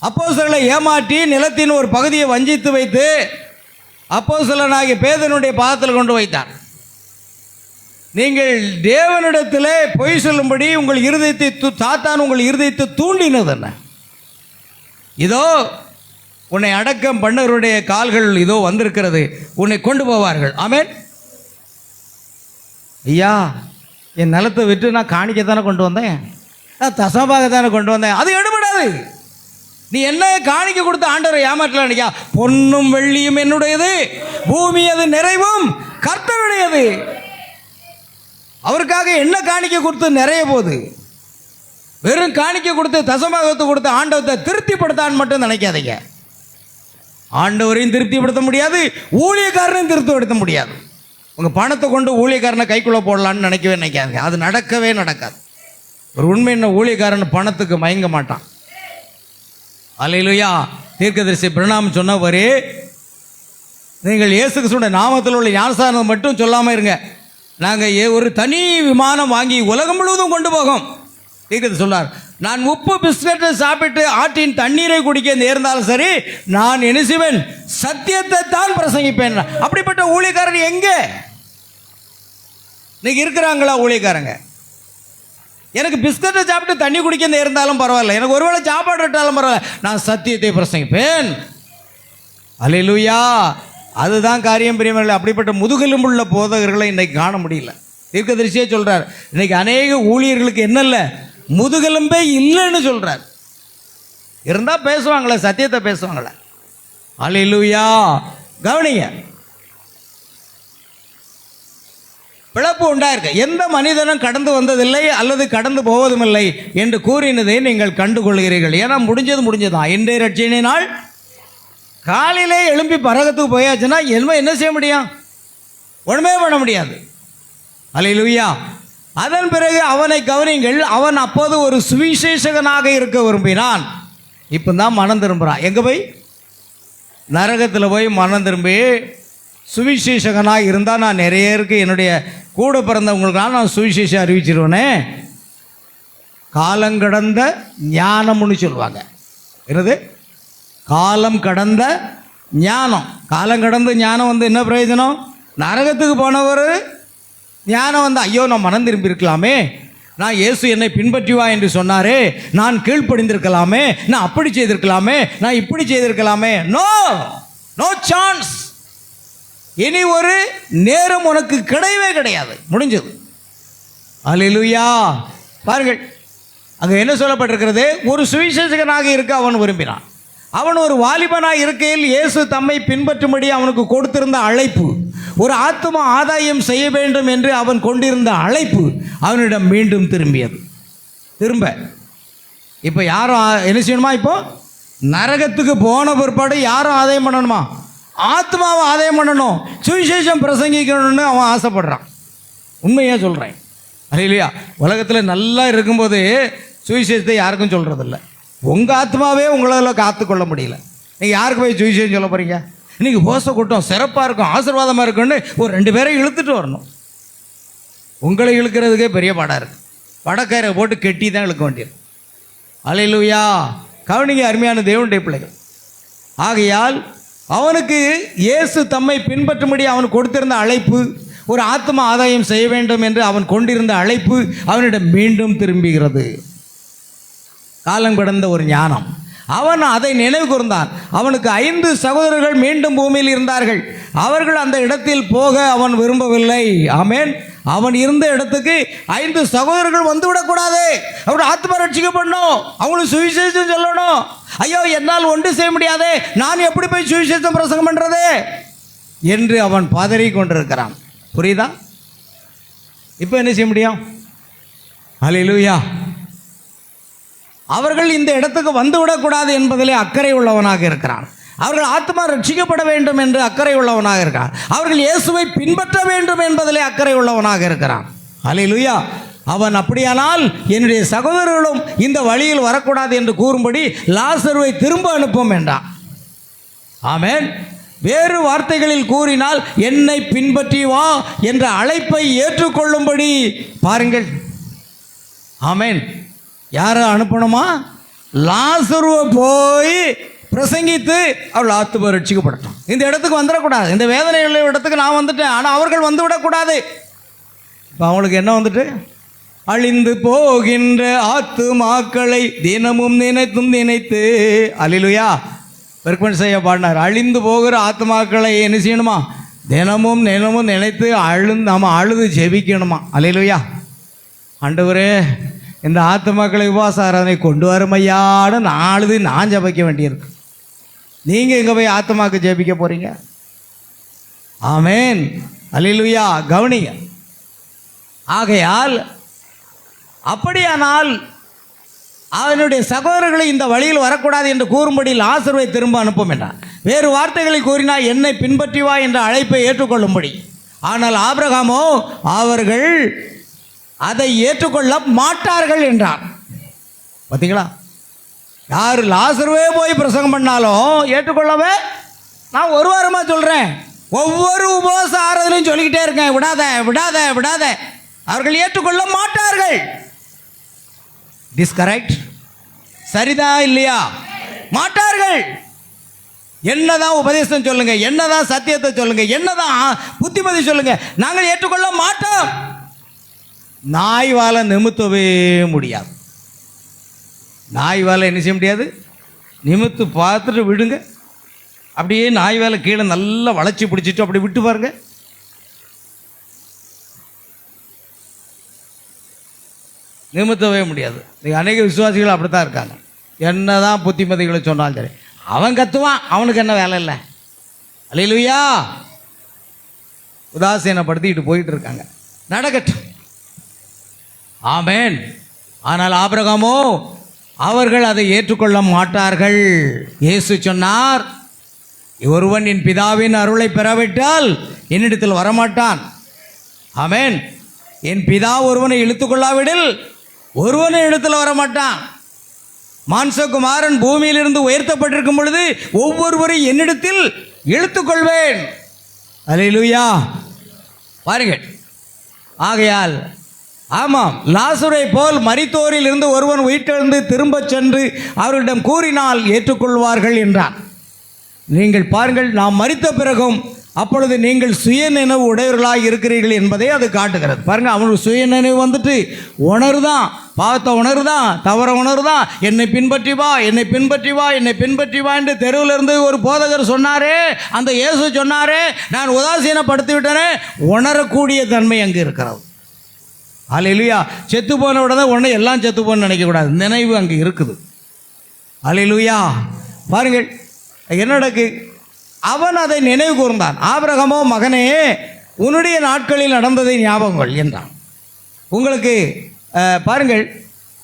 அப்போஸ்தலரை ஏமாற்றி நிலத்தின் ஒரு பகுதியை வஞ்சித்து வைத்து அப்போஸ்தலனாகிய பேதுருவினுடைய பாதத்தில் கொண்டு வைத்தார். நீங்கள் தேவனிடத்திலே பொய் சொல்லும்படி உங்கள் இருதயத்தை சாத்தான் உங்கள் இருதயத்தை தூண்டினது என்ன? இதோ உன்னை அடக்கம் பண்ணவருடைய கால்கள் இதோ வந்திருக்கிறது, உன்னை கொண்டு போவார்கள். ஆமென். ஐயா, என் நிலத்தை விட்டு நான் காணிக்கத்தானே கொண்டு வந்தேன், நான் தசபாகத்தானே கொண்டு வந்தேன். அது எடுபடாது. நீ என்ன காணிக்க கொடுத்து ஆண்டவரை ஏமாற்றலாம் நினைக்கா? பொன்னும் வெள்ளியும் என்னுடையது, பூமி அது நிறைவும் கர்த்தருடையது. அவருக்காக என்ன காணிக்க கொடுத்து நிறைய போகுது? வெறும் காணிக்க கொடுத்து தசமாகத்தை கொடுத்து ஆண்டவத்தை திருப்திப்படுத்தான்னு மட்டும் நினைக்காதீங்க. ஆண்டவரையும் திருப்திப்படுத்த முடியாது, ஊழியக்காரனையும் திருப்திப்படுத்த முடியாது. உங்கள் பணத்தை கொண்டு ஊழியக்காரனை கைக்குள்ளே போடலான்னு நினைக்காதுங்க. அது நடக்கவே நடக்காது. ஒரு உண்மை என்ன, ஊழியக்காரன் பணத்துக்கு மயங்க மாட்டான். அல்லேலூயா. தீர்க்கதரிசி பிரணாம் சொன்னவரே, நீங்கள் இயேசு கிறிஸ்துவின் நாமத்தில் உள்ள ஞானஸ்நானம் மட்டும் சொல்லாமல் இருங்க, நாங்கள் ஒரு தனி விமானம் வாங்கி உலகம் முழுவதும் கொண்டு போகும். தீர்க்கதரிசி சொன்னார், நான் உப்பு பிஸ்கட்டை சாப்பிட்டு ஆற்றின் தண்ணீரை குடிக்க நேர்ந்தாலும் சரி, நான் என்ன செய்வேன்? சத்தியத்தை தான் பிரசங்கிப்பேன். அப்படிப்பட்ட ஊழியக்காரன் எங்கே இன்னைக்கு இருக்கிறாங்களா? ஊழியக்காரங்க, எனக்கு பிஸ்கட்டை சாப்பிட்டு தண்ணி குடிக்க நேர்ந்தாலும் பரவாயில்ல, எனக்கு ஒருவேளை சாப்பாடு விட்டாலும் பரவாயில்ல, நான் சத்தியத்தை பிரசங்கிப்பேன். அல்லேலூயா. அதுதான் காரியம் பிரியமல்ல. அப்படிப்பட்ட முதுகெலும்புள்ள போதகர்களை இன்னைக்கு காண முடியல. தீர்க்கதரிசியே சொல்றார், இன்னைக்கு அநேக ஊழியர்களுக்கு என்ன இல்லை, முதுகெலும்பே இல்லைன்னு சொல்றார். இருந்தா பேசுவாங்களே, சத்தியத்தை பேசுவாங்களே. அல்லேலூயா. கவனிங்க, பிளப்பு உண்டாயிருக்கு. எந்த மனிதனும் கடந்து வந்ததில்லை அல்லது கடந்து போவதும் இல்லை என்று கூறினதை நீங்கள் கண்டுகொள்கிறீர்கள். ஏன்னா முடிஞ்சதான். இன்றைய ரட்சியனை நாள் காலையிலே எழும்பி பரகத்துக்கு போயாச்சுன்னா என்ன செய்ய முடியும்? ஒன்றுமே பண்ண முடியாது. அல்லேலூயா. அதன் பிறகு அவனை கவனிங்கள். அவன் அப்போது ஒரு சுவிசேஷகனாக இருக்க விரும்பினான். இப்போ தான் மனம் திரும்புகிறான். எங்கே போய்? நரகத்தில் போய் மனம் திரும்பி சுவிசேஷகனாக இருந்தால் நான் நிறைய பேருக்கு என்னுடைய கூட பிறந்தவங்களுக்காக நான் சுவிசேஷம் அறிவிச்சிருவேனே. காலங்கடந்த ஞானம்னு சொல்லுவாங்க. என்னது? காலம் கடந்த ஞானம். காலம் கடந்த ஞானம் வந்து என்ன பிரயோஜனம்? நரகத்துக்கு போனவர் ஞானம் வந்து, ஐயோ நான் மனம் திரும்பி இருக்கலாமே, நான் இயேசு என்னை பின்பற்றி வா என்று சொன்னாரே, நான் கீழ்ப்படிந்திருக்கலாமே, நான் அப்படி செய்திருக்கலாமே, நான் இப்படி செய்திருக்கலாமே. No, no chance. இனி ஒரு நேரம் உனக்கு கிடையவே கிடையாது. முடிஞ்சது. அல்லேலூயா. பாருங்கள், அங்கே என்ன சொல்லப்பட்டிருக்கிறது? ஒரு சுவிசேஷகனாக இருக்க அவன் விரும்பினான். அவன் ஒரு வாலிபனாய் இருக்கையில் இயேசு தம்மை பின்பற்றும்படி அவனுக்கு கொடுத்திருந்த அழைப்பு, ஒரு ஆத்தும ஆதாயம் செய்ய வேண்டும் என்று அவன் கொண்டிருந்த அழைப்பு அவனிடம் மீண்டும் திரும்பியது. திரும்ப இப்போ யாரும் என்ன செய்யணுமா? இப்போ நரகத்துக்கு போன பிற்பாடு யாரும் ஆதாயம் பண்ணணுமா? ஆத்மாவை ஆதாயம் பண்ணணும், சுவிசேஷம் பிரசங்கிக்கணும்னு அவன் ஆசைப்படுறான். உண்மையாக சொல்கிறேன், அது இல்லையா? உலகத்தில் நல்லா இருக்கும்போது சுவிசேஷத்தை யாருக்கும் சொல்கிறதில்ல. உங்கள் ஆத்மாவே உங்களால் காத்துக்கொள்ள முடியல, நீங்கள் யாருக்கு போய் சுவிசேஷம் சொல்ல போகிறீங்க? இன்றைக்கி போச கூட்டம் சிறப்பாக இருக்கும், ஆசீர்வாதமாக இருக்குன்னு ஒரு 2 பேரை இழுத்துட்டு வரணும். உங்களை இழுக்கிறதுக்கே பெரிய பாடாக இருக்குது. வடக்கரை போட்டு கெட்டி தான் இழுக்க வேண்டியது. அல்லேலூயா. கவனிங்க அருமையான தேவனுடைய பிள்ளைகள். ஆகையால் அவனுக்கு இயேசு தம்மை பின்பற்றும்படி அவன் கொடுத்திருந்த அழைப்பு, ஒரு ஆத்ம ஆதாயம் செய்ய வேண்டும் என்று அவன் கொண்டிருந்த அழைப்பு அவனிடம் மீண்டும் திரும்புகிறது. காலம் கடந்த ஒரு ஞானம். அவன் அதை நினைவு கூர்ந்தான். அவனுக்கு 5 சகோதரர்கள் மீண்டும் பூமியில் இருந்தார்கள். அவர்கள் அந்த இடத்தில் போக அவன் விரும்பவில்லை. ஆமென். அவன் இருந்த இடத்துக்கு 5 சகோதரர்கள் வந்துவிடக்கூடாது. அவர் ஆத்ம ரட்சிக்கப்படணும், அவங்களுக்கு சுவிசேஷம் சொல்லணும். ஐயோ, என்னால் ஒன்று செய்ய முடியாது, நான் எப்படி போய் சுவிசேஷம் பிரசங்கம் பண்ணுறது என்று அவன் பதறி கொண்டிருக்கிறான். புரியுதா? இப்போ என்ன செய்ய முடியும்? அல்லேலூயா. அவர்கள் இந்த இடத்துக்கு வந்துவிடக்கூடாது என்பதிலே அக்கறை உள்ளவனாக இருக்கிறான். அவர்கள் ஆத்மா ரட்சிக்கப்பட வேண்டும் என்று அக்கறை உள்ளவனாக இருக்கிறான். அவர்கள் இயேசுவை பின்பற்ற வேண்டும் என்பதிலே அக்கறை உள்ளவனாக இருக்கிறான். அல்லேலூயா. அவன் அப்படியானால் என்னுடைய சகோதரர்களும் இந்த வழியில் வரக்கூடாது என்று கூறும்படி லாசருவை திரும்ப அனுப்பும் என்றான். ஆமென். வேறு வார்த்தைகளில் கூறினால் என்னை பின்பற்றி வா என்ற அழைப்பை ஏற்றுக்கொள்ளும்படி பாருங்கள். ஆமென். யாரை அனுப்பணுமா? லாசருவை போய் பிரசங்கித்து அவள் ஆத்தும ரட்சிக்கப்படட்டும். இந்த இடத்துக்கு வந்துடக்கூடாது, இந்த வேதனையுள்ள இடத்துக்கு நான் வந்துட்டேன், ஆனால் அவர்கள் வந்து விடக்கூடாது. இப்போ அவங்களுக்கு என்ன வந்துட்டு? அழிந்து போகின்ற ஆத்துமாக்களை தினமும் நினைத்து. அல்லேலூயா. பெருக்கமன் செய்ய பாடினார். அழிந்து போகிற ஆத்துமாக்களை என்ன செய்யணுமா? தினமும் நினைத்து நம்ம அழுது ஜெபிக்கணுமா? அல்லேலூயா. ஆண்டவரே, இந்த ஆத்துமாக்களை உபவாச ஆராதனை கொண்டு வருமையான்னு நான் ஜெபிக்க வேண்டியிருக்கு. நீங்கள் எங்கே போய் ஆத்துமாக்கு ஜெபிக்க போகிறீங்க? ஆமென். அல்லேலூயா. கவனிங்க. ஆகையால் அப்படியானால் அவனுடைய சகோதரர்களை இந்த வழியில் வரக்கூடாது என்று கூறும்படி லாசருவை திரும்ப அனுப்பும் என்றார். வேறு வார்த்தைகளை கூறினால் என்னை பின்பற்றி வா என்ற அழைப்பை ஏற்றுக்கொள்ளும்படி. ஆனால் ஆபிரகாமோ அவர்கள் அதை ஏற்றுக்கொள்ள மாட்டார்கள் என்றார். பார்த்தீங்களா? யார் லாசருவே போய் பிரசங்கம் பண்ணாலும் ஏற்றுக்கொள்ளவே. நான் ஒரு வாரமாக சொல்கிறேன், ஒவ்வொரு உபவாச ஆராதனையும் சொல்லிக்கிட்டே இருக்கேன், விடாத விடாத விடாத. அவர்கள் ஏற்றுக்கொள்ள மாட்டார்கள். டிஸ்கரெக்ட். சரிதா இல்லையா? மாட்டார்கள். என்னதான் உபதேசம் சொல்லுங்க, என்னதான் சத்தியத்தை சொல்லுங்க, என்னதான் புத்திமதி சொல்லுங்க, நாங்கள் ஏற்றுக்கொள்ள மாட்டோம். நாய் வாழை நிமித்தவே முடியாது. நாய் வாழை என்ன செய்ய முடியாது? நிமித்து பார்த்துட்டு விடுங்க. அப்படியே நாய் வாழை கீழே நல்லா வளைச்சி பிடிச்சிட்டு அப்படி விட்டு பாருங்க, நிமித்தவே முடியாது. அநேக விசுவாசிகள் அப்படி தான் இருக்காங்க. என்னதான் புத்திமதிகளை சொன்னாலும் சரி, அவன் கத்துவான், அவனுக்கு என்ன வேலை இல்லை. அல்லேலூயா. உதாசீனப்படுத்திட்டு போயிட்டு இருக்காங்க. நடக்கட்டும். ஆமென். ஆனால் ஆபிரகாமோ அவர்கள் அதை ஏற்றுக்கொள்ள மாட்டார்கள். இயேசு சொன்னார், ஒருவன் என் பிதாவின் அருளை பெறாவிட்டால் என்னிடத்தில் வரமாட்டான். ஆமென். என் பிதா ஒருவனை இழுத்துக்கொள்ளாவிடில் ஒருவனை இடத்துல வரமாட்டான். மான்சகுமாரன் பூமியிலிருந்து உயர்த்தப்பட்டிருக்கும் பொழுது ஒவ்வொருவரையும் என்னிடத்தில் இழுத்துக்கொள்வேன். அல்லேலூயா. பாருங்கள். ஆகையால் ஆமாம், லாசரை போல் மரித்தோரில் இருந்து ஒருவன் உயிர்த்தெழுந்து திரும்ப சென்று அவர்களிடம் கூறினால் ஏற்றுக்கொள்வார்கள் என்றான். நீங்கள் பாருங்கள், நாம் மரித்த பிறகும் அப்பொழுது நீங்கள் சுயநினைவு உடையவர்களாக இருக்கிறீர்கள் என்பதை அது காட்டுகிறது. பாருங்கள், அவனுக்கு சுயநினைவு வந்துட்டு உணர்தான், பாவத்தை உணர்தான், தவற உணர்தான். என்னை பின்பற்றி வா, என்னை பின்பற்றி வா, என்னை பின்பற்றி வா என்று தெருவில் இருந்து ஒரு போதகர் சொன்னாரே, அந்த இயேசு சொன்னாரே, நான் உதாசீனப்படுத்தி விட்டேனே, உணரக்கூடிய தன்மை அங்கே இருக்கிறது. அல்லேலூயா. செத்து போன உடனே உடனே எல்லாம் செத்து போன்னு நினைக்கக்கூடாது. நினைவு அங்கே இருக்குது. அல்லேலூயா. பாருங்கள் என்ன நடக்கு. அவன் அதை நினைவு கூர்ந்தான். ஆபிரகாமோ, மகனே, உன்னுடைய நாட்களில் நடந்ததை ஞாபகம் கொள் என்றான். உங்களுக்கு பாருங்கள்,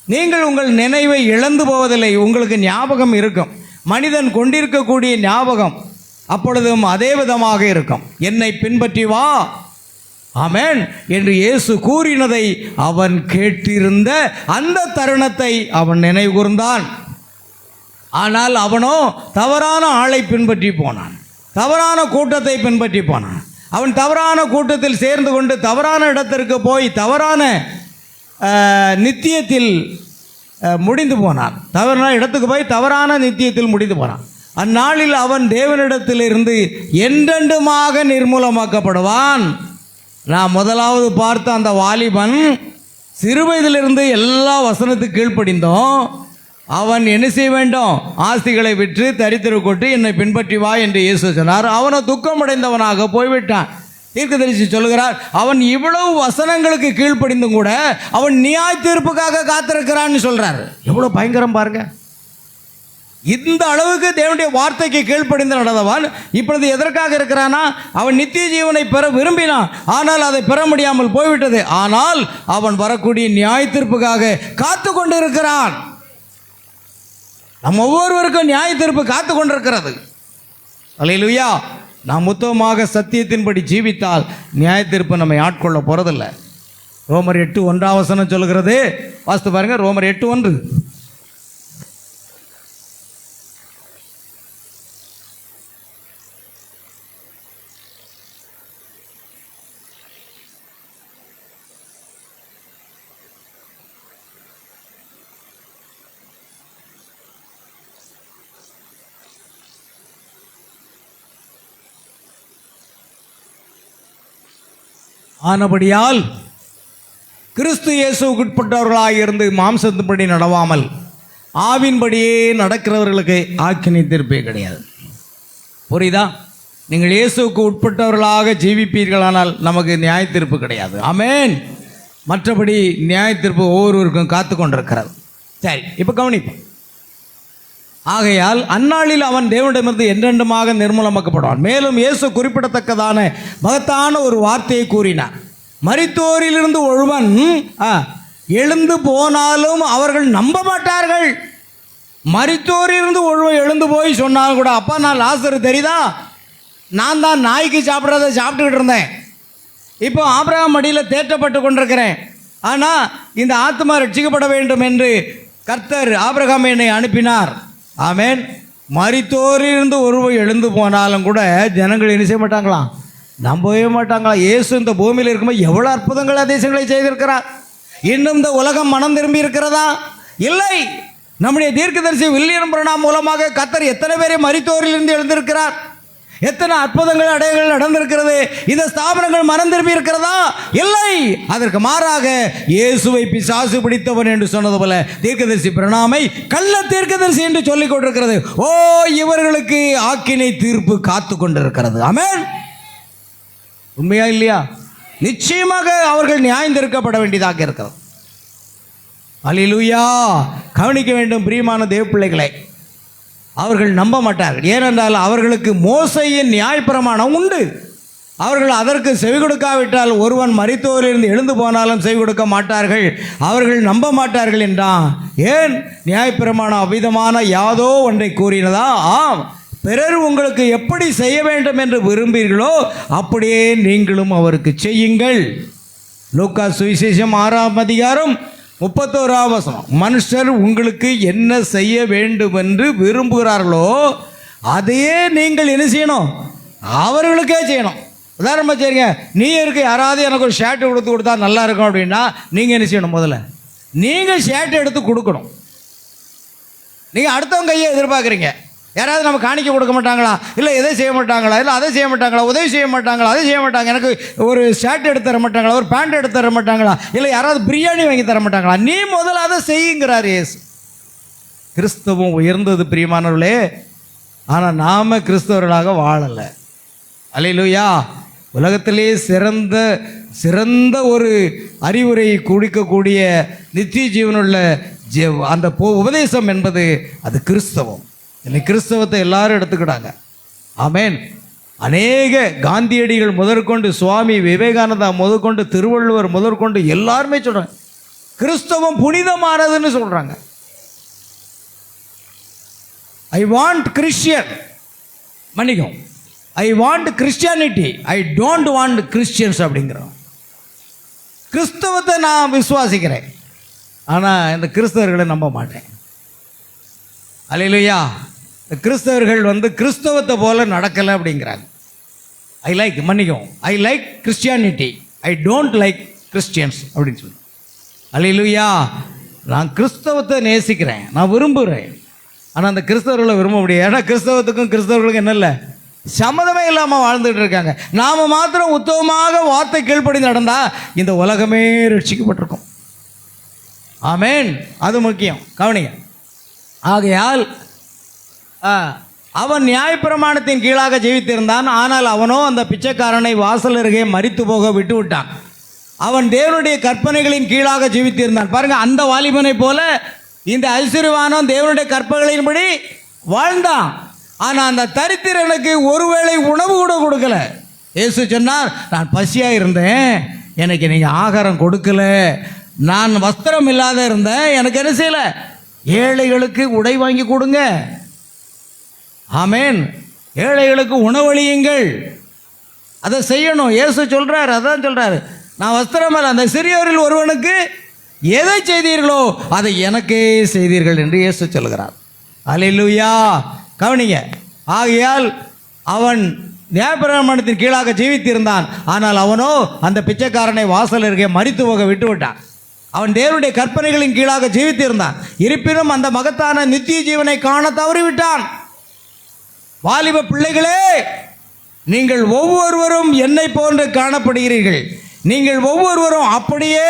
நீங்கள் உங்கள் நினைவை இழந்து போவதில்லை, உங்களுக்கு ஞாபகம் இருக்கும். மனிதன் கொண்டிருக்கக்கூடிய ஞாபகம் அப்பொழுதும் அதே விதமாக இருக்கும். என்னை பின்பற்றி வா, ஆமென் என்று இயேசு கூறினதை அவன் கேட்டிருந்த அந்த தருணத்தை அவன் நினைவு கூர்ந்தான். ஆனால் அவனோ தவறான ஆளை பின்பற்றி போனான், தவறான கூட்டத்தை பின்பற்றி போனான். அவன் தவறான கூட்டத்தில் சேர்ந்து கொண்டு தவறான இடத்திற்கு போய் தவறான நித்தியத்தில் முடிந்து போனான். தவறான இடத்துக்கு போய் தவறான நித்தியத்தில் முடிந்து போனான். அந்நாளில் அவன் தேவனிடத்திலிருந்து என்றென்றுமாக நிர்மூலமாக்கப்படுவான். நான் முதலாவது பார்த்த அந்த வாலிபன் சிறுவயதிலிருந்து எல்லா வசனத்துக்கு கீழ்ப்படிந்தோம். அவன் என்ன செய்ய வேண்டும்? ஆஸ்திகளை விற்று தரித்திரம் கொண்டு என்னை பின்பற்றி வா என்று இயேசு சொன்னார். அவனை துக்கமடைந்தவனாக போய்விட்டான். தீர்க்கதரிசி சொல்கிறார், அவன் இவ்வளவு வசனங்களுக்கு கீழ்ப்படிந்தும் கூட அவன் நியாய தீர்ப்புக்காக காத்திருக்கிறான்னு சொல்றார். எவ்வளவு பயங்கரம் பாருங்க. இந்த அளவுக்கு தேவனுடைய வார்த்தைக்கு கீழ்ப்படிந்து நடந்தவன் இப்பொழுது எதற்காக இருக்கிறானா? அவன் நித்திய ஜீவனை பெற விரும்பினான், ஆனால் அதை பெற முடியாமல் போய்விட்டது. ஆனால் அவன் வரக்கூடிய நியாய தீர்ப்புக்காக காத்து கொண்டு இருக்கிறான். நம்ம ஒவ்வொருவருக்கும் நியாய தீர்ப்பு காத்து கொண்டிருக்கிறது. அல்லேலூயா. நாம் உத்தமமாக சத்தியத்தின்படி ஜீவித்தால் நியாய தீர்ப்பு நம்மை ஆட்கொள்ள போறதில்லை. ரோமர் 8:1 சொல்கிறது. வாசித்து பாருங்க. ரோமர் 8:1. ஆனபடியால் கிறிஸ்து இயேசுவுக்கு உட்பட்டவர்களாக இருந்து மாம்சத்தின்படி நடவாமல் ஆவின்படியே நடக்கிறவர்களுக்கு ஆக்கினை தீர்ப்பே கிடையாது. புரியுதா? நீங்கள் இயேசுவுக்கு உட்பட்டவர்களாக ஜீவிப்பீர்களானால் நமக்கு நியாய தீர்ப்பு கிடையாது. ஆமென். மற்றபடி நியாய தீர்ப்பு ஒவ்வொருவருக்கும் காத்து கொண்டிருக்கிறது. சரி, இப்போ கவனிப்போம். ஆகையால் அந்நாளில் அவன் தேவனிடமிருந்து என்றென்றுமாக நிர்மூலமாக்கப்படுவான். மேலும் இயேசு குறிப்பிடத்தக்கதான மகத்தான ஒரு வார்த்தையை கூறினார். மரித்தோரிலிருந்து ஒருவன் எழுந்து போனாலும் அவர்கள் நம்ப மாட்டார்கள். மரித்தோரிலிருந்து ஒருவன் எழுந்து போய் சொன்னாலும் கூட, அப்பா நான் லாசரு தெரியுதா, நான் தான் நாய்க்கு சாப்பிட்றத சாப்பிட்டுக்கிட்டு இருந்தேன், இப்போ ஆபிரகாம் மடியில் தேற்றப்பட்டு கொண்டிருக்கிறேன், ஆனால் இந்த ஆத்மா ரட்சிக்கப்பட வேண்டும் என்று கர்த்தர் ஆபிரகாம் என்னை அனுப்பினார். ஆமென். மரித்தோரிலிருந்து ஒருவர் எழுந்து போனாலும் கூட ஜனங்கள் என்ன செய்ய மாட்டாங்களாம்? நம்பவே மாட்டாங்களா? இயேசு இந்த பூமியில் இருக்கும்போது எவ்வளோ அற்புதங்கள் அதிசயங்களை செய்திருக்கிறார். இன்னும் இந்த உலகம் மனம் திரும்பி இருக்கிறதா? இல்லை. நம்முடைய தீர்க்கதரிசி வில்லியம் பிரணாம் மூலமாக கர்த்தர் எத்தனை பேரை மரித்தோரிலிருந்து எழுந்திருக்கிறார். எத்தனை அற்புதங்கள் அடையாளங்கள் நடந்திருக்கிறது. இந்த ஸ்தாபனங்கள் மனம் திரும்பி இருக்கிறதா? இல்லை. அதற்கு மாறாக இயேசுவை பிசாசு பிடித்தவன் என்று சொன்னது போல தீர்க்கதரிசி பிரணாமை கள்ள தீர்க்கதரிசி என்று சொல்லிக் கொண்டிருக்கிறது. ஓ, இவர்களுக்கு ஆக்கினை தீர்ப்பு காத்து கொண்டிருக்கிறது. ஆமென். உண்மையா இல்லையா? நிச்சயமாக அவர்கள் நியாயம் தீர்க்கப்பட வேண்டியதாக இருக்கிறது. அல்லேலூயா. கவனிக்க வேண்டும் பிரியமான தேவ பிள்ளைகளை. அவர்கள் நம்ப மாட்டார்கள். ஏனென்றால் அவர்களுக்கு மோசையின் நியாயப்பிரமாணம் உண்டு. அவர்கள் அதற்கு செவி கொடுக்காவிட்டால் ஒருவன் மரித்தோரிலிருந்து எழுந்து போனாலும் செவி கொடுக்க மாட்டார்கள். அவர்கள் நம்ப மாட்டார்கள் என்றான். ஏன்? நியாயப்பிரமாணம் அவ்விதமான யாதோ ஒன்றை கூறினதா? ஆம், பிறர் உங்களுக்கு எப்படி செய்ய வேண்டும் என்று விரும்பீர்களோ அப்படியே நீங்களும் அவருக்கு செய்யுங்கள். லூக்கா சுவிசேஷம் 6:31. மனுஷர் உங்களுக்கு என்ன செய்ய வேண்டும் என்று விரும்புகிறார்களோ அதையே நீங்கள் என்ன செய்யணும்? அவர்களுக்கே செய்யணும். உதாரணமாக சரிங்க, நீ இருக்க யாராவது எனக்கு ஒரு ஷர்ட் எடுத்து கொடுத்தா நல்லா இருக்கும் அப்படின்னா நீங்கள் என்ன செய்யணும்? முதல்ல நீங்கள் ஷர்ட் எடுத்து கொடுக்கணும். நீங்கள் அடுத்தவங்க கையை எதிர்பார்க்குறீங்க. யாராவது நம்ம காணிக்க கொடுக்க மாட்டாங்களா? இல்லை எதை செய்ய மாட்டாங்களா? இல்லை அதை செய்ய மாட்டாங்களா? உதவி செய்ய மாட்டாங்களா? அதை செய்ய மாட்டாங்க. எனக்கு ஒரு ஷர்ட் எடுத்து தர மாட்டாங்களா? ஒரு பேண்ட் எடுத்து தர மாட்டாங்களா? இல்லை யாராவது பிரியாணி வாங்கி தர மாட்டாங்களா? நீ முதல்ல அதை செய்யுங்கிறார் இயேசு. கிறிஸ்தவம் உயர்ந்தது பிரியமானவர்களே, ஆனால் நாம் கிறிஸ்தவர்களாக வாழலை. அல்லேலூயா. உலகத்திலே சிறந்த ஒரு அறிவுரை கொடுக்கக்கூடிய நித்திய ஜீவனுள்ள அந்த உபதேசம் என்பது அது கிறிஸ்தவம். இன்னைக்கு கிறிஸ்தவத்தை எல்லாரும் எடுத்துக்கிட்டாங்க. ஆமேன். அநேக காந்தியடிகள் முதற்கொண்டு, சுவாமி விவேகானந்தா முதற்கொண்டு, திருவள்ளுவர் முதற்கொண்டு எல்லாருமே சொல்கிறாங்க கிறிஸ்தவம் புனிதமானதுன்னு சொல்கிறாங்க. ஐ வாண்ட் கிறிஸ்டியன், மன்னிக்கும், I want Christianity, I don't want Christians அப்படிங்கிறோம். கிறிஸ்தவத்தை நான் விசுவாசிக்கிறேன், ஆனால் இந்த கிறிஸ்தவர்களை நம்ப மாட்டேன். அல்லேலூயா. இந்த கிறிஸ்தவர்கள் கிறிஸ்தவத்தை போல நடக்கலை அப்படிங்கிறாங்க. ஐ லைக், மன்னிக்கும், I like Christianity, I don't like Christians அப்படின்னு சொல்லி. அல்லேலூயா. நான் கிறிஸ்தவத்தை நேசிக்கிறேன், நான் விரும்புகிறேன், ஆனால் அந்த கிறிஸ்தவர்களை விரும்ப முடியாது. ஏன்னா கிறிஸ்தவத்துக்கும் கிறிஸ்தவர்களுக்கும் என்ன இல்லை, சம்மதமே இல்லாமல் வாழ்ந்துட்டு இருக்காங்க. நாம் மாத்திரம் உத்தமமாக வார்த்தை கீழ்ப்படி நடந்தால் இந்த உலகமே ரட்சிக்கப்பட்டிருக்கும். ஆமேன். அது முக்கியம், கவனிங்க. ஆகையால் அவன் நியாயப்பிரமாணத்தின் கீழாக ஜீவித்திருந்தான், ஆனால் அவனோ அந்த பிச்சைக்காரனை வாசல் அருகே மரித்து போக விட்டு விட்டான். அவன் தேவனுடைய கற்பனைகளின் கீழாக ஜீவித்திருந்தான். பாருங்க, அந்த வாலிபனை போல இந்த ஐஸ்வர்யவானும் தேவனுடைய கற்பனைகளின்படி வாழ்ந்தான். ஆனால் அந்த தரித்திரனுக்கு ஒருவேளை உணவு கூட கொடுக்கல. இயேசு சொன்னார், நான் பசியாக இருந்தேன், எனக்கு நீங்கள் ஆகாரம் கொடுக்கல. நான் வஸ்திரம் இல்லாத இருந்தேன், எனக்கு என்ன செய்யலை, ஏழைகளுக்கு உடை வாங்கி கொடுங்க. ஆமேன். ஏழைகளுக்கு உணவளியுங்கள், அதை செய்யணும். இயேசு சொல்கிறார், அதான் சொல்கிறாரு, நான் வஸ்திரம் இல்லை, அந்த சிறியோரில் ஒருவனுக்கு எதை செய்தீர்களோ அதை எனக்கே செய்தீர்கள் என்று இயேசு சொல்கிறார். அல்லேலூயா. கவனிங்க. ஆகையால் அவன் நியாயப்பிரமாணத்தின் கீழாக ஜீவித்திருந்தான், ஆனால் அவனோ அந்த பிச்சைக்காரனை வாசல் அருகே மரித்து போக விட்டு விட்டான். அவன் தேவனுடைய கற்பனைகளின் கீழாக ஜீவித்திருந்தான், இருப்பினும் அந்த மகத்தான நித்திய ஜீவனை காண தவறிவிட்டான். வாலிப பிள்ளைகளே, நீங்கள் ஒவ்வொருவரும் என்னை போன்று காணப்படுகிறீர்கள். நீங்கள் ஒவ்வொருவரும் அப்படியே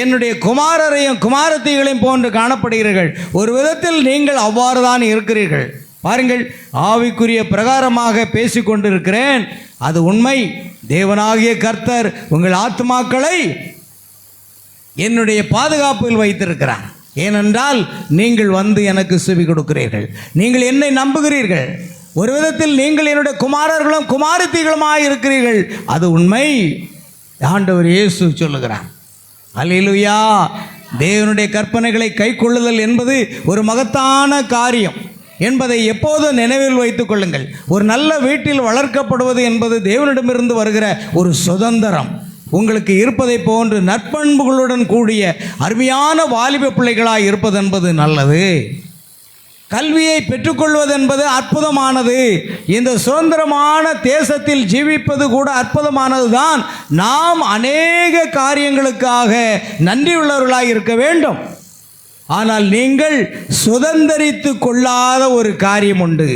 என்னுடைய குமாரரையும் குமாரத்திகளையும் போன்று காணப்படுகிறீர்கள். ஒரு விதத்தில் நீங்கள் அவ்வாறு தான் இருக்கிறீர்கள். பாருங்கள், ஆவிக்குரிய பிரகாரமாக பேசிக்கொண்டிருக்கிறேன், அது உண்மை. தேவனாகிய கர்த்தர் உங்கள் ஆத்மாக்களை என்னுடைய பாதுகாப்பில் வைத்திருக்கிறார். ஏனென்றால் நீங்கள் எனக்கு செவி கொடுக்கிறீர்கள், நீங்கள் என்னை நம்புகிறீர்கள். ஒரு விதத்தில் நீங்கள் என்னுடைய குமாரர்களும் குமாரத்திகளுமாய் இருக்கிறீர்கள், அது உண்மை. ஆண்டவர் இயேசு சொல்லுகிறார். அல்லேலூயா. தேவனுடைய கற்பனைகளை கைக்கொள்ளுதல் என்பது ஒரு மகத்தான காரியம் என்பதை எப்போதும் நினைவில் வைத்துக் கொள்ளுங்கள். ஒரு நல்ல வீட்டில் வளர்க்கப்படுவது என்பது தேவனிடமிருந்து வருகிற ஒரு சுதந்திரம். உங்களுக்கு இருப்பதை போன்று நற்பண்புகளுடன் கூடிய அருமையான வாலிப பிள்ளைகளாய் இருப்பது என்பது நல்லது. கல்வியை பெற்றுக்கொள்வது என்பது அற்புதமானது. இந்த சுதந்திரமான தேசத்தில் ஜீவிப்பது கூட அற்புதமானது தான். நாம் அநேக காரியங்களுக்காக நன்றியுள்ளவர்களாக இருக்க வேண்டும். ஆனால் நீங்கள் சுதந்திரித்து கொள்ளாத ஒரு காரியம் உண்டு,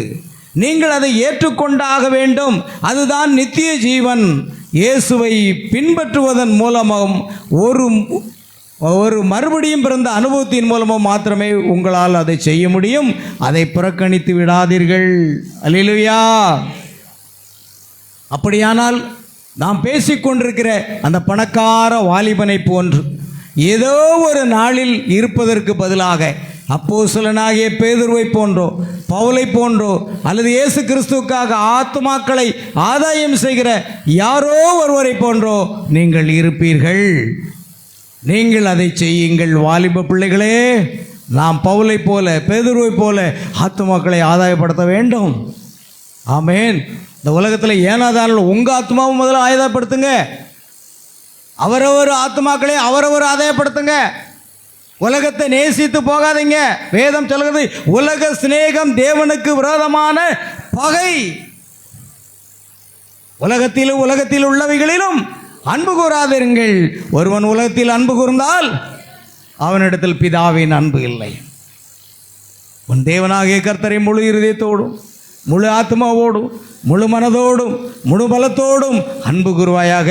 நீங்கள் அதை ஏற்றுக்கொண்டாக வேண்டும். அதுதான் நித்திய ஜீவன். இயேசுவை பின்பற்றுவதன் மூலமும் ஒரு மறுபடியும் பிறந்த அனுபவத்தின் மூலமும் மாத்திரமே உங்களால் அதை செய்ய முடியும். அதை புறக்கணித்து விடாதீர்கள். அல்லேலூயா. அப்படியானால் நாம் பேசிக்கொண்டிருக்கிற அந்த பணக்கார வாலிபனை போன்று ஏதோ ஒரு நாளில் இருப்பதற்கு பதிலாக அப்போஸ்தலனாகிய பேதுருவை போன்றோ பவுலை போன்றோ அல்லது இயேசு கிறிஸ்துவுக்காக ஆத்துமாக்களை ஆதாயம் செய்கிற யாரோ ஒருவரை போன்றோ நீங்கள் இருப்பீர்கள். நீங்கள் அதை செய்யுங்கள். வாலிப பிள்ளைகளே, நாம் பவுலை போல பேதுருவை போல ஆத்துமாக்களை ஆதாயப்படுத்த வேண்டும். ஆமேன். இந்த உலகத்தில் ஏனாதான உங்கள் ஆத்மாவை முதல்ல ஆதாயப்படுத்துங்க. அவரவர் ஆத்மாக்களை அவரவர் ஆதாயப்படுத்துங்க. உலகத்தை நேசித்து போகாதீங்க. வேதம் சொல்கிறது, உலக சிநேகம் தேவனுக்கு விரோதமான பகை. உலகத்தில் உள்ளவைகளிலும் அன்பு கூறாதிருங்கள். ஒருவன் உலகத்தில் அன்பு கூர்ந்தால் அவனிடத்தில் பிதாவின் அன்பு இல்லை. உன் தேவனாகிய கர்த்தரை முழு இருதயத்தோடும் முழு ஆத்மாவோடும் முழு மனதோடும் முழு பலத்தோடும் அன்பு கூறுவாயாக.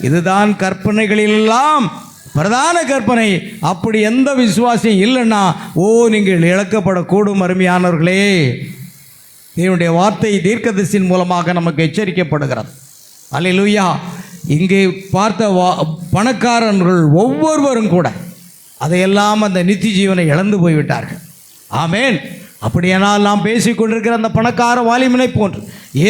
இதுதான் கற்பனைகளிலெல்லாம் பிரதான கற்பனை. அப்படி எந்த விசுவாசியும் இல்லைன்னா நீங்கள் இழக்கப்படக்கூடும். அருமையானவர்களே, தேவனுடைய வார்த்தை தீர்க்கதரிசியின் மூலமாக நமக்கு எச்சரிக்கப்படுகிறது. அல்லேலூயா. இங்கே பார்த்த பணக்காரர்கள் ஒவ்வொருவரும் கூட அதையெல்லாம் அந்த நித்திய ஜீவனை இழந்து போய்விட்டார்கள். ஆமேன். அப்படியானால் நாம் பேசிக்கொண்டிருக்கிற அந்த பணக்கார வாலிபனை போன்று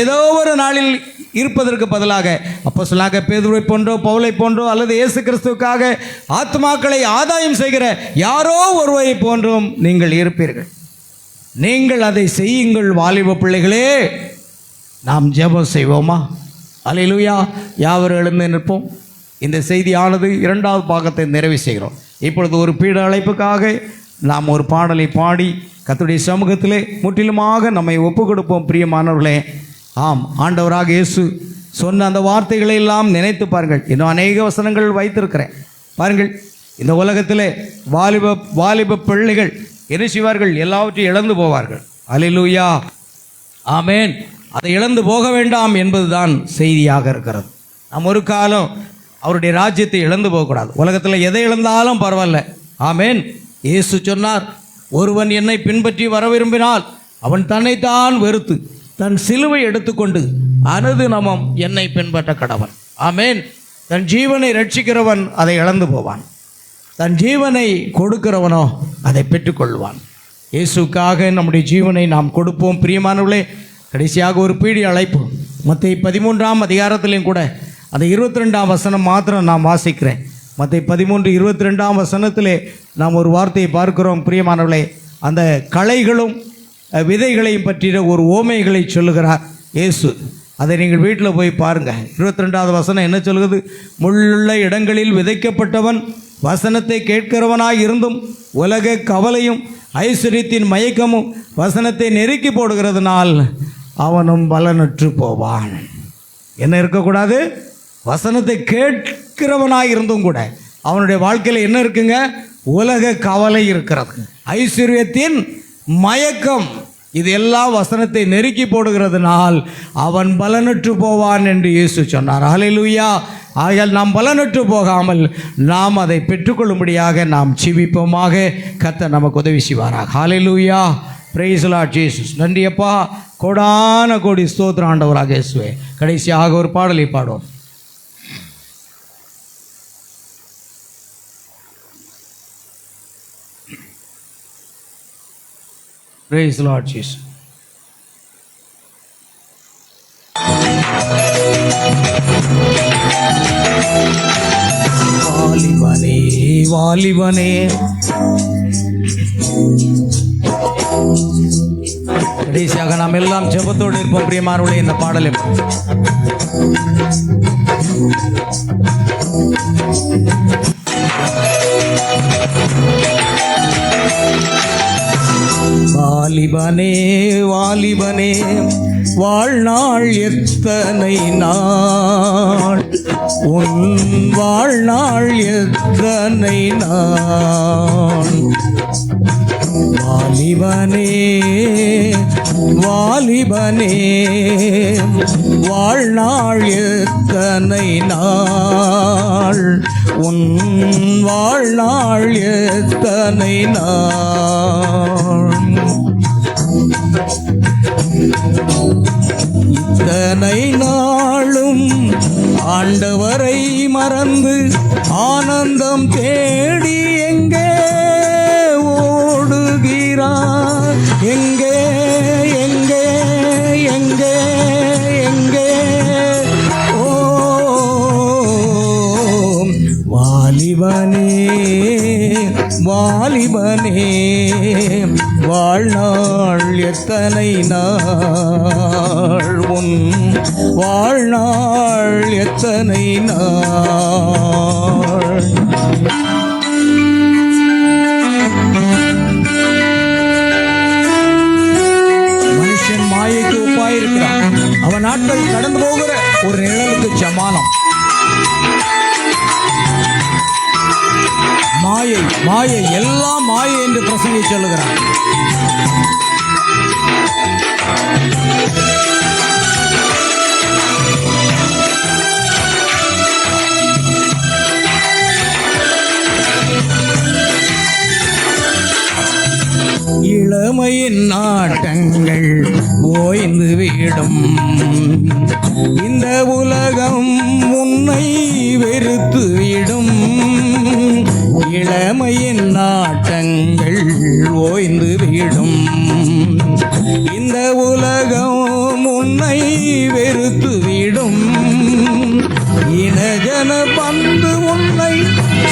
ஏதோ ஒரு நாளில் இருப்பதற்கு பதிலாக அப்போஸ்தலனாகிய பேதுருவை போன்றோ பவுலை போன்றோ அல்லது இயேசு கிறிஸ்துவுக்காக ஆத்மாக்களை ஆதாயம் செய்கிற யாரோ ஒருவரை போன்றும் நீங்கள் இருப்பீர்கள். நீங்கள் அதை செய்யுங்கள் வாலிப பிள்ளைகளே. நாம் ஜெபம் செய்வோமா? அல்லேலூயா. யாவரும் எழுந்து நிற்போம். இந்த செய்தியானது 2வது பாகத்தை நிறைவு செய்கிறோம். இப்பொழுது ஒரு பீட அழைப்புக்காக நாம் ஒரு பாடலை பாடி கர்த்தருடைய சமூகத்திலே முற்றிலுமாக நம்மை ஒப்பு கொடுப்போம். பிரியமானவர்களே, ஆம், ஆண்டவராக இயேசு சொன்ன அந்த வார்த்தைகளை எல்லாம் நினைத்து பாருங்கள். இன்னும் அநேக வசனங்கள் வைத்திருக்கிறேன். பாருங்கள், இந்த உலகத்திலே வாலிப பிள்ளைகள் என்ன செய்வார்கள்? எல்லாவற்றையும் இழந்து போவார்கள். அல்லேலூயா, ஆமேன். அதை இழந்து போக வேண்டாம் என்பதுதான் செய்தியாக இருக்கிறது. நாம் ஒரு காலம் அவருடைய ராஜ்யத்தை இழந்து போகக்கூடாது. உலகத்தில் எதை இழந்தாலும் பரவாயில்ல. ஆமேன். இயேசு சொன்னார், ஒருவன் என்னை பின்பற்றி வர விரும்பினால் அவன் தன்னைத்தான் வெறுத்து தன் சிலுவை எடுத்துக்கொண்டு அனுதினமும் என்னை பின்பற்ற கடவன். ஆமேன். தன் ஜீவனை ரட்சிக்கிறவன் அதை இழந்து போவான். தன் ஜீவனை கொடுக்கிறவனோ அதை பெற்றுக்கொள்வான். இயேசுக்காக நம்முடைய ஜீவனை நாம் கொடுப்போம். பிரியமானவர்களே, கடைசியாக ஒரு பீடி அழைப்பு. மத்தேயு 13ஆம் அதிகாரத்திலையும் கூட அந்த 22ஆம் வசனம் மாத்திரம் நாம் வாசிக்கிறேன். மத்தேயு 13:22ஆம் வசனத்திலே நாம் ஒரு வார்த்தையை பார்க்கிறோம். பிரியமானவர்களே, அந்த களைகளும் விதைகளையும் பற்றிய ஒரு ஓமைகளை சொல்லுகிறார் இயேசு. அதை நீங்கள் வீட்டில் போய் பாருங்கள். 22வது வசனம் என்ன சொல்லுது? முள்ளுள்ள இடங்களில் விதைக்கப்பட்டவன் வசனத்தை கேட்கிறவனாய் இருந்தும் உலக கவலையும் ஐஸ்வர்யத்தின் மயக்கமும் வசனத்தை நெருக்கி போடுகிறதுனால் அவனும் பலனற்று போவான். என்ன இருக்கக்கூடாது? வசனத்தை கேட்கிறவனாய் இருந்தும் கூட அவனுடைய வாழ்க்கையில் என்ன இருக்குங்க? உலக கவலை இருக்கிறது, ஐஸ்வர்யத்தின் மயக்கம், இது எல்லாம் வசனத்தை நெருக்கி போடுகிறதுனால் அவன் பலனற்று போவான் என்று இயேசு சொன்னார். ஹல்லேலூயா. ஆகையால் நாம் பலனற்று போகாமல் நாம் அதை பெற்றுக்கொள்ளும்படியாக நாம் ஜெபிப்போமாக. கர்த்தர் நமக்கு உதவி செய்வாராக. ஹல்லேலூயா. Praise the lord Jesus. நன்றி அப்பா. கோடான கோடி ஸ்தோத்திரம் ஆண்டவராக இயேசுவே. கடைசியாக ஒரு பாடலை பாடுவோம். Praise the Lord Jesus. வாலிபனே வாலிபனே, கடைசியாக நாம் எல்லாம் ஜெபத்தோடு இருப்போம். பிரியமானவர்களே, இந்த பாடலை வாலிபனே வாலிபனே, வாழ்நாள் எத்தனை நாள், உன் வாழ்நாள் எத்தனை நாள். வாலிபனே வாலிபனே, வாழ்நாள் எத்தனை நாள், உன் வாழ்நாள் எத்தனை நாள். இத்தனை நாளும் ஆண்டவரை மறந்து ஆனந்தம் தேடி எங்கே ஓடுகிறார்? எங்கே எங்கே எங்கே எங்கே? ஓ வாலிபனே வாலிபனே, வாழ்நாள் எத்தனை நாள், உன் வாழ்நாள் எத்தனை நாள். மனுஷன் மாயைக்கு ஒப்பாயிருக்கிறான். அவன் நாட்கள் கடந்து போகிற ஒரு நிழலுக்கு சமானம். மாயை மாயை எல்லாம் மாயை என்று பிரசங்கி சொல்லுகிறான். இளமையின் நாட்டங்கள் ஓய்ந்து விடும், இந்த உலகம் உன்னை வெறுத்து விடும். இளமையின் நாட்டங்கள் ஓய்ந்து விடும். இந்த உலகம் உன்னை வெறுத்து விடும். இனஜன பந்து உன்னை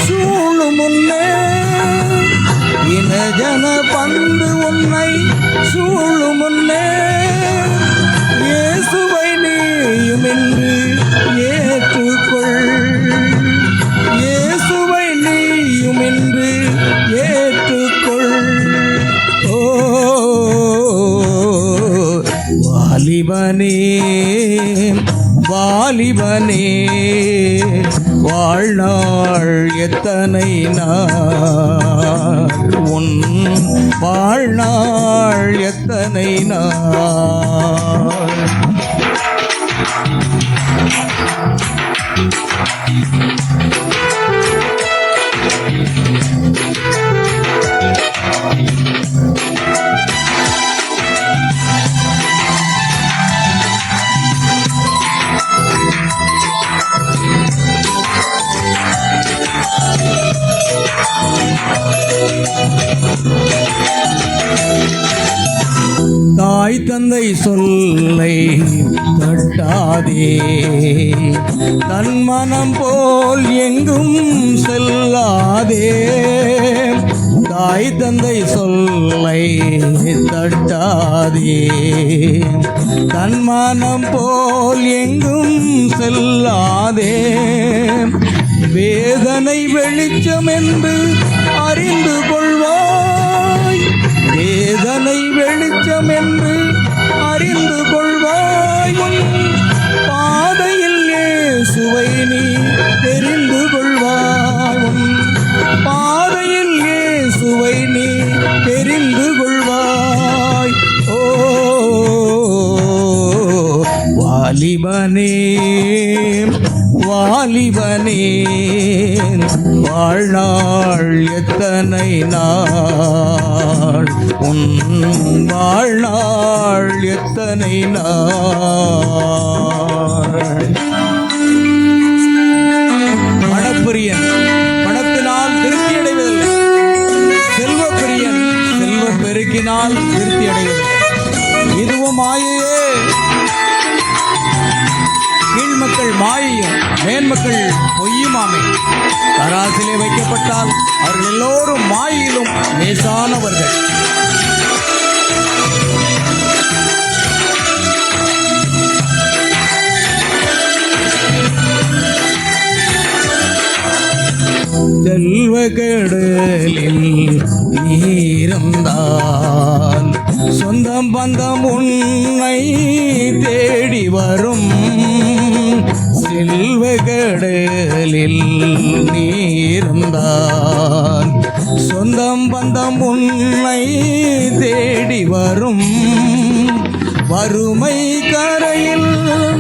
சூழும் முன்னே, இனஜன பந்து உன்னை சூழும் முன்னே, இயேசுவை நீயும் என்று ஏற்றுக்கொள். இயேசுவை நீயும் என்று ஏற்றுக்கொள். ஓ வாலிபனே வாலிபனே, வாழ்நாள் எத்தனை நாள், உன் வாழ்நாள் எத்தனை நாள். தாய் தந்தை சொல்லை தட்டாதே, தன் மனம் போல் எங்கும் செல்லாதே. தாய் தந்தை சொல்லை தட்டாதே, தன் மனம் போல் எங்கும் செல்லாதே. வேதனை வெளிச்சம் என்று அறிந்து கொள்வாய், வேதனை வெளிச்சம் என்று அறிந்து கொள்வாய். உன் பாதையில் இயேசுவை நீ தெரிந்து கொள்வாய். உன் பாதையில் இயேசுவை நீ தெரிந்து கொள்வாய். ஓ வாலிபனே வாலிபனே, வாழ்நாள் எத்தனை நாள், உன் வாழ்நாள் எத்தனை நாள். பணப்பிரியன் பணத்தினால் திருப்தி அடைவதில்லை, செல்வப்பிரியன் செல்வ பெருக்கினால் திருப்தி அடைவதில்லை. இதுவும் மாயையே. கீழ்மக்கள் மாயையும் மேன்மக்கள் பொய்யுமாமே. தராசிலே வைக்கப்பட்டால் அவர்கள் எல்லோரும் மாயிலும் லேசானவர்கள். செல்வ கடலில் நீருந்தால் சொந்தம் பந்தம் உன்னை தேடி வரும். செல்வ கடலில் நீருந்தால் சொந்தம் பந்தம் உன்னை தேடி வரும். வறுமை கரையில்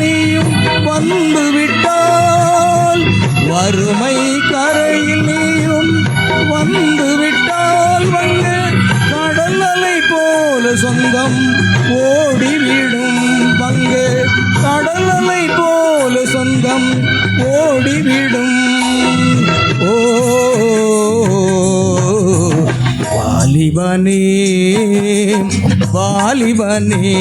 நீயும் வந்து விட்டால், வறுமை கரையில் நீயும் வந்து விட்டால், வந்து கடல் அலை போல சொந்தம் ஓடிவிடும். பங்கு கடல் அலை போல சொந்தம் ஓடிவிடும். ஓ வாலிபனே வாலிபனே,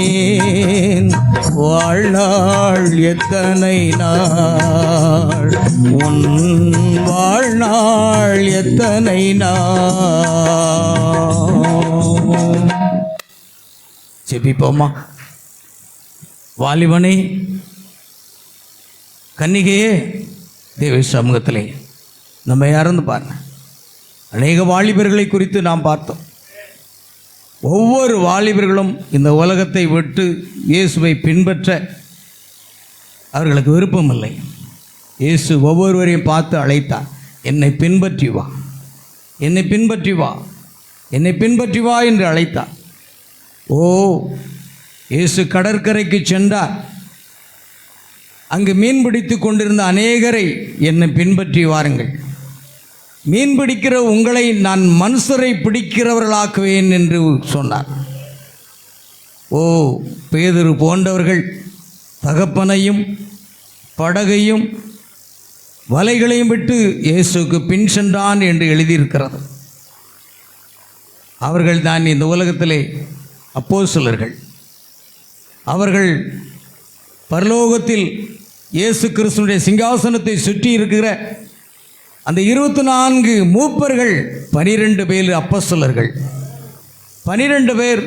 வாழ்நாள் எத்தனை நாள், உன் வாழ்நாள் எத்தனை நாள். செபிப்போமா. வாலிபனே கன்னிகையே, தேவ சமூகத்திலே நம்ம யாருன்னு பாருங்க. அநேக வாலிபர்களை குறித்து நாம் பார்த்தோம். ஒவ்வொரு வாலிபர்களும் இந்த உலகத்தை விட்டு இயேசுவை பின்பற்ற அவர்களுக்கு விருப்பம் இல்லை. இயேசு ஒவ்வொருவரையும் பார்த்து அழைத்தார், என்னை பின்பற்றி வா, என்னை பின்பற்றி வா, என்னை பின்பற்றி வா என்று அழைத்தார். ஓ இயேசு கடற்கரைக்கு சென்றார். அங்கு மீன் பிடித்து கொண்டிருந்த அநேகரை என்னை பின்பற்றி வாருங்கள், மீன் பிடிக்கிற உங்களை நான் மனுஷரை பிடிக்கிறவர்களாக்குவேன் என்று சொன்னார். ஓ பேதுரு போன்றவர்கள் தகப்பனையும் படகையும் வலைகளையும் விட்டு இயேசுக்கு பின் சென்றான் என்று எழுதியிருக்கிறது. அவர்கள் தான் இந்த உலகத்திலே அப்போஸ்தலர்கள். அவர்கள் பரலோகத்தில் இயேசு கிறிஸ்துவினுடைய சிங்காசனத்தை சுற்றி இருக்கிற அந்த 24 மூப்பர்கள் 12 பேர் அப்போஸ்தலர்கள். 12 பேர்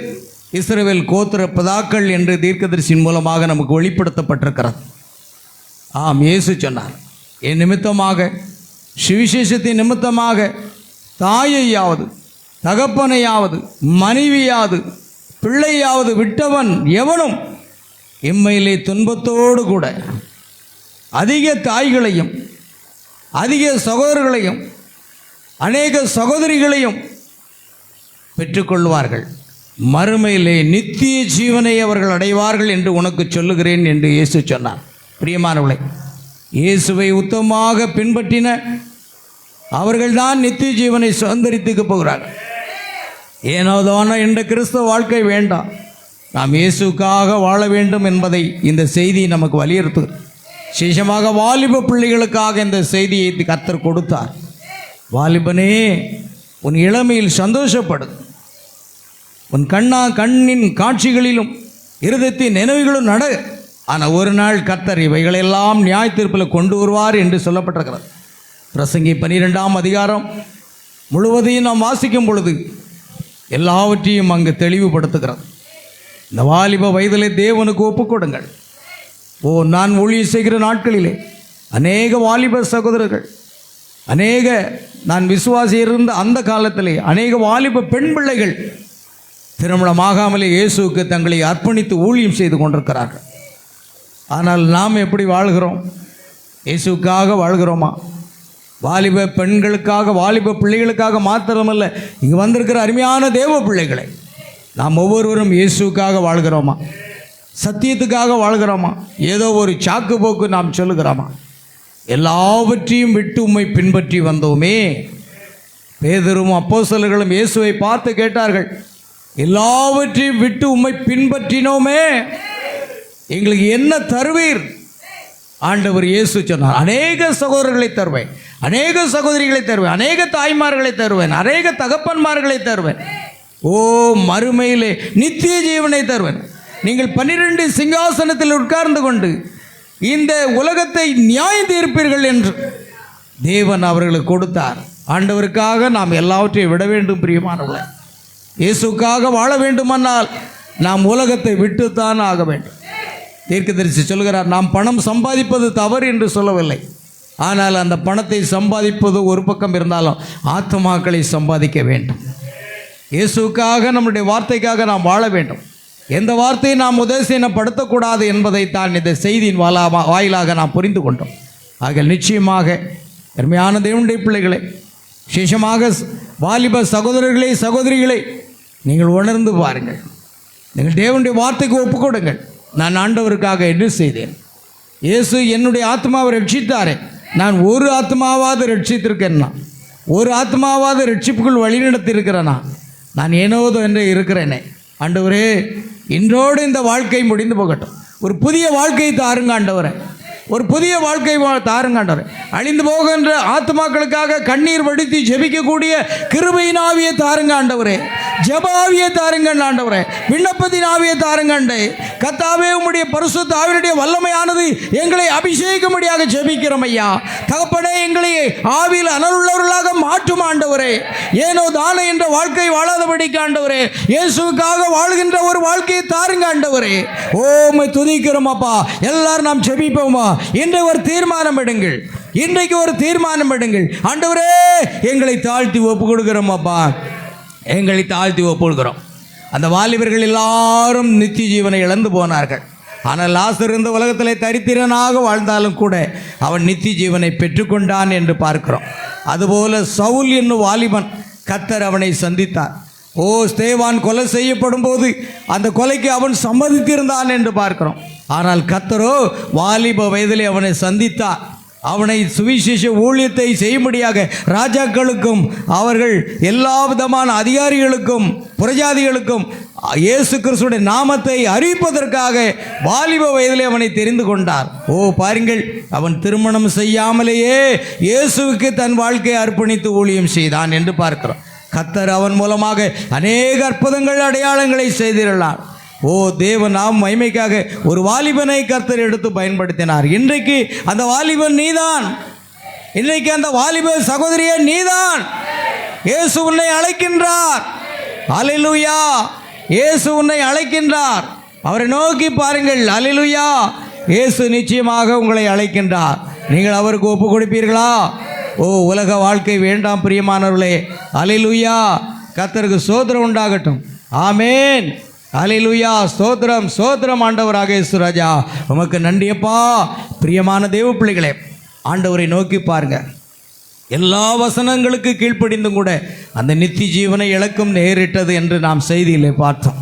இஸ்ரவேல் கோத்திர பிதாக்கள் என்று தீர்க்கதரிசியின் மூலமாக நமக்கு வெளிப்படுத்தப்பட்டிருக்கிறது. ஆம், இயேசு சொன்னார், என் நிமித்தமாக, சுவிசேஷத்தின் நிமித்தமாக தாயையாவது தகப்பனையாவது மனைவியாவது பிள்ளையாவது விட்டவன் எவனும் இம்மையிலே துன்பத்தோடு கூட அதிக தாய்களையும் அதிக சகோதரர்களையும் அநேக சகோதரிகளையும் பெற்றுக்கொள்வார்கள், மறுமையிலே நித்திய ஜீவனை அவர்கள் அடைவார்கள் என்று உனக்கு சொல்லுகிறேன் என்று இயேசு சொன்னார். பிரியமானவர்களே, இயேசுவை உத்தமமாக பின்பற்றின அவர்கள்தான் நித்திய ஜீவனை சுதந்திரித்துக்க போகிறார்கள். ஏனோதானோ என்ற கிறிஸ்தவ வாழ்க்கை வேண்டாம், நாம் இயேசுக்காக வாழ வேண்டும் என்பதை இந்த செய்தி நமக்கு வலியுறுத்துகிறது. விசேஷமாக வாலிப பிள்ளைகளுக்காக இந்த செய்தியை கர்த்தர் கொடுத்தார். வாலிபனே, உன் இளமையில் சந்தோஷப்படு, உன் கண்ணின் காட்சிகளிலும் இருதயத்தின் நினைவுகளும் நட. ஆனால் ஒரு நாள் கர்த்தர் இவைகளெல்லாம் நியாய தீர்ப்பில் கொண்டு வருவார் என்று சொல்லப்பட்டிருக்கிறது. பிரசங்கி 12ஆம் அதிகாரம் முழுவதையும் நாம் வாசிக்கும் பொழுது எல்லாவற்றையும் அங்கு தெளிவுபடுத்துகிறது. இந்த வாலிப வயதிலே தேவனுக்கு ஒப்புக்கொடுங்கள். நான் ஊழியம் செய்கிற நாட்களிலே அநேக வாலிப சகோதரர்கள், அநேக நான் விசுவாசி இருந்த அந்த காலத்திலே அநேக வாலிப பெண் பிள்ளைகள் திருமணமாகாமலே இயேசுவுக்கு தங்களை அர்ப்பணித்து ஊழியம் செய்து கொண்டிருக்கிறார்கள். ஆனால் நாம் எப்படி வாழ்கிறோம்? இயேசுக்காக வாழ்கிறோமா? வாலிப பெண்களுக்காக, வாலிப பிள்ளைகளுக்காக மாத்திரமல்ல, இங்கே வந்திருக்கிற அருமையான தேவ பிள்ளைகளை நாம் ஒவ்வொருவரும் இயேசுக்காக வாழ்கிறோமா? சத்தியத்துக்காக வாழ்கிறோமா? ஏதோ ஒரு சாக்கு போக்கு நாம் சொல்லுகிறோமா? எல்லாவற்றையும் விட்டு உம்மை பின்பற்றி வந்தோமே. பேதுரும் அப்போஸ்தலர்களும் இயேசுவை பார்த்து கேட்டார்கள், எல்லாவற்றையும் விட்டு உம்மை பின்பற்றினோமே, எங்களுக்கு என்ன தருவீர்? ஆண்டவர் இயேசு சொன்னார், அநேக சகோதரர்களை தருவேன், அநேக சகோதரிகளை தருவேன், அநேக தாய்மார்களை தருவேன், அநேக தகப்பன்மார்களை தருவேன், மறுமையிலே நித்திய ஜீவனை தருவேன். நீங்கள் 12 சிங்காசனத்தில் உட்கார்ந்து கொண்டு இந்த உலகத்தை நியாயம் தீர்ப்பீர்கள் என்று தேவன் அவர்களுக்கு கொடுத்தார். ஆண்டவருக்காக நாம் எல்லாவற்றையும் விட வேண்டும். பிரியமானவர்களே, இயேசுக்காக வாழ வேண்டுமானால் நாம் உலகத்தை விட்டுத்தான் ஆக வேண்டும். தீர்க்கதரிசி சொல்கிறார், நாம் பணம் சம்பாதிப்பது தவறு என்று சொல்லவில்லை. ஆனால் அந்த பணத்தை சம்பாதிப்பது ஒரு பக்கம் இருந்தாலும் ஆத்துமாக்களை சம்பாதிக்க வேண்டும். இயேசுக்காக, நம்முடைய வார்த்தைக்காக நாம் வாழ வேண்டும். எந்த வார்த்தையை நாம் உதாசீனப்படுத்தக்கூடாது என்பதை தான் இந்த செய்தியின் வாயிலாக நாம் புரிந்து கொண்டோம். ஆக நிச்சயமாக அருமையான தேவனுடைய பிள்ளைகளை, விசேஷமாக வாலிப சகோதரர்களே சகோதரிகளை, நீங்கள் உணர்ந்து பாருங்கள். நீங்கள் தேவனுடைய வார்த்தைக்கு ஒப்புக்கொடுங்கள். நான் ஆண்டவருக்காக என்ன செய்தேன்? இயேசு என்னுடைய ஆத்மாவை ரட்சித்தாரே, நான் ஒரு ஆத்மாவாவது ரட்சித்திருக்கேன்னா, ஒரு ஆத்மாவாவது ரட்சிப்புக்குள் வழிநடத்தி இருக்கிறேனா? நான் ஏனோதோ என்று இருக்கிறேனே. ஆண்டவரே, இன்றோடு இந்த வாழ்க்கை முடிந்து போகட்டும். ஒரு புதிய வாழ்க்கையை தாருங்க ஆண்டவரே, ஒரு புதிய வாழ்க்கை தாருங்க ஆண்டவரே. அழிந்து போகின்ற ஆத்மாக்களுக்காக கண்ணீர் வடித்து ஜெபிக்கக்கூடிய கிருபையின் ஆவியை தாருங்க ஆண்டவரே, ஜெப ஆவியை தாருங்க ஆண்டவரே, விண்ணப்பத்தின் ஆவியை தாருங்க ஆண்டே. கர்த்தாவே, உம்முடைய பரிசுத்த ஆவியுடைய வல்லமையானது எங்களை அபிஷேகமடியாக ஜெபிக்கிறோம் ஐயா. தகப்பனே, எங்களை ஆவியில் அனலுள்ளவர்களாக மாற்றும் ஆண்டவரே. ஏனோ தானே என்ற வாழ்க்கை வாழாதபடிக்கு ஆண்டவரே, இயேசுவுக்காக வாழ்கின்ற ஒரு வாழ்க்கையை தாருங்க ஆண்டவரே. உம்மை துதிக்கிறோம் அப்பா. எல்லாரும் நாம் ஜெபிப்போமா? இன்றைக்கு ஒரு தீர்மானம் எடுங்கள், இன்றைக்கு ஒரு தீர்மானம் எடுங்கள். ஆண்டவரே, எங்களை தாழ்த்தி ஒப்பு கொடுக்கிறோம் அப்பா, எங்களை தாழ்த்தி ஒப்புக்கொள்கிறோம். அந்த வாலிபர்கள் எல்லாரும் நித்திய ஜீவனை இழந்து போனார்கள். ஆனால் லாசர் இந்த உலகத்திலே தரித்திரனாக வாழ்ந்தாலும் கூட அவன் நித்திய ஜீவனை பெற்றுக்கொண்டான் என்று பார்க்கிறோம். அதுபோல சவுல் என்னும் வாலிபன், கர்த்தர் அவனை சந்தித்தார். ஸ்தேவான் கொலை செய்யப்படும் போது அந்த கொலைக்கு அவன் சம்மதித்திருந்தான் என்று பார்க்கிறோம். ஆனால் கர்த்தரோ வாலிப வயதிலே அவனை சந்தித்தார். அவனை சுவிசேஷ ஊழியத்தை செய்யும்படியாக ராஜாக்களுக்கும் அவர்கள் எல்லா விதமான அதிகாரிகளுக்கும் புறஜாதிகளுக்கும் இயேசு கிறிஸ்துடைய நாமத்தை அறிவிப்பதற்காக வாலிப வயதிலே அவனை தெரிந்து கொண்டார். பாருங்கள், அவன் திருமணம் செய்யாமலேயே இயேசுவுக்கு தன் வாழ்க்கையை அர்ப்பணித்து ஊழியம் செய்தான் என்று பார்க்கிறோம். கர்த்தர் அவன் மூலமாக அநேக அற்புதங்கள் அடையாளங்களை செய்திருந்தார். தேவன் நாம் மகிமைக்காக ஒரு வாலிபனை கர்த்தர் எடுத்து பயன்படுத்தினார். இன்றைக்கு அந்த வாலிபன் நீதான். இன்றைக்கு அந்த வாலிப சகோதரியே நீதான். இயேசு உன்னை அழைக்கின்றார். அல்லேலூயா. இயேசு உன்னை அழைக்கின்றார். அவரை நோக்கி பாருங்கள். அல்லேலூயா. இயேசு நிச்சயமாக உங்களை அழைக்கின்றார். நீங்கள் அவருக்கு ஒப்பு கொடுப்பீர்களா? உலக வாழ்க்கை வேண்டாம் பிரியமானவர்களே. அல்லேலூயா. கர்த்தருக்கு ஸ்தோத்திரம் உண்டாகட்டும். ஆமேன். அல்லேலூயா. ஸ்தோத்திரம் ஸ்தோத்திரம் ஆண்டவராக இயேசு ராஜா, உமக்கு நன்றியப்பா. பிரியமான தேவ பிள்ளைகளே, ஆண்டவரை நோக்கி பாருங்க. எல்லா வசனங்களுக்கு கீழ்ப்படிந்தும் கூட அந்த நித்திய ஜீவனை இழக்கும் நேரிட்டது என்று நாம் செய்தியிலே பார்த்தோம்.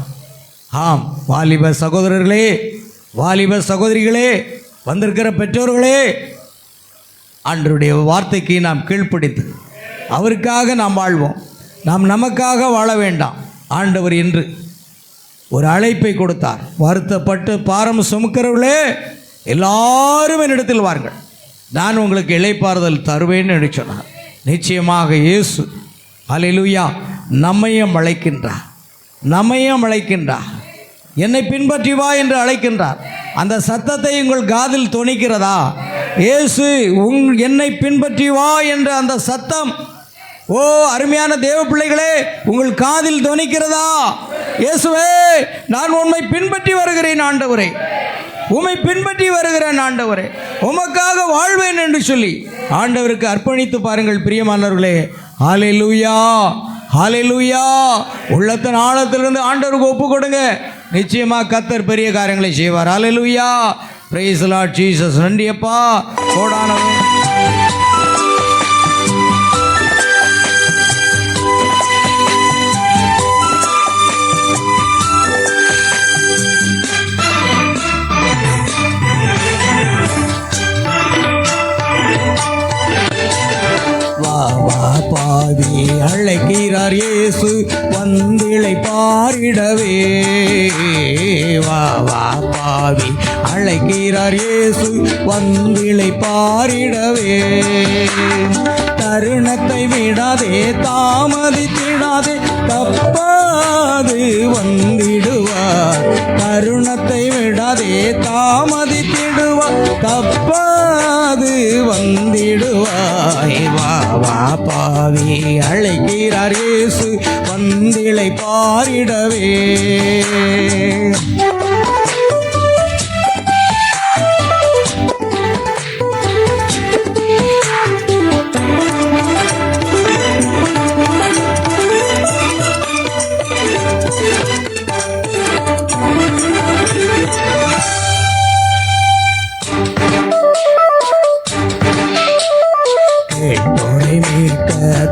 வாலிப சகோதரர்களே, வாலிப சகோதரிகளே, வந்திருக்கிற பெற்றோர்களே, ஆண்டவருடைய வார்த்தைக்கு நாம் கீழ்ப்படிந்து அவருக்காக நாம் வாழ்வோம். நாம் நமக்காக வாழ வேண்டாம். ஆண்டவர் என்று ஒரு அழைப்பை கொடுத்தார். வருத்தப்பட்டு பாரம் சுமக்கிறவர்களே எல்லாரும் என்னிடத்தில் வாருங்கள், நான் உங்களுக்கு இளைப்பாறுதல் தருவேன்னு என்று சொன்னார். நிச்சயமாக இயேசு அல்லேலூயா நம்மையும் அழைக்கின்றார். நம்மையும் அழைக்கின்றார். என்னை பின்பற்றி வா என்று அழைக்கின்றார். அந்த சத்தத்தை உங்கள் காதில் தொனிக்கிறதா? இயேசு என்னை பின்பற்றி வா என்ற அந்த சத்தம் அருமையான தேவ பிள்ளைகளே, உங்கள் காதில் தொனிக்கிறதா? இயேசுவே, நான் உம்மை பின்பற்றி வருகிறேன் ஆண்டவரே, உம்மை பின்பற்றி வருகிறேன் ஆண்டவரே, உமக்காக வாழ்வேன் என்று சொல்லி ஆண்டவருக்கு அர்ப்பணித்து பாருங்கள் பிரியமானவர்களே. ஹல்லேலூயா, ஹல்லேலூயா. உள்ளத்தின் ஆழத்திலிருந்து ஆண்டவருக்கு ஒப்பு கொடுங்க. நிச்சயமாக கர்த்தர் பெரிய காரியங்களை செய்வார். ஹல்லேலூயா. Praise the lord Jesus. நன்றியப்பா. கோடானவன் பாவி அழைக்கிறார் இயேசு வந்திளை பாரிடவே. பாவி அழைக்கிறார் இயேசு வந்திளை பாரிடவே. தருணத்தை விடாதே, தாமதித்திடாதே, தப்பாது வந்திடுவார். தருணத்தை விடாதே, தாமதித்திடுவார், தப்பாது வந்திடுவாய். பாவி அழைக்கிறார் இயேசு வந்திளை பாரிடவே.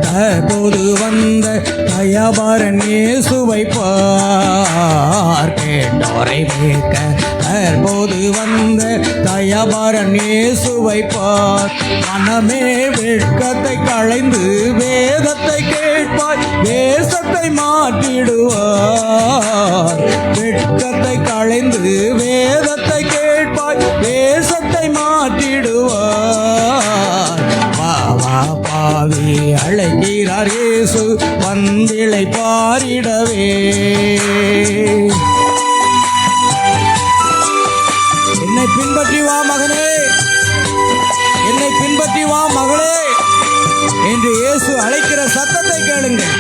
தற்போது வந்த தயபரன் இயேசுவை பார். கேட்டோரை மீட்க தற்போது வந்த தயபரன் இயேசுவை பார். மனமே வெட்கத்தை களைந்து வேதத்தை கேட்பாய், வேஷத்தை மாற்றிடுவார். வெட்கத்தை களைந்து வேதத்தை கேட்பாய், வேஷத்தை மாற்றிடுவார். பாவி அழைக்கிறார் இயேசு வந்திளை பாரிடவே. என்னை பின்பற்றி வா மகனே, என்னை பின்பற்றி வா மகளே என்று இயேசு அழைக்கிற சத்தத்தை கேளுங்கள்.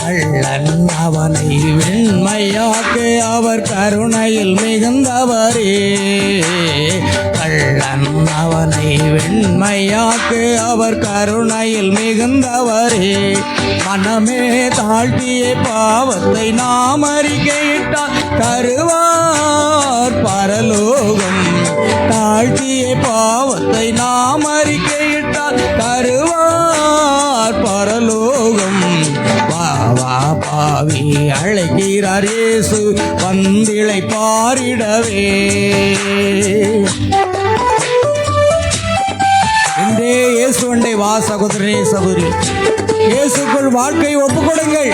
கள்ளன் அவனை வெண்மையாக்க அவர் கருணையில் மிகுந்தவரே. கள்ளன் அவனை வெண்மையாக்க அவர் கருணையில் மிகுந்தவரே. மனமே தாழ்த்திய பாவத்தை நாம் அறிக்கையிட்டால் தருவார் பரலோகம். தாழ்த்திய பாவத்தை நாம் அறிக்கையிட்டால் தருவார் பரலோகம். பாவி அழைக்கிறார் இயேசு வந்திளை பாரிடவே. இன்றே இயேசு அண்டை வா சகோதரனே சகோதரி, இயேசுக்குள் வாழ்க்கையை ஒப்புக்கொடுங்கள்.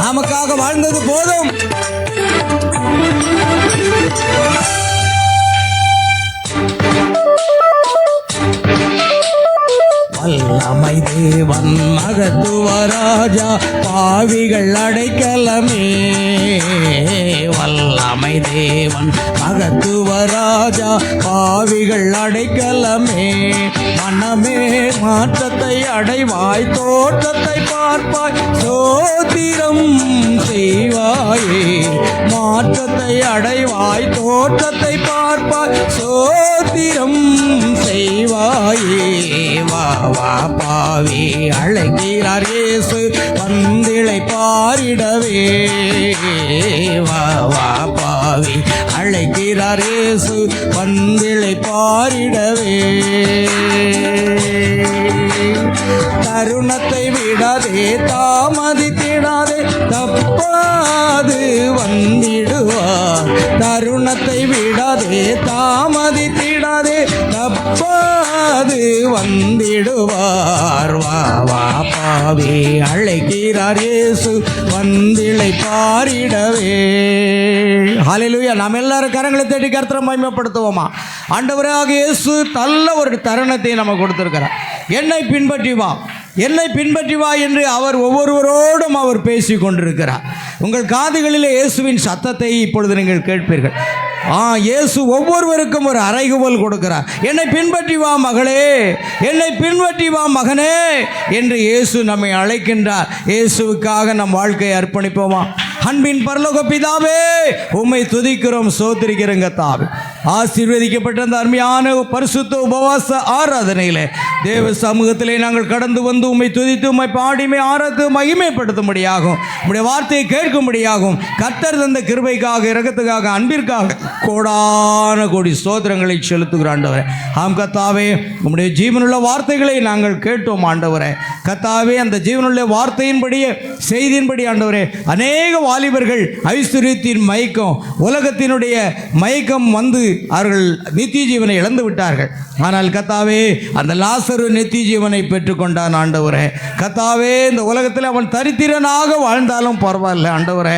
நமக்காக வாழ்ந்தது போதும். வல்லமை தேவன் மகத்துவ ராஜா, பாவிகள் அடைக்கலமே. வல்லமை தேவன் மகத்துவ ராஜா, பாவிகள் அடைக்கலமே. மனமே மாற்றத்தை அடைவாய், தோற்றத்தை பார்ப்பாய், சோத்திரம் செய்வாயே. மாற்றத்தை அடைவாய், தோற்றத்தை பார்ப்பாய், சோத்திரம் செய்வாயே. வா வா பாவி அழைக்கிறார் இயேசு, வந்திளை பாரிடவே. வா வா பாவி அழைக்கிறார் இயேசு, வந்திளை பாரிடவே. தருணத்தை விடாதே, தாமதித்திடாதே, தப்பாது வந்திடுவார். தருணத்தை விடாதே, தாமதித்திடாதே, தப்பாது வந்திடுவார். வா வா பாவி அழைக்கிறார் இயேசு, வந்திளை பாரிடவே. ஹல்லேலூயா. நாம் எல்லாரும் கரங்களை தட்டி கர்த்தரை மகிமைப்படுத்துவோமா? ஆண்டவராக இயேசு நல்ல ஒரு தருணத்தை நம்ம கொடுத்திருக்கிறார். என்னை பின்பற்றி வா, என்னை பின்பற்றி வா என்று அவர் ஒவ்வொருவரோடும் அவர் பேசி கொண்டிருக்கிறார். உங்கள் காதுகளிலே இயேசுவின் சத்தத்தை இப்பொழுது நீங்கள் கேட்பீர்கள். இயேசு ஒவ்வொருவருக்கும் ஒரு அறைகூவல் கொடுக்கிறார். என்னை பின்பற்றி வா மகளே, என்னை பின்பற்றி வா மகனே என்று இயேசு நம்மை அழைக்கின்றார். இயேசுவுக்காக நம் வாழ்க்கையை அர்ப்பணிப்போமா? அன்பின் பரலோக பிதாவே, உம்மை துதிக்கிறோம், சோத்திரிக்கிறோங்க தாவே. ஆசீர்வதிக்கப்பட்ட அந்த அருமையான பரிசுத்த உபவாச ஆராதனையிலே தேவ சமூகத்திலே நாங்கள் கடந்து வந்து உம்மை துதித்து உம்மை பாடிமை ஆராய்த்து மகிமைப்படுத்தும்படியாகும், உம்முடைய வார்த்தையை கேட்கும்படியாகும். கர்த்தர் தந்த கிருபைக்காக, இரக்கத்துக்காக, அன்பிற்காக கோடான கோடி ஸ்தோத்திரங்களை செலுத்துகிற ஆண்டவரே. ஆம் கர்த்தாவே, உம்முடைய ஜீவனுள்ள வார்த்தைகளை நாங்கள் கேட்டோம் ஆண்டவரே. கர்த்தாவே, அந்த ஜீவனுள்ள வார்த்தையின்படியே, செய்தியின்படி ஆண்டவரே, அநேக வாலிபர்கள் ஐஸ்வர்யத்தின் மயக்கம், உலகத்தினுடைய மயக்கம் வந்து அவர்கள் நித்திய ஜீவனை இழந்து விட்டார்கள். ஆனால் கர்த்தாவே, அந்த லாசரு நித்திய ஜீவனை பெற்றுக்கொண்டான் ஆண்டவரே. கர்த்தாவே, இந்த உலகத்தில் அவன் தரித்திரனாக வாழ்ந்தாலும் பரவாயில்ல ஆண்டவரே.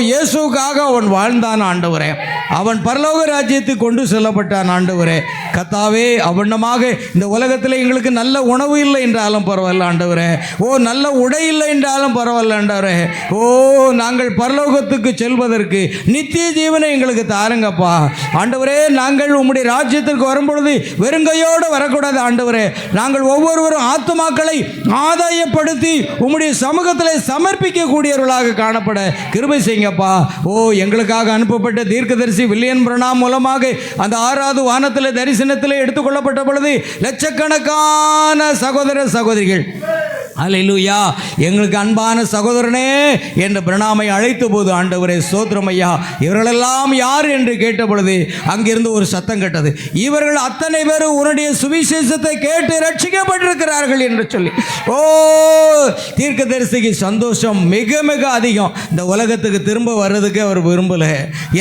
இயேசுக்காக அவன் வாழ்ந்தான் ஆண்டவரே. அவன் பரலோக ராஜ்யத்துக்கு கொண்டு செல்லப்பட்டான் ஆண்டவரே. கர்த்தாவே, அவனமாக இந்த உலகத்தில் எங்களுக்கு நல்ல உணவு இல்லை என்றாலும் பரவாயில்ல ஆண்டவரே. நல்ல உடை இல்லை என்றாலும் பரவாயில்ல ஆண்டவரே. நாங்கள் பரலோகத்துக்கு செல்வதற்கு நித்திய ஜீவனை எங்களுக்கு தாருங்கப்பா ஆண்டவரே. நாங்கள் உம்முடைய ராஜ்யத்திற்கு வரும்பொழுது வெறுங்கையோடு வரக்கூடாது ஆண்டவரே. நாங்கள் ஒவ்வொருவரும் ஆத்துமாக்களை ஆதாயப்படுத்தி உம்முடைய சமூகத்தில் சமர்ப்பிக்கக்கூடியவர்களாக காணப்பட கிருபை செய்யுங்கப்பா. எங்களுக்காக அனுப்பப்பட்ட தீர்க்கதரிசி வில்லியம் பிரணாம் மூலமாக அந்த 6வது வானத்தில் தரிசனத்தில் எடுத்துக்கொள்ளப்பட்ட பொழுது லட்சக்கணக்கான சகோதர சகோதரிகள் அல்லேலூயா, எங்களுக்கு அன்பான சகோதரனே என்று பிரணாமை அழைத்த போது ஆண்டவரே ஸ்தோத்திரம் ஐயா, இவர்களெல்லாம் யார் என்று கேட்ட பொழுது அங்கிருந்து ஒரு சத்தம் கேட்டது. இவர்கள் அத்தனை பேரும் உன்னுடைய சுவிசேஷத்தை கேட்டு ரட்சிக்கப்பட்டிருக்கிறார்கள் என்று சொல்லி. தீர்க்கதரிசிக்கு சந்தோஷம் மிக மிக அதிகம். இந்த உலகத்துக்கு திரும்ப வர்றதுக்கு அவர் விரும்பல.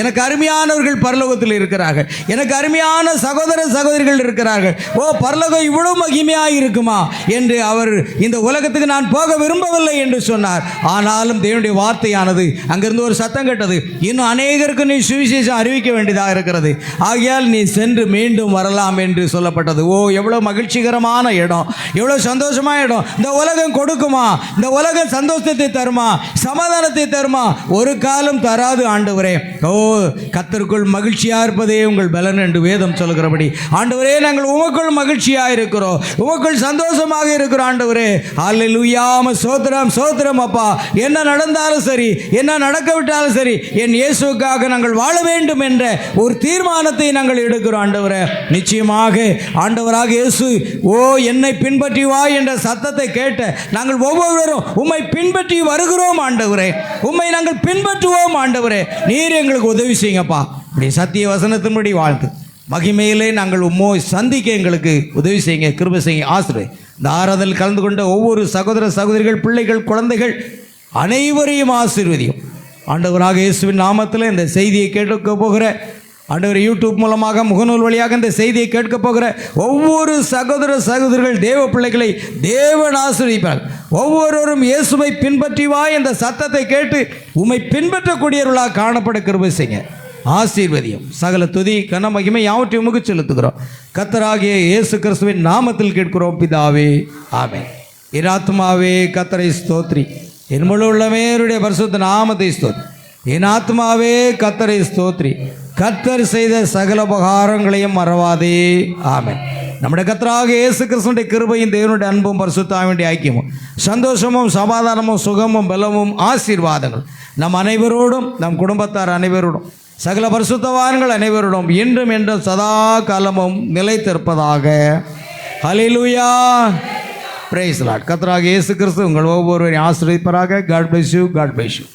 எனக்கு அருமையானவர்கள் பரலோகத்தில் இருக்கிறார்கள், எனக்கு அருமையான சகோதர சகோதரிகள் இருக்கிறார்கள். பரலோகம் இவ்வளவு மகிமையாக இருக்குமா என்று அவர் இந்த உலகத்துக்கு நான் போக விரும்பவில்லை என்று சொன்னார். ஆனாலும் தேவனுடைய வார்த்தையானது அங்கிருந்து ஒரு சத்தம் கேட்டது. இன்னும் அநேகருக்கு நீ சுவிசேஷம் அறிவிக்க வேண்டியதாக இருக்கிறது, ஆகையால் நீ சென்று மீண்டும் வரலாம் என்று சொல்லப்பட்டது. எவ்வளவு மகிழ்ச்சிகரமான இடம், எவ்வளவு சந்தோஷமான இடம். இந்த உலகம் கொடுக்குமா? இந்த உலகம் சந்தோஷத்தை தருமா? சமாதானத்தை தருமா? ஒரு காலம் தராது ஆண்டவரே. கர்த்தருக்குள் மகிழ்ச்சியா இருப்பதே உங்கள் பலன் என்று வேதம் சொல்கிறபடி ஆண்டவரே, நாங்கள் உமக்குள் மகிழ்ச்சியா இருக்கிறோம், உமக்குள் சந்தோஷமாக இருக்கிறோம் ஆண்டவரே. அல்லேலூயா, சோத்திரம் சோத்திரம் அப்பா. என்ன நடந்தாலும் சரி, என்ன நடக்க விட்டாலும் சரி, என் இயேசுக்காக நாங்கள் வாழ வேண்டும் என்ற ஒரு தீர்மானத்தை நாங்கள் எடுக்கிறோம் ஆண்டவரே. நிச்சயமாக ஆண்டவராக இயேசு என்னை பின்பற்றி வா என்ற சத்தத்தை கேட்ட நாங்கள் ஒவ்வொருவரும் உம்மை பின்பற்றி வருகிறோம் ஆண்டவரே. உம்மை நாங்கள் பின்பற்றுவோம் ஆண்டவரே. நீர் எங்களுக்கு உதவி செய்யுங்கப்பா. இப்படி சத்திய வசனத்தின்படி வாழ்த்து மகிமையிலே நாங்கள் சந்திக்க எங்களுக்கு உதவி செய்யுங்க, கிருபை செய்யுங்க, ஆசிர்வதி. இந்த ஆராதனையில் கலந்து கொண்ட ஒவ்வொரு சகோதர சகோதரிகள், பிள்ளைகள், குழந்தைகள் அனைவரையும் ஆசீர்வதியும் ஆண்டவராக இயேசுவின் நாமத்தில். இந்த செய்தியை கேட்க போகிற ஆண்டவர் யூடியூப் மூலமாக முகநூல் வழியாக இந்த செய்தியை கேட்க போகிற ஒவ்வொரு சகோதர சகோதரிகள் தேவ பிள்ளைகளை தேவன் ஆசீர்வதிப்பார். ஒவ்வொருவரும் இயேசுவை பின்பற்றி வா இந்த சத்தத்தை கேட்டு உம்மை பின்பற்றக்கூடியவர்களாக காணப்பட கிருபை செய்யுங்க. ஆசீர்வதியும். சகல துதி கன மகிமை யாவற்றையும் உமக்கு செலுத்துகிறோம். கர்த்தராகிய இயேசு கிறிஸ்துவின் நாமத்தில் கேட்கிறோம் பிதாவே, ஆமென். என் ஆத்துமாவே கர்த்தரை ஸ்தோத்ரி, என் முழு உள்ளமேருடைய பரிசுத்த நாமத்தை ஸ்தோத்ரி. என் ஆத்மாவே கர்த்தரை ஸ்தோத்ரி, கர்த்தர் செய்த சகல உபகாரங்களையும் மறவாதே, ஆமென். நம்முடைய கர்த்தராகிய இயேசு கிறிஸ்துவின் கிருபையும் தேவனுடைய அன்பும் பரிசுத்தாவினுடைய ஐக்கியமும் சந்தோஷமும் சமாதானமும் சுகமும் பலமும் ஆசீர்வாதங்கள் நம் அனைவரோடும், நம் குடும்பத்தார் அனைவரோடும், சகல பரிசுத்தவான்கள் அனைவரோடும் இன்றும் என்றும் சதா காலமும் நிலைத்திருப்பதாக. ஹல்லேலூயா. Praise the Lord. கர்த்தராகிய இயேசு கிறிஸ்து உங்கள் ஒவ்வொருவரையும் ஆசீர்வதிப்பாராக. God bless you. God bless you.